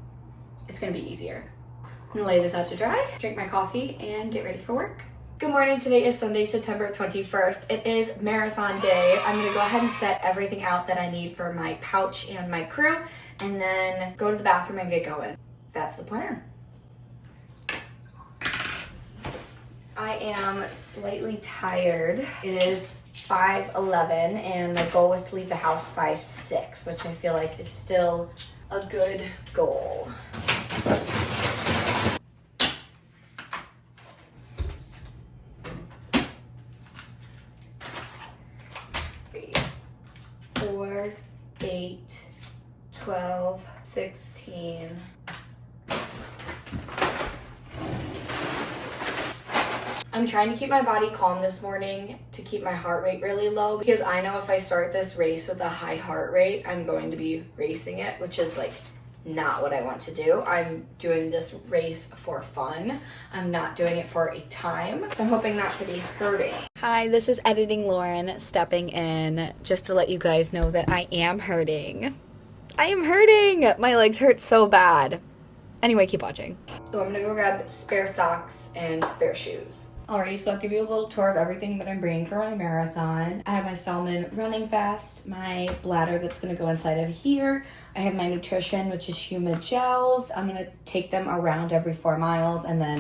it's gonna be easier. I'm gonna lay this out to dry, drink my coffee, and get ready for work. Good morning, today is Sunday, September 21st. It is marathon day. I'm gonna go ahead and set everything out that I need for my pouch and my crew, and then go to the bathroom and get going. That's the plan. I am slightly tired. It is 5:11 and my goal was to leave the house by 6, which I feel like is still a good goal. 4, 8, 12, 16. I'm trying to keep my body calm this morning to keep my heart rate really low because I know if I start this race with a high heart rate, I'm going to be racing it, which is like not what I want to do. I'm doing this race for fun. I'm not doing it for a time. So I'm hoping not to be hurting. Hi, this is Editing Lauren stepping in just to let you guys know that I am hurting. I am hurting! My legs hurt so bad. Anyway, keep watching. So I'm gonna go grab spare socks and spare shoes. Alrighty, so I'll give you a little tour of everything that I'm bringing for my marathon. I have my Salmon running vest, my bladder that's gonna go inside of here. I have my nutrition, which is humid gels. I'm gonna take them around every 4 miles, and then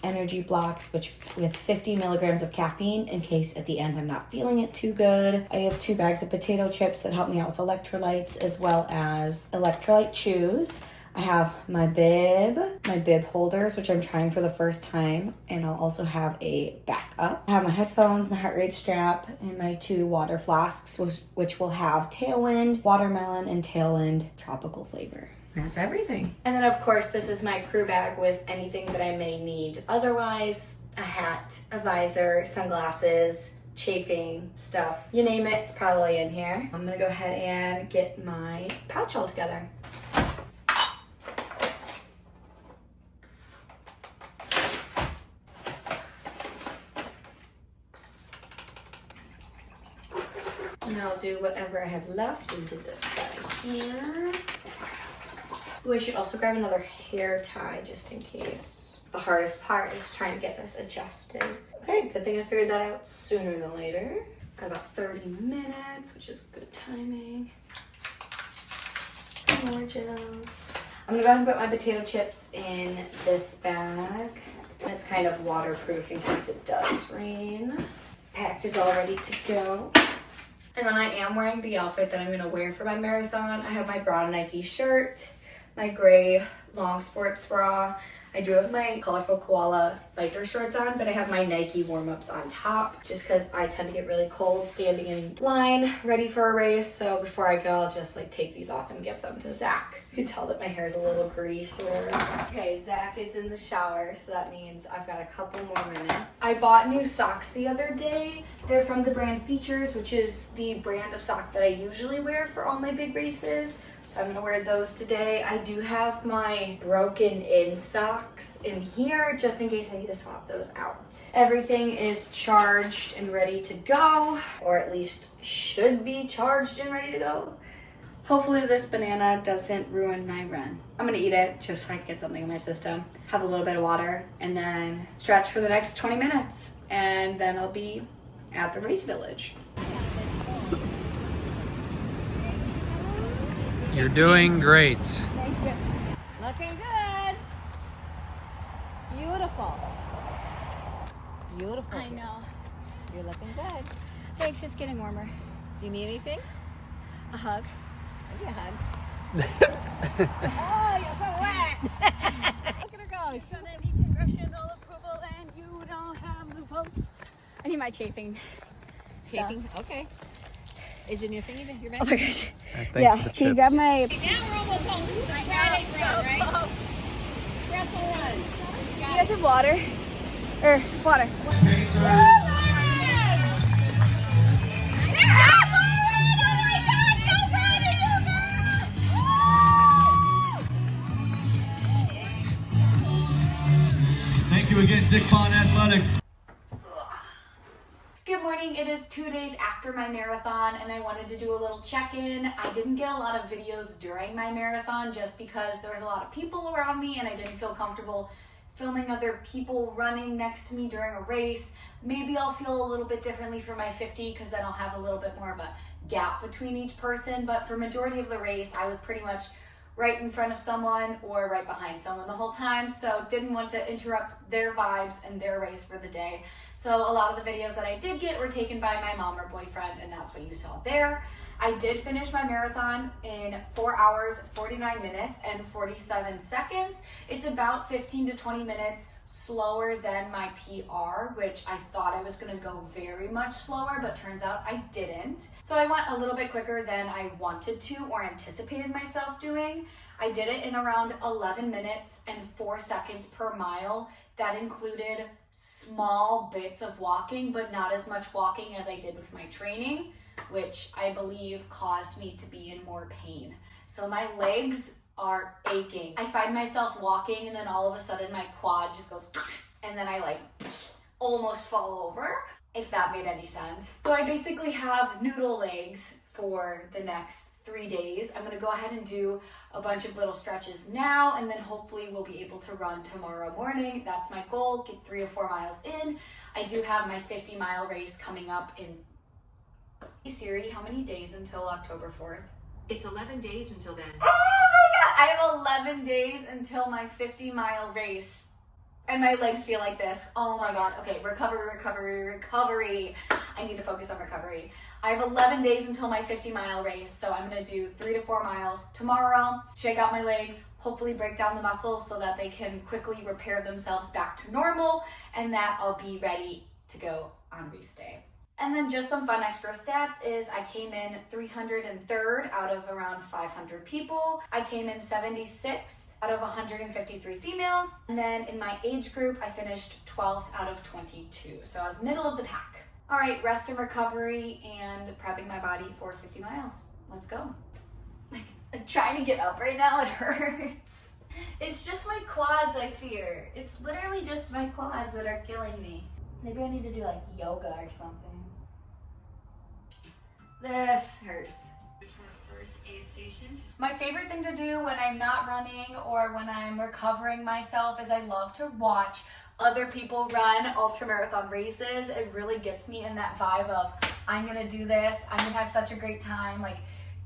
energy blocks, which with 50 milligrams of caffeine in case at the end I'm not feeling it too good. I have 2 bags of potato chips that help me out with electrolytes, as well as electrolyte chews. I have my bib holders, which I'm trying for the first time, and I'll also have a backup. I have my headphones, my heart rate strap, and my 2 water flasks, which will have Tailwind, watermelon, and Tailwind tropical flavor. That's everything. And then of course, this is my crew bag with anything that I may need. Otherwise, a hat, a visor, sunglasses, chafing stuff, you name it, it's probably in here. I'm gonna go ahead and get my pouch all together. And I'll do whatever I have left into this bag here. Ooh, I should also grab another hair tie just in case. The hardest part is trying to get this adjusted. Okay, good thing I figured that out sooner than later. Got about 30 minutes, which is good timing. Some more gels. I'm gonna go ahead and put my potato chips in this bag. And it's kind of waterproof in case it does rain. Pack is all ready to go. And then I am wearing the outfit that I'm gonna wear for my marathon. I have my brown Nike shirt, my gray long sports bra. I do have my colorful koala biker shorts on, but I have my Nike warm-ups on top just because I tend to get really cold standing in line ready for a race. So before I go, I'll just like take these off and give them to Zach. You can tell that my hair's a little greasier. Okay, Zach is in the shower, so that means I've got a couple more minutes. I bought new socks the other day. They're from the brand Features, which is the brand of sock that I usually wear for all my big races. So I'm gonna wear those today. I do have my broken in socks in here just in case I need to swap those out. Everything is charged and ready to go, or at least should be charged and ready to go. Hopefully this banana doesn't ruin my run. I'm gonna eat it just so I can get something in my system, have a little bit of water, and then stretch for the next 20 minutes. And then I'll be at the race village. You're doing great. Thank you. Looking good. Beautiful. It's beautiful. I know. You're looking good. Thanks, it's getting warmer. Do you need anything? A hug. I'll give you a hug. Oh, you're so wet. Look at her go. You've got any congressional approval and you don't have the votes. I need my chafing. Chafing? Okay. Is your new thing even? Your Oh my gosh. Thanks Yeah, for the can you chips. grab my... Now we're almost home. This is my Friday run, right? Wrestle run. You guys have water? Water. Thank you again, Dick Bond Athletics. Good morning. It is 2 days after my marathon and I wanted to do a little check-in. I didn't get a lot of videos during my marathon just because there was a lot of people around me and I didn't feel comfortable filming other people running next to me during a race. Maybe I'll feel a little bit differently for my 50 because then I'll have a little bit more of a gap between each person. But for majority of the race, I was pretty much right in front of someone or right behind someone the whole time, so didn't want to interrupt their vibes and their race for the day. So a lot of the videos that I did get were taken by my mom or boyfriend, and that's what you saw there. I did finish my marathon in 4 hours, 49 minutes, and 47 seconds. It's about 15 to 20 minutes slower than my PR, which I thought I was gonna go very much slower, but turns out I didn't. So I went a little bit quicker than I wanted to or anticipated myself doing. I did it in around 11 minutes and 4 seconds per mile. That included small bits of walking, but not as much walking as I did with my training, which I believe caused me to be in more pain. So my legs are aching. I find myself walking and then all of a sudden my quad just goes and then I like almost fall over, if that made any sense. So I basically have noodle legs for the next 3 days. I'm gonna go ahead and do a bunch of little stretches now and then hopefully we'll be able to run tomorrow morning. That's my goal, get 3 or 4 miles in. I do have my 50-mile race coming up in... Hey Siri, how many days until October 4th? It's 11 days until then. Oh my god! I have 11 days until my 50-mile race. And my legs feel like this. Oh my god. Okay, recovery. I need to focus on recovery. I have 11 days until my 50-mile race, so I'm gonna do 3 to 4 miles tomorrow, shake out my legs, hopefully break down the muscles so that they can quickly repair themselves back to normal, and that I'll be ready to go on race day. And then just some fun extra stats is I came in 303rd out of around 500 people. I came in 76th out of 153 females. And then in my age group, I finished 12th out of 22. So I was middle of the pack. All right, rest and recovery and prepping my body for 50 miles. Let's go. I'm trying to get up right now, it hurts. It's just my quads, I fear. It's literally just my quads that are killing me. Maybe I need to do like yoga or something. This hurts. First aid station. My favorite thing to do when I'm not running or when I'm recovering myself is I love to watch other people run ultramarathon races. It really gets me in that vibe of I'm gonna do this, I'm gonna have such a great time. Like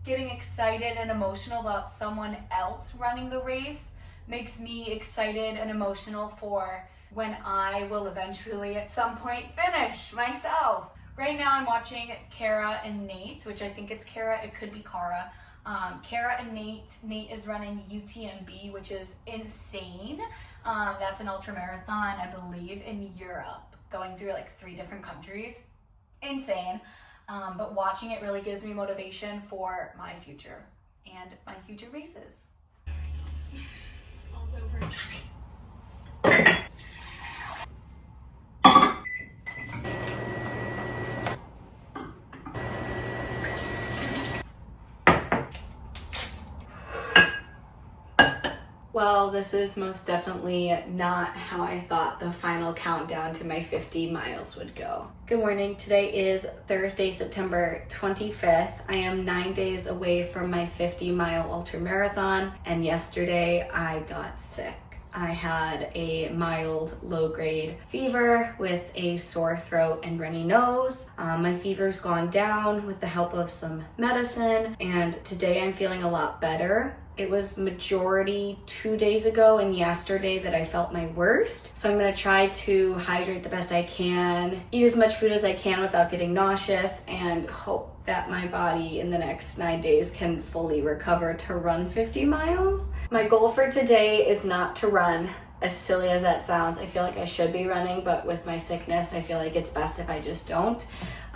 getting excited and emotional about someone else running the race makes me excited and emotional for when I will eventually at some point finish myself. Right now I'm watching Kara and Nate, which I think it's Kara, it could be Kara. Kara and Nate is running UTMB, which is insane. That's an ultramarathon, I believe, in Europe, going through like 3 different countries. Insane. But watching it really gives me motivation for my future and my future races. Also for Well, this is most definitely not how I thought the final countdown to my 50 miles would go. Good morning. Today is Thursday, September 25th. I am 9 days away from my 50-mile ultramarathon, and yesterday I got sick. I had a mild low-grade fever with a sore throat and runny nose. My fever's gone down with the help of some medicine, and today I'm feeling a lot better. It was majority 2 days ago and yesterday that I felt my worst. So I'm gonna try to hydrate the best I can, eat as much food as I can without getting nauseous, and hope that my body in the next 9 days can fully recover to run 50 miles. My goal for today is not to run. As silly as that sounds, I feel like I should be running, but with my sickness, I feel like it's best if I just don't.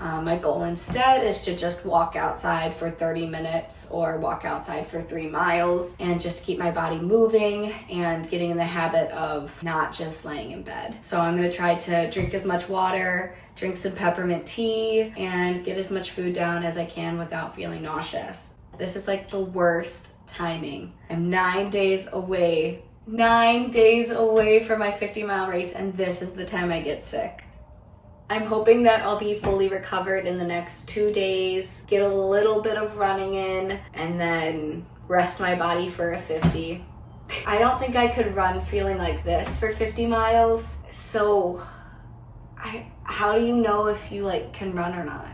My goal instead is to just walk outside for 30 minutes or walk outside for 3 miles and just keep my body moving and getting in the habit of not just laying in bed. So I'm gonna try to drink as much water, drink some peppermint tea, and get as much food down as I can without feeling nauseous. This is like the worst timing. I'm 9 days away from my 50-mile race, and this is the time I get sick. I'm hoping that I'll be fully recovered in the next 2 days, get a little bit of running in, and then rest my body for a 50. I don't think I could run feeling like this for 50 miles. So how do you know if you can run or not?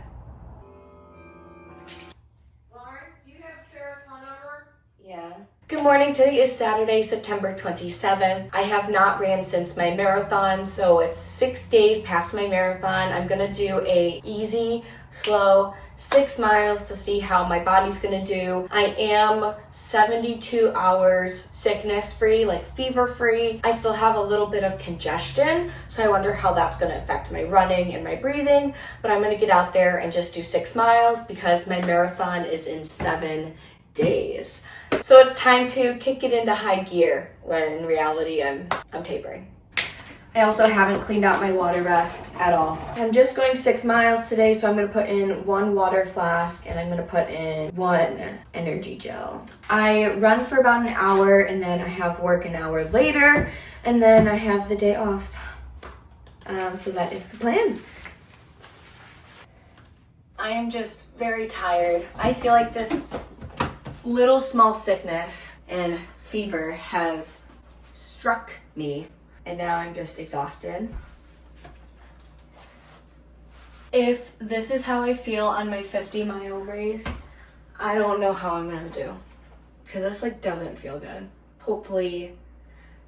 Lauren, do you have Sarah's phone number? Yeah. Good morning. Today is Saturday, September 27th. I have not ran since my marathon, so it's 6 days past my marathon. I'm gonna do a easy, slow 6 miles to see how my body's gonna do. I am 72 hours sickness free, fever free. I still have a little bit of congestion, so I wonder how that's gonna affect my running and my breathing, but I'm gonna get out there and just do 6 miles because my marathon is in 7 days. So it's time to kick it into high gear when in reality I'm tapering. I also haven't cleaned out my water rest at all. I'm just going 6 miles today, so I'm gonna put in 1 water flask and I'm gonna put in 1 energy gel. I run for about an hour and then I have work an hour later and then I have the day off. So that is the plan. I am just very tired. I feel like this little small sickness and fever has struck me, and now I'm just exhausted. If this is how I feel on my 50-mile race, I don't know how I'm gonna do, because this doesn't feel good. Hopefully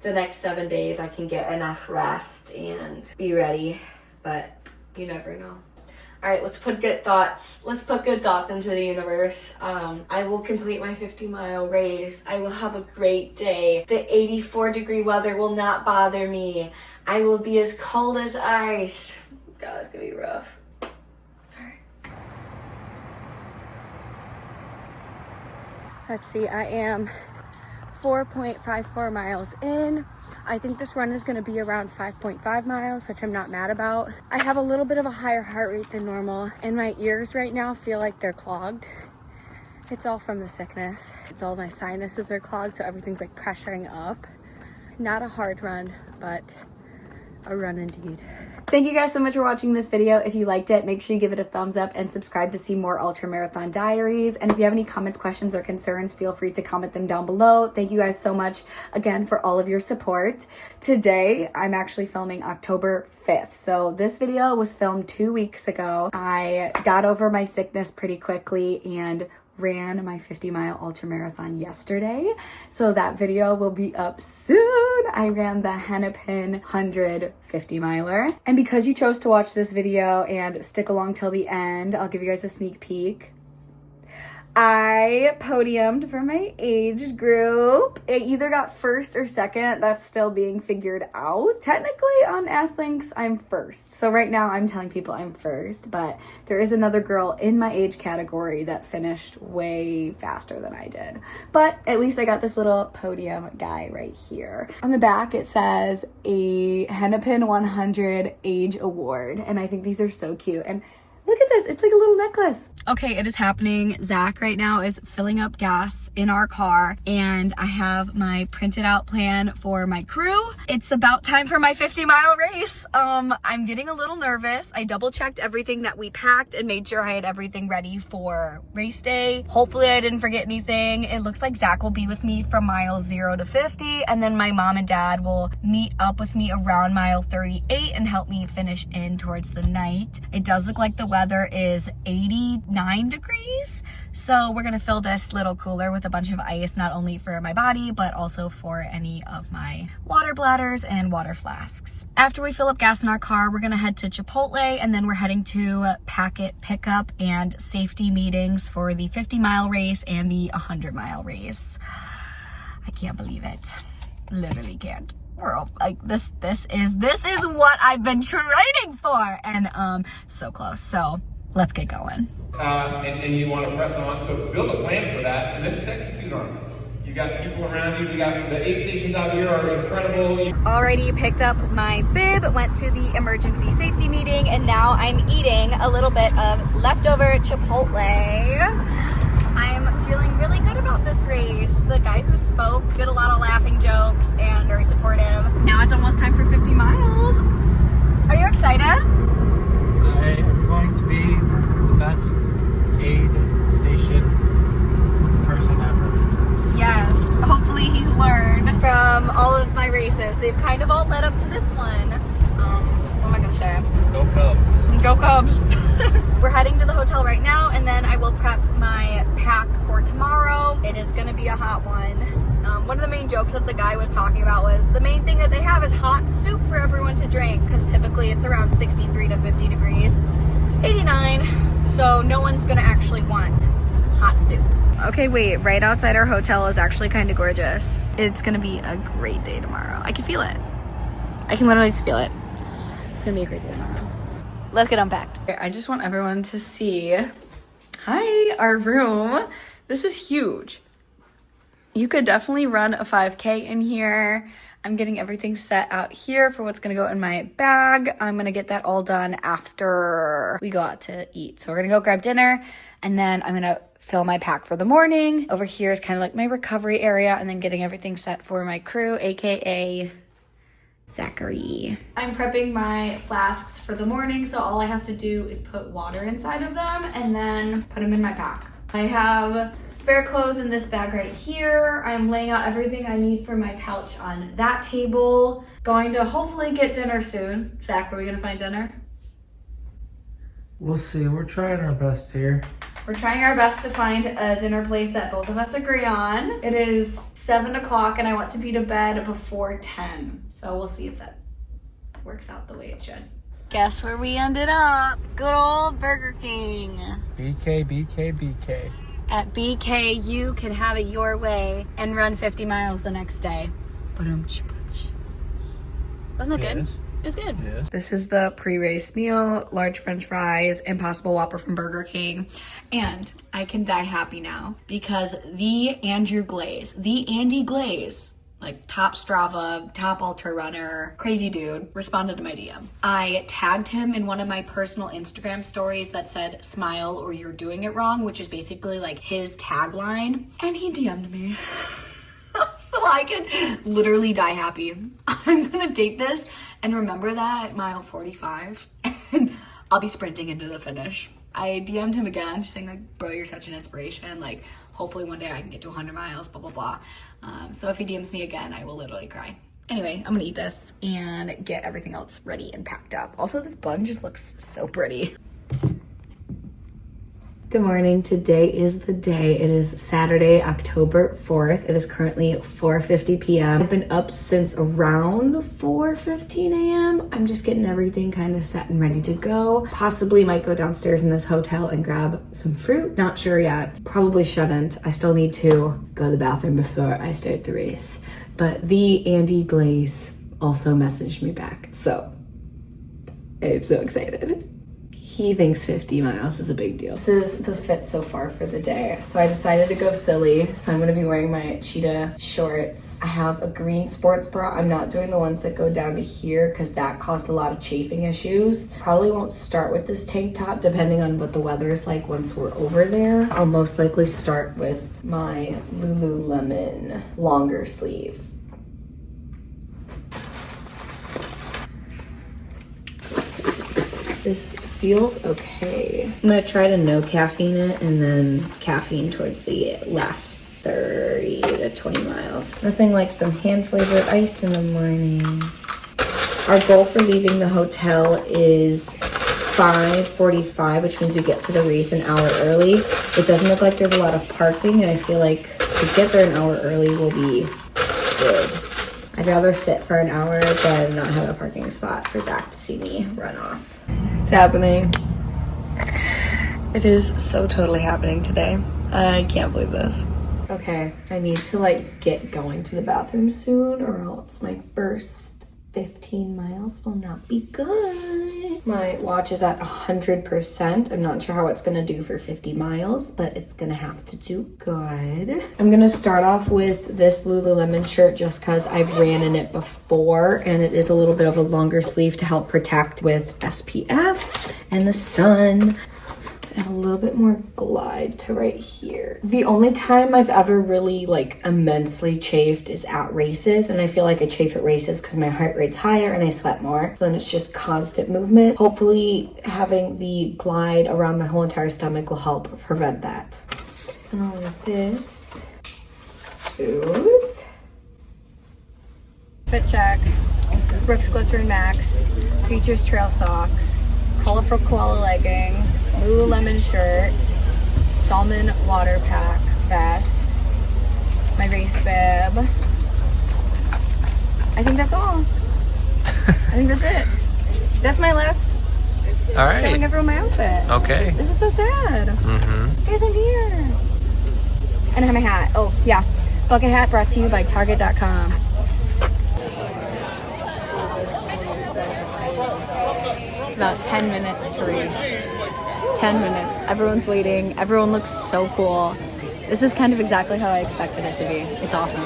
the next 7 days I can get enough rest and be ready, but you never know. All right, let's put good thoughts into the universe. I will complete my 50-mile race. I will have a great day. The 84-degree weather will not bother me. I will be as cold as ice. God, it's gonna be rough. All right. Let's see, I am 4.54 miles in. I think this run is going to be around 5.5 miles, which I'm not mad about. I have a little bit of a higher heart rate than normal, and my ears right now feel like they're clogged. It's all from the sickness. It's all my sinuses are clogged, so everything's pressuring up. Not a hard run, but a run indeed. Thank you guys so much for watching this video. If you liked it, make sure you give it a thumbs up and subscribe to see more ultramarathon diaries. And if you have any comments, questions, or concerns, feel free to comment them down below. Thank you guys so much again for all of your support. Today, I'm actually filming October 5th. So this video was filmed 2 weeks ago. I got over my sickness pretty quickly and ran my 50-mile ultramarathon yesterday, so that video will be up soon. I ran the Hennepin 100 50-miler, and because you chose to watch this video and stick along till the end, I'll give you guys a sneak peek. I podiumed for my age group. It either got first or second. That's still being figured out. Technically on Athlinks, I'm first. So right now I'm telling people I'm first, but there is another girl in my age category that finished way faster than I did. But at least I got this little podium guy right here. On the back, it says a Hennepin 100 age award. And I think these are so cute. And look at necklace. It's like a little necklace. Okay, it is happening. Zach right now is filling up gas in our car, and I have my printed out plan for my crew. It's about time for my 50-mile race. I'm getting a little nervous. I double checked everything that we packed and made sure I had everything ready for race day. Hopefully I didn't forget anything. It looks like Zach will be with me from mile 0 to 50, and then my mom and dad will meet up with me around mile 38 and help me finish in towards the night. It does look like the weather is 89 degrees, so we're gonna fill this little cooler with a bunch of ice, not only for my body but also for any of my water bladders and water flasks. After we fill up gas in our car, we're gonna head to Chipotle, and then we're heading to packet pickup and safety meetings for the 50-mile race and the 100-mile race. I can't believe it. Literally can't. Like this is what I've been training for, and so close. So let's get going. And you want to press on, so build a plan for that and then just execute on it. You got people around you, we got the aid stations out here are incredible. Already picked up my bib, went to the emergency safety meeting, and now I'm eating a little bit of leftover Chipotle. I am feeling really good about this race. The guy who spoke did a lot of laughing jokes and very supportive. Now it's almost time for 50 miles. Are you excited? I am going to be the best aid station person ever. Yes, hopefully he's learned from all of my races. They've kind of all led up to this one. What am I gonna say? Go Cubs. Go Cubs. We're heading to the hotel right now, and then I will prep my pack for tomorrow. It is gonna be a hot one. One of the main jokes that the guy was talking about was the main thing that they have is hot soup for everyone to drink, because typically it's around 63 to 50 degrees, 89, so no one's gonna actually want hot soup. Okay, wait, right outside our hotel is actually kind of gorgeous. It's gonna be a great day tomorrow. I can feel it. I can literally just feel it. It's gonna be a great day tomorrow. Let's get unpacked. I just want everyone to see, hi, our room. This is huge. You could definitely run a 5K in here. I'm getting everything set out here for what's gonna go in my bag. I'm gonna get that all done after we go out to eat. So we're gonna go grab dinner, and then I'm gonna fill my pack for the morning. Over here is kind of like my recovery area, and then getting everything set for my crew, AKA Zachary. I'm prepping my flasks for the morning, so all I have to do is put water inside of them and then put them in my pack. I have spare clothes in this bag right here. I'm laying out everything I need for my pouch on that table. Going to hopefully get dinner soon. Zach, are we gonna find dinner? We'll see. We're trying our best here. We're trying our best to find a dinner place that both of us agree on. It is 7 o'clock and I want to be to bed before 10. So we'll see if that works out the way it should. Guess where we ended up? Good old Burger King. BK. At BK, you can have it your way and run 50 miles the next day. Wasn't that good? Yes. It was good. Yes. This is the pre-race meal, large french fries, Impossible Whopper from Burger King. And I can die happy now because the Andy Glaze, like top Strava, top ultra runner, crazy dude, responded to my DM. I tagged him in one of my personal Instagram stories that said smile or you're doing it wrong, which is basically like his tagline. And he DM'd me. So I can literally die happy. I'm gonna take this and remember that at mile 45 and I'll be sprinting into the finish. I DM'd him again, just saying like, bro, you're such an inspiration. Like, hopefully one day I can get to 100 miles, blah, blah, blah. So if he DMs me again, I will literally cry. Anyway, I'm gonna eat this and get everything else ready and packed up. Also, this bun just looks so pretty. Good morning. Today is the day. It is Saturday, October 4th. It is currently 4:50 p.m. I've been up since around 4:15 a.m. I'm just getting everything kind of set and ready to go. Possibly might go downstairs in this hotel and grab some fruit. Not sure yet. Probably shouldn't. I still need to go to the bathroom before I start the race. But the Andy Glaze also messaged me back. So I'm so excited. He thinks 50 miles is a big deal. This is the fit so far for the day. So I decided to go silly. So I'm gonna be wearing my cheetah shorts. I have a green sports bra. I'm not doing the ones that go down to here because that caused a lot of chafing issues. Probably won't start with this tank top depending on what the weather is like once we're over there. I'll most likely start with my Lululemon longer sleeve. This feels okay. I'm gonna try to no caffeine it and then caffeine towards the last 30 to 20 miles. Nothing like some hand flavored ice in the morning. Our goal for leaving the hotel is 5:45, which means we get to the race an hour early. It doesn't look like there's a lot of parking, and I feel like if we get there an hour early, we'll be good. I'd rather sit for an hour than not have a parking spot for Zach to see me run off. It's happening. It is so totally happening today. I can't believe this. Okay, I need to like get going to the bathroom soon or else my first 15 miles will not be good. My watch is at 100%. I'm not sure how it's gonna do for 50 miles, but it's gonna have to do good. I'm gonna start off with this Lululemon shirt just because I've ran in it before and it is a little bit of a longer sleeve to help protect with SPF and the sun. And a little bit more glide to right here. The only time I've ever really like immensely chafed is at races, and I feel like I chafe at races because my heart rate's higher and I sweat more. So then it's just constant movement. Hopefully having the glide around my whole entire stomach will help prevent that. And all of this. Good. Fit check. Brooks Glycerin Max. Features trail socks. Colorful koala leggings. Lululemon shirt, salmon water pack vest, my race bib. I think that's all. I think that's it. That's my list. All right. Showing everyone my outfit. Okay. This is so sad. Guys, I'm here. And I have my hat. Oh, yeah. Bucket hat brought to you by Target.com. It's about 10 minutes to race. 10 minutes. Everyone's waiting. Everyone looks so cool. This is kind of exactly how I expected it to be. It's awesome.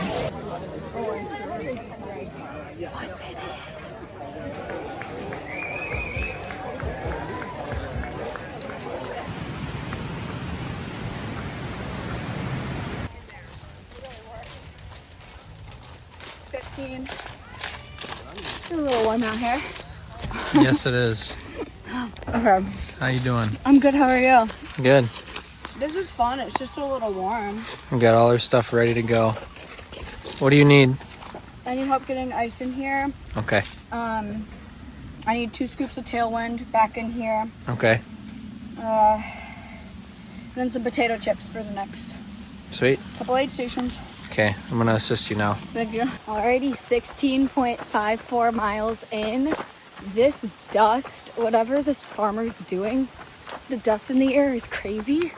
15. It's a little warm out here. Yes, it is. Okay. How you doing? I'm good. How are you? Good. This is fun. It's just a little warm. We got all our stuff ready to go. What do you need? I need help getting ice in here. Okay. I need 2 scoops of Tailwind back in here. Okay. Then some potato chips for the next Sweet. couple aid stations. Okay, I'm gonna assist you now. Thank you. Alrighty, 16.54 miles in. This dust, whatever this farmer's doing, the dust in the air is crazy.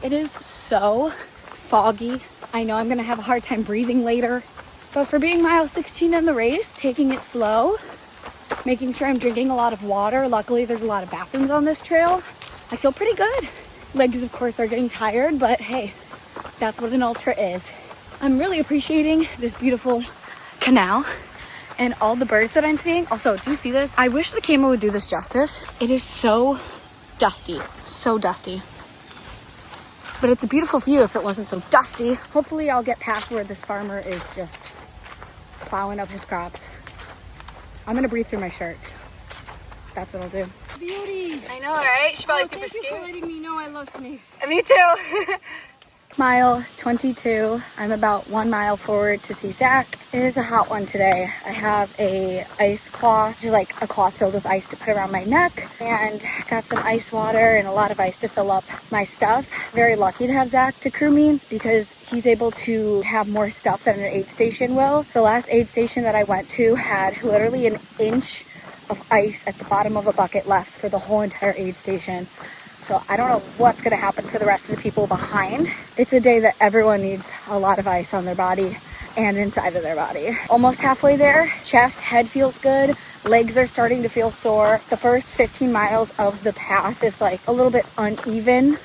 It is so foggy. I know I'm gonna have a hard time breathing later, but for being mile 16 in the race, taking it slow, making sure I'm drinking a lot of water. Luckily, there's a lot of bathrooms on this trail. I feel pretty good. Legs, of course, are getting tired, but hey, that's what an ultra is. I'm really appreciating this beautiful canal and all the birds that I'm seeing. Also, do you see this? I wish the camera would do this justice. It is so dusty, so dusty. But it's a beautiful view if it wasn't so dusty. Hopefully I'll get past where this farmer is just plowing up his crops. I'm gonna breathe through my shirt. That's what I'll do. Beauty. I know, right? She's probably super Thank you scared. for letting me know I love snakes. Me too. Mile 22. I'm about 1 mile forward to see Zach. It is a hot one today. I have a ice cloth, which is like a cloth filled with ice to put around my neck, and got some ice water and a lot of ice to fill up my stuff. Very lucky to have Zach to crew me because he's able to have more stuff than an aid station will. The last aid station that I went to had literally an inch of ice at the bottom of a bucket left for the whole entire aid station. So I don't know what's gonna happen for the rest of the people behind. It's a day that everyone needs a lot of ice on their body and inside of their body. Almost halfway there. Chest, head feels good. Legs are starting to feel sore. The first 15 miles of the path is like a little bit uneven.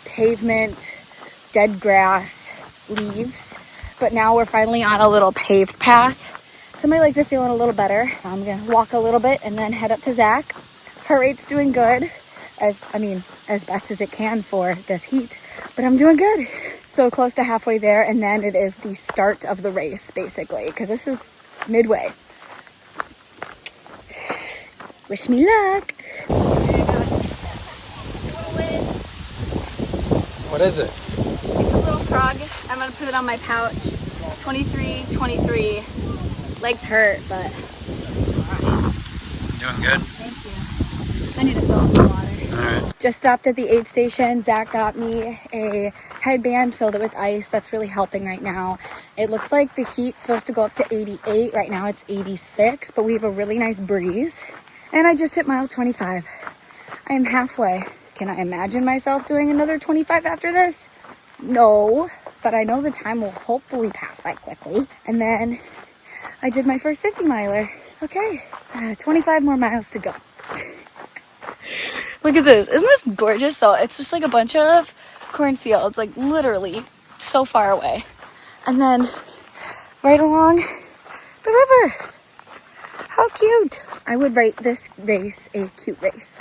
Pavement, dead grass, leaves. But now we're finally on a little paved path. So my legs are feeling a little better. I'm gonna walk a little bit and then head up to Zach. Heart rate's doing good, as best as it can for this heat, but I'm doing good. So close to halfway there, and then it is the start of the race, basically, because this is midway. Wish me luck. What is it? It's a little frog. I'm gonna put it on my pouch. 23. Legs hurt, but Doing good? thank you. I need to fill up the water. All right. Just stopped at the aid station. Zach got me a headband, filled it with ice. That's really helping right now. It looks like the heat's supposed to go up to 88. Right now it's 86, but we have a really nice breeze. And I just hit mile 25. I am halfway. Can I imagine myself doing another 25 after this? No, but I know the time will hopefully pass by quickly. And then I did my first 50 miler. Okay, 25 more miles to go. Look at this. Isn't this gorgeous? So it's just like a bunch of cornfields, like literally so far away. And then right along the river. How cute. I would rate this race a cute race.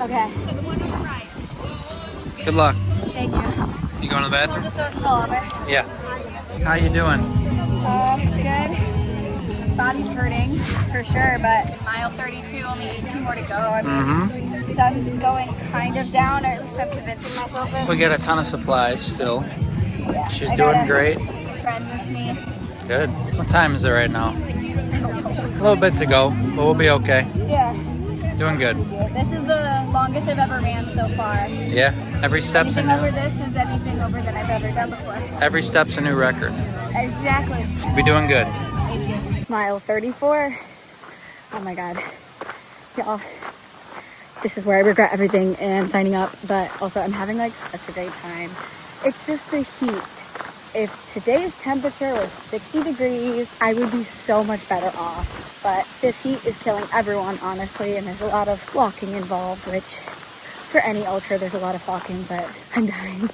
Okay. Good luck. Thank you. You going to the bathroom? Just throw pull over. Yeah. How you doing? Good. Body's hurting for sure, but mile 32, only 18 more to go. I mean, sun's going kind of down, or at least I'm convincing myself of. We got a ton of supplies still. Yeah, She's I got doing a great. Friend with me. Good. What time is it right now? A little bit to go, but we'll be okay. Yeah. Doing good. This is the longest I've ever ran so far. Yeah. Every step's a Anything over new. this is anything over than I've ever done before. Every step's a new record. Exactly. Should be doing good. Thank you. Mile 34. Oh my God. Y'all, this is where I regret everything and signing up, but also I'm having like such a great time. It's just the heat. If today's temperature was 60 degrees, I would be so much better off. But this heat is killing everyone, honestly, and there's a lot of walking involved, which for any ultra, there's a lot of walking, but I'm dying.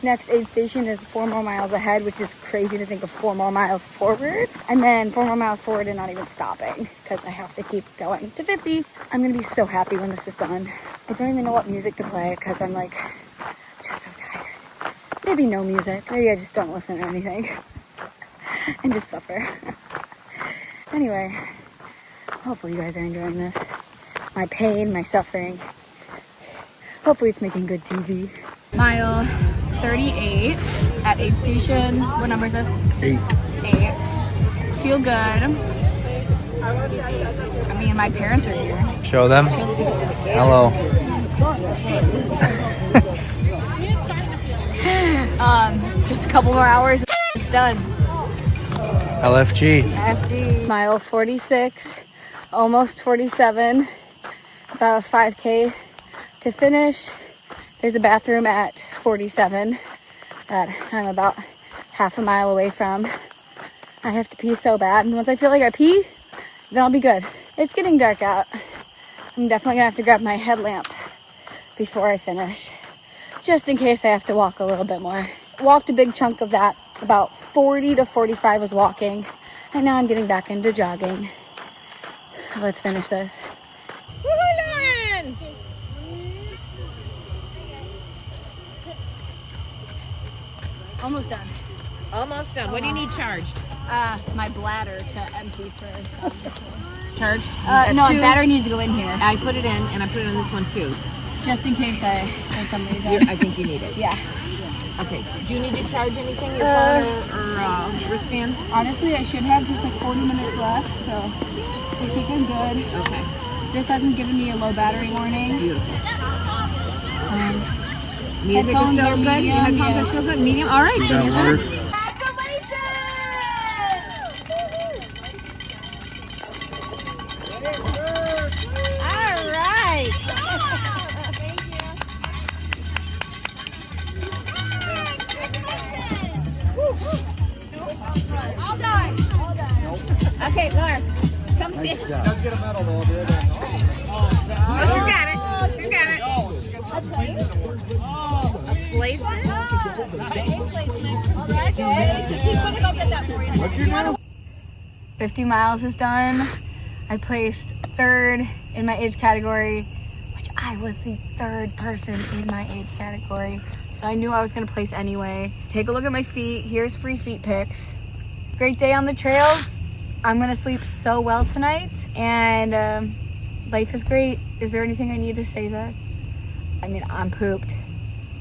Next aid station is 4 more miles ahead, which is crazy to think of 4 more miles forward. And then 4 more miles forward and not even stopping because I have to keep going to 50. I'm going to be so happy when this is done. I don't even know what music to play because I'm like just so tired. Maybe no music. Maybe I just don't listen to anything and just suffer. Anyway, hopefully you guys are enjoying this. My pain, my suffering. Hopefully it's making good TV. Mile 38 at aid station. What number is this? 8. Feel good. I mean, my parents are here. Show them. Hello. Just a couple more hours. It's done. LFG. Mile 46, almost 47. About a 5K to finish. There's a bathroom at 47 that I'm about half a mile away from. I have to pee so bad, and once I feel like I pee, then I'll be good. It's getting dark out. I'm definitely gonna have to grab my headlamp before I finish, just in case I have to walk a little bit more. Walked a big chunk of that, about 40 to 45 was walking, and now I'm getting back into jogging. Let's finish this. Almost done. Almost done. What do you need charged? My bladder to empty first, obviously. Charge? No, Two. the battery needs to go in here, I put it in, and I put it on this one too. just in case for some reason. I think you need it. Yeah. Okay. Do you need to charge anything? Your phone or wristband? Honestly, I should have just like 40 minutes left, so I think I'm good. Okay. This hasn't given me a low battery warning. Beautiful. Music is headphones still are good. Your medium, headphones yeah. are still good. Medium. All right. Then you're good. Laura, come see. She does get a medal though. Oh, she's got it. She's got it. A placement? Congratulations. He's gonna go get that for you. 50 miles is done. I placed third in my age category, which I was the third person in my age category. So I knew I was gonna place anyway. Take a look at my feet. Here's free feet pics. Great day on the trails. I'm gonna sleep so well tonight, and life is great. Is there anything I need to say, Zach? I mean, I'm pooped.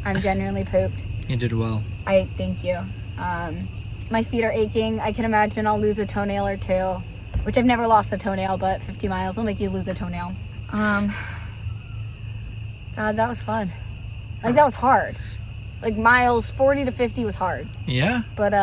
I'm genuinely pooped. You did well. Thank you. My feet are aching. I can imagine I'll lose a toenail or two, which I've never lost a toenail, but 50 miles will make you lose a toenail. God, that was fun. Like, that was hard. Like, miles 40 to 50 was hard. Yeah? But,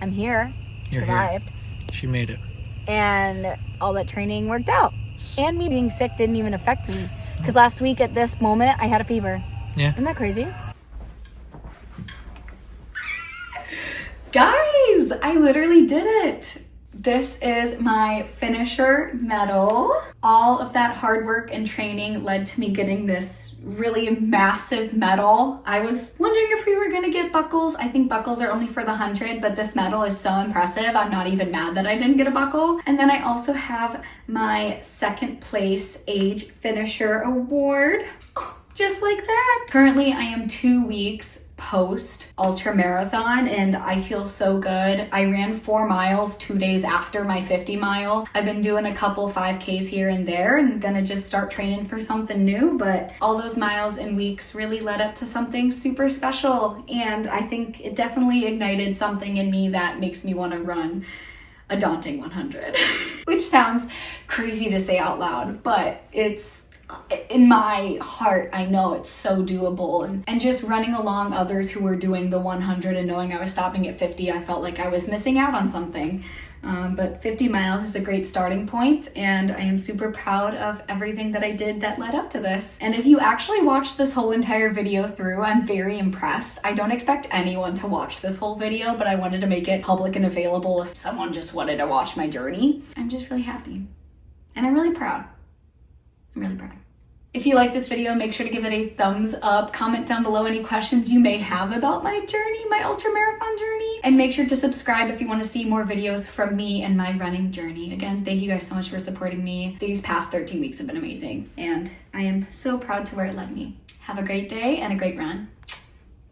I'm here. You're Survived. here. She made it. And all that training worked out. And me being sick didn't even affect me. Because last week at this moment, I had a fever. Yeah. Isn't that crazy? Guys, I literally did it. This is my finisher medal. All of that hard work and training led to me getting this really massive medal. I was wondering if we were gonna get buckles. I think buckles are only for the 100, but this medal is so impressive. I'm not even mad that I didn't get a buckle. And then I also have my second place age finisher award. Oh, just like that. Currently, I am 2 weeks post ultramarathon and I feel so good. I ran 4 miles 2 days after my 50 mile. I've been doing a couple 5Ks here and there and gonna just start training for something new, but all those miles and weeks really led up to something super special, and I think it definitely ignited something in me that makes me want to run a daunting 100. Which sounds crazy to say out loud, but it's in my heart, I know it's so doable. And just running along others who were doing the 100 and knowing I was stopping at 50, I felt like I was missing out on something. But 50 miles is a great starting point, and I am super proud of everything that I did that led up to this. And if you actually watched this whole entire video through, I'm very impressed. I don't expect anyone to watch this whole video, but I wanted to make it public and available if someone just wanted to watch my journey. I'm just really happy. And I'm really proud. I'm really proud. If you like this video, make sure to give it a thumbs up. Comment down below any questions you may have about my journey, my ultramarathon journey. And make sure to subscribe if you want to see more videos from me and my running journey. Again, thank you guys so much for supporting me. These past 13 weeks have been amazing, and I am so proud to where it led me. Have a great day and a great run.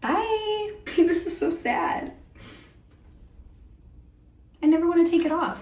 Bye. This is so sad. I never want to take it off.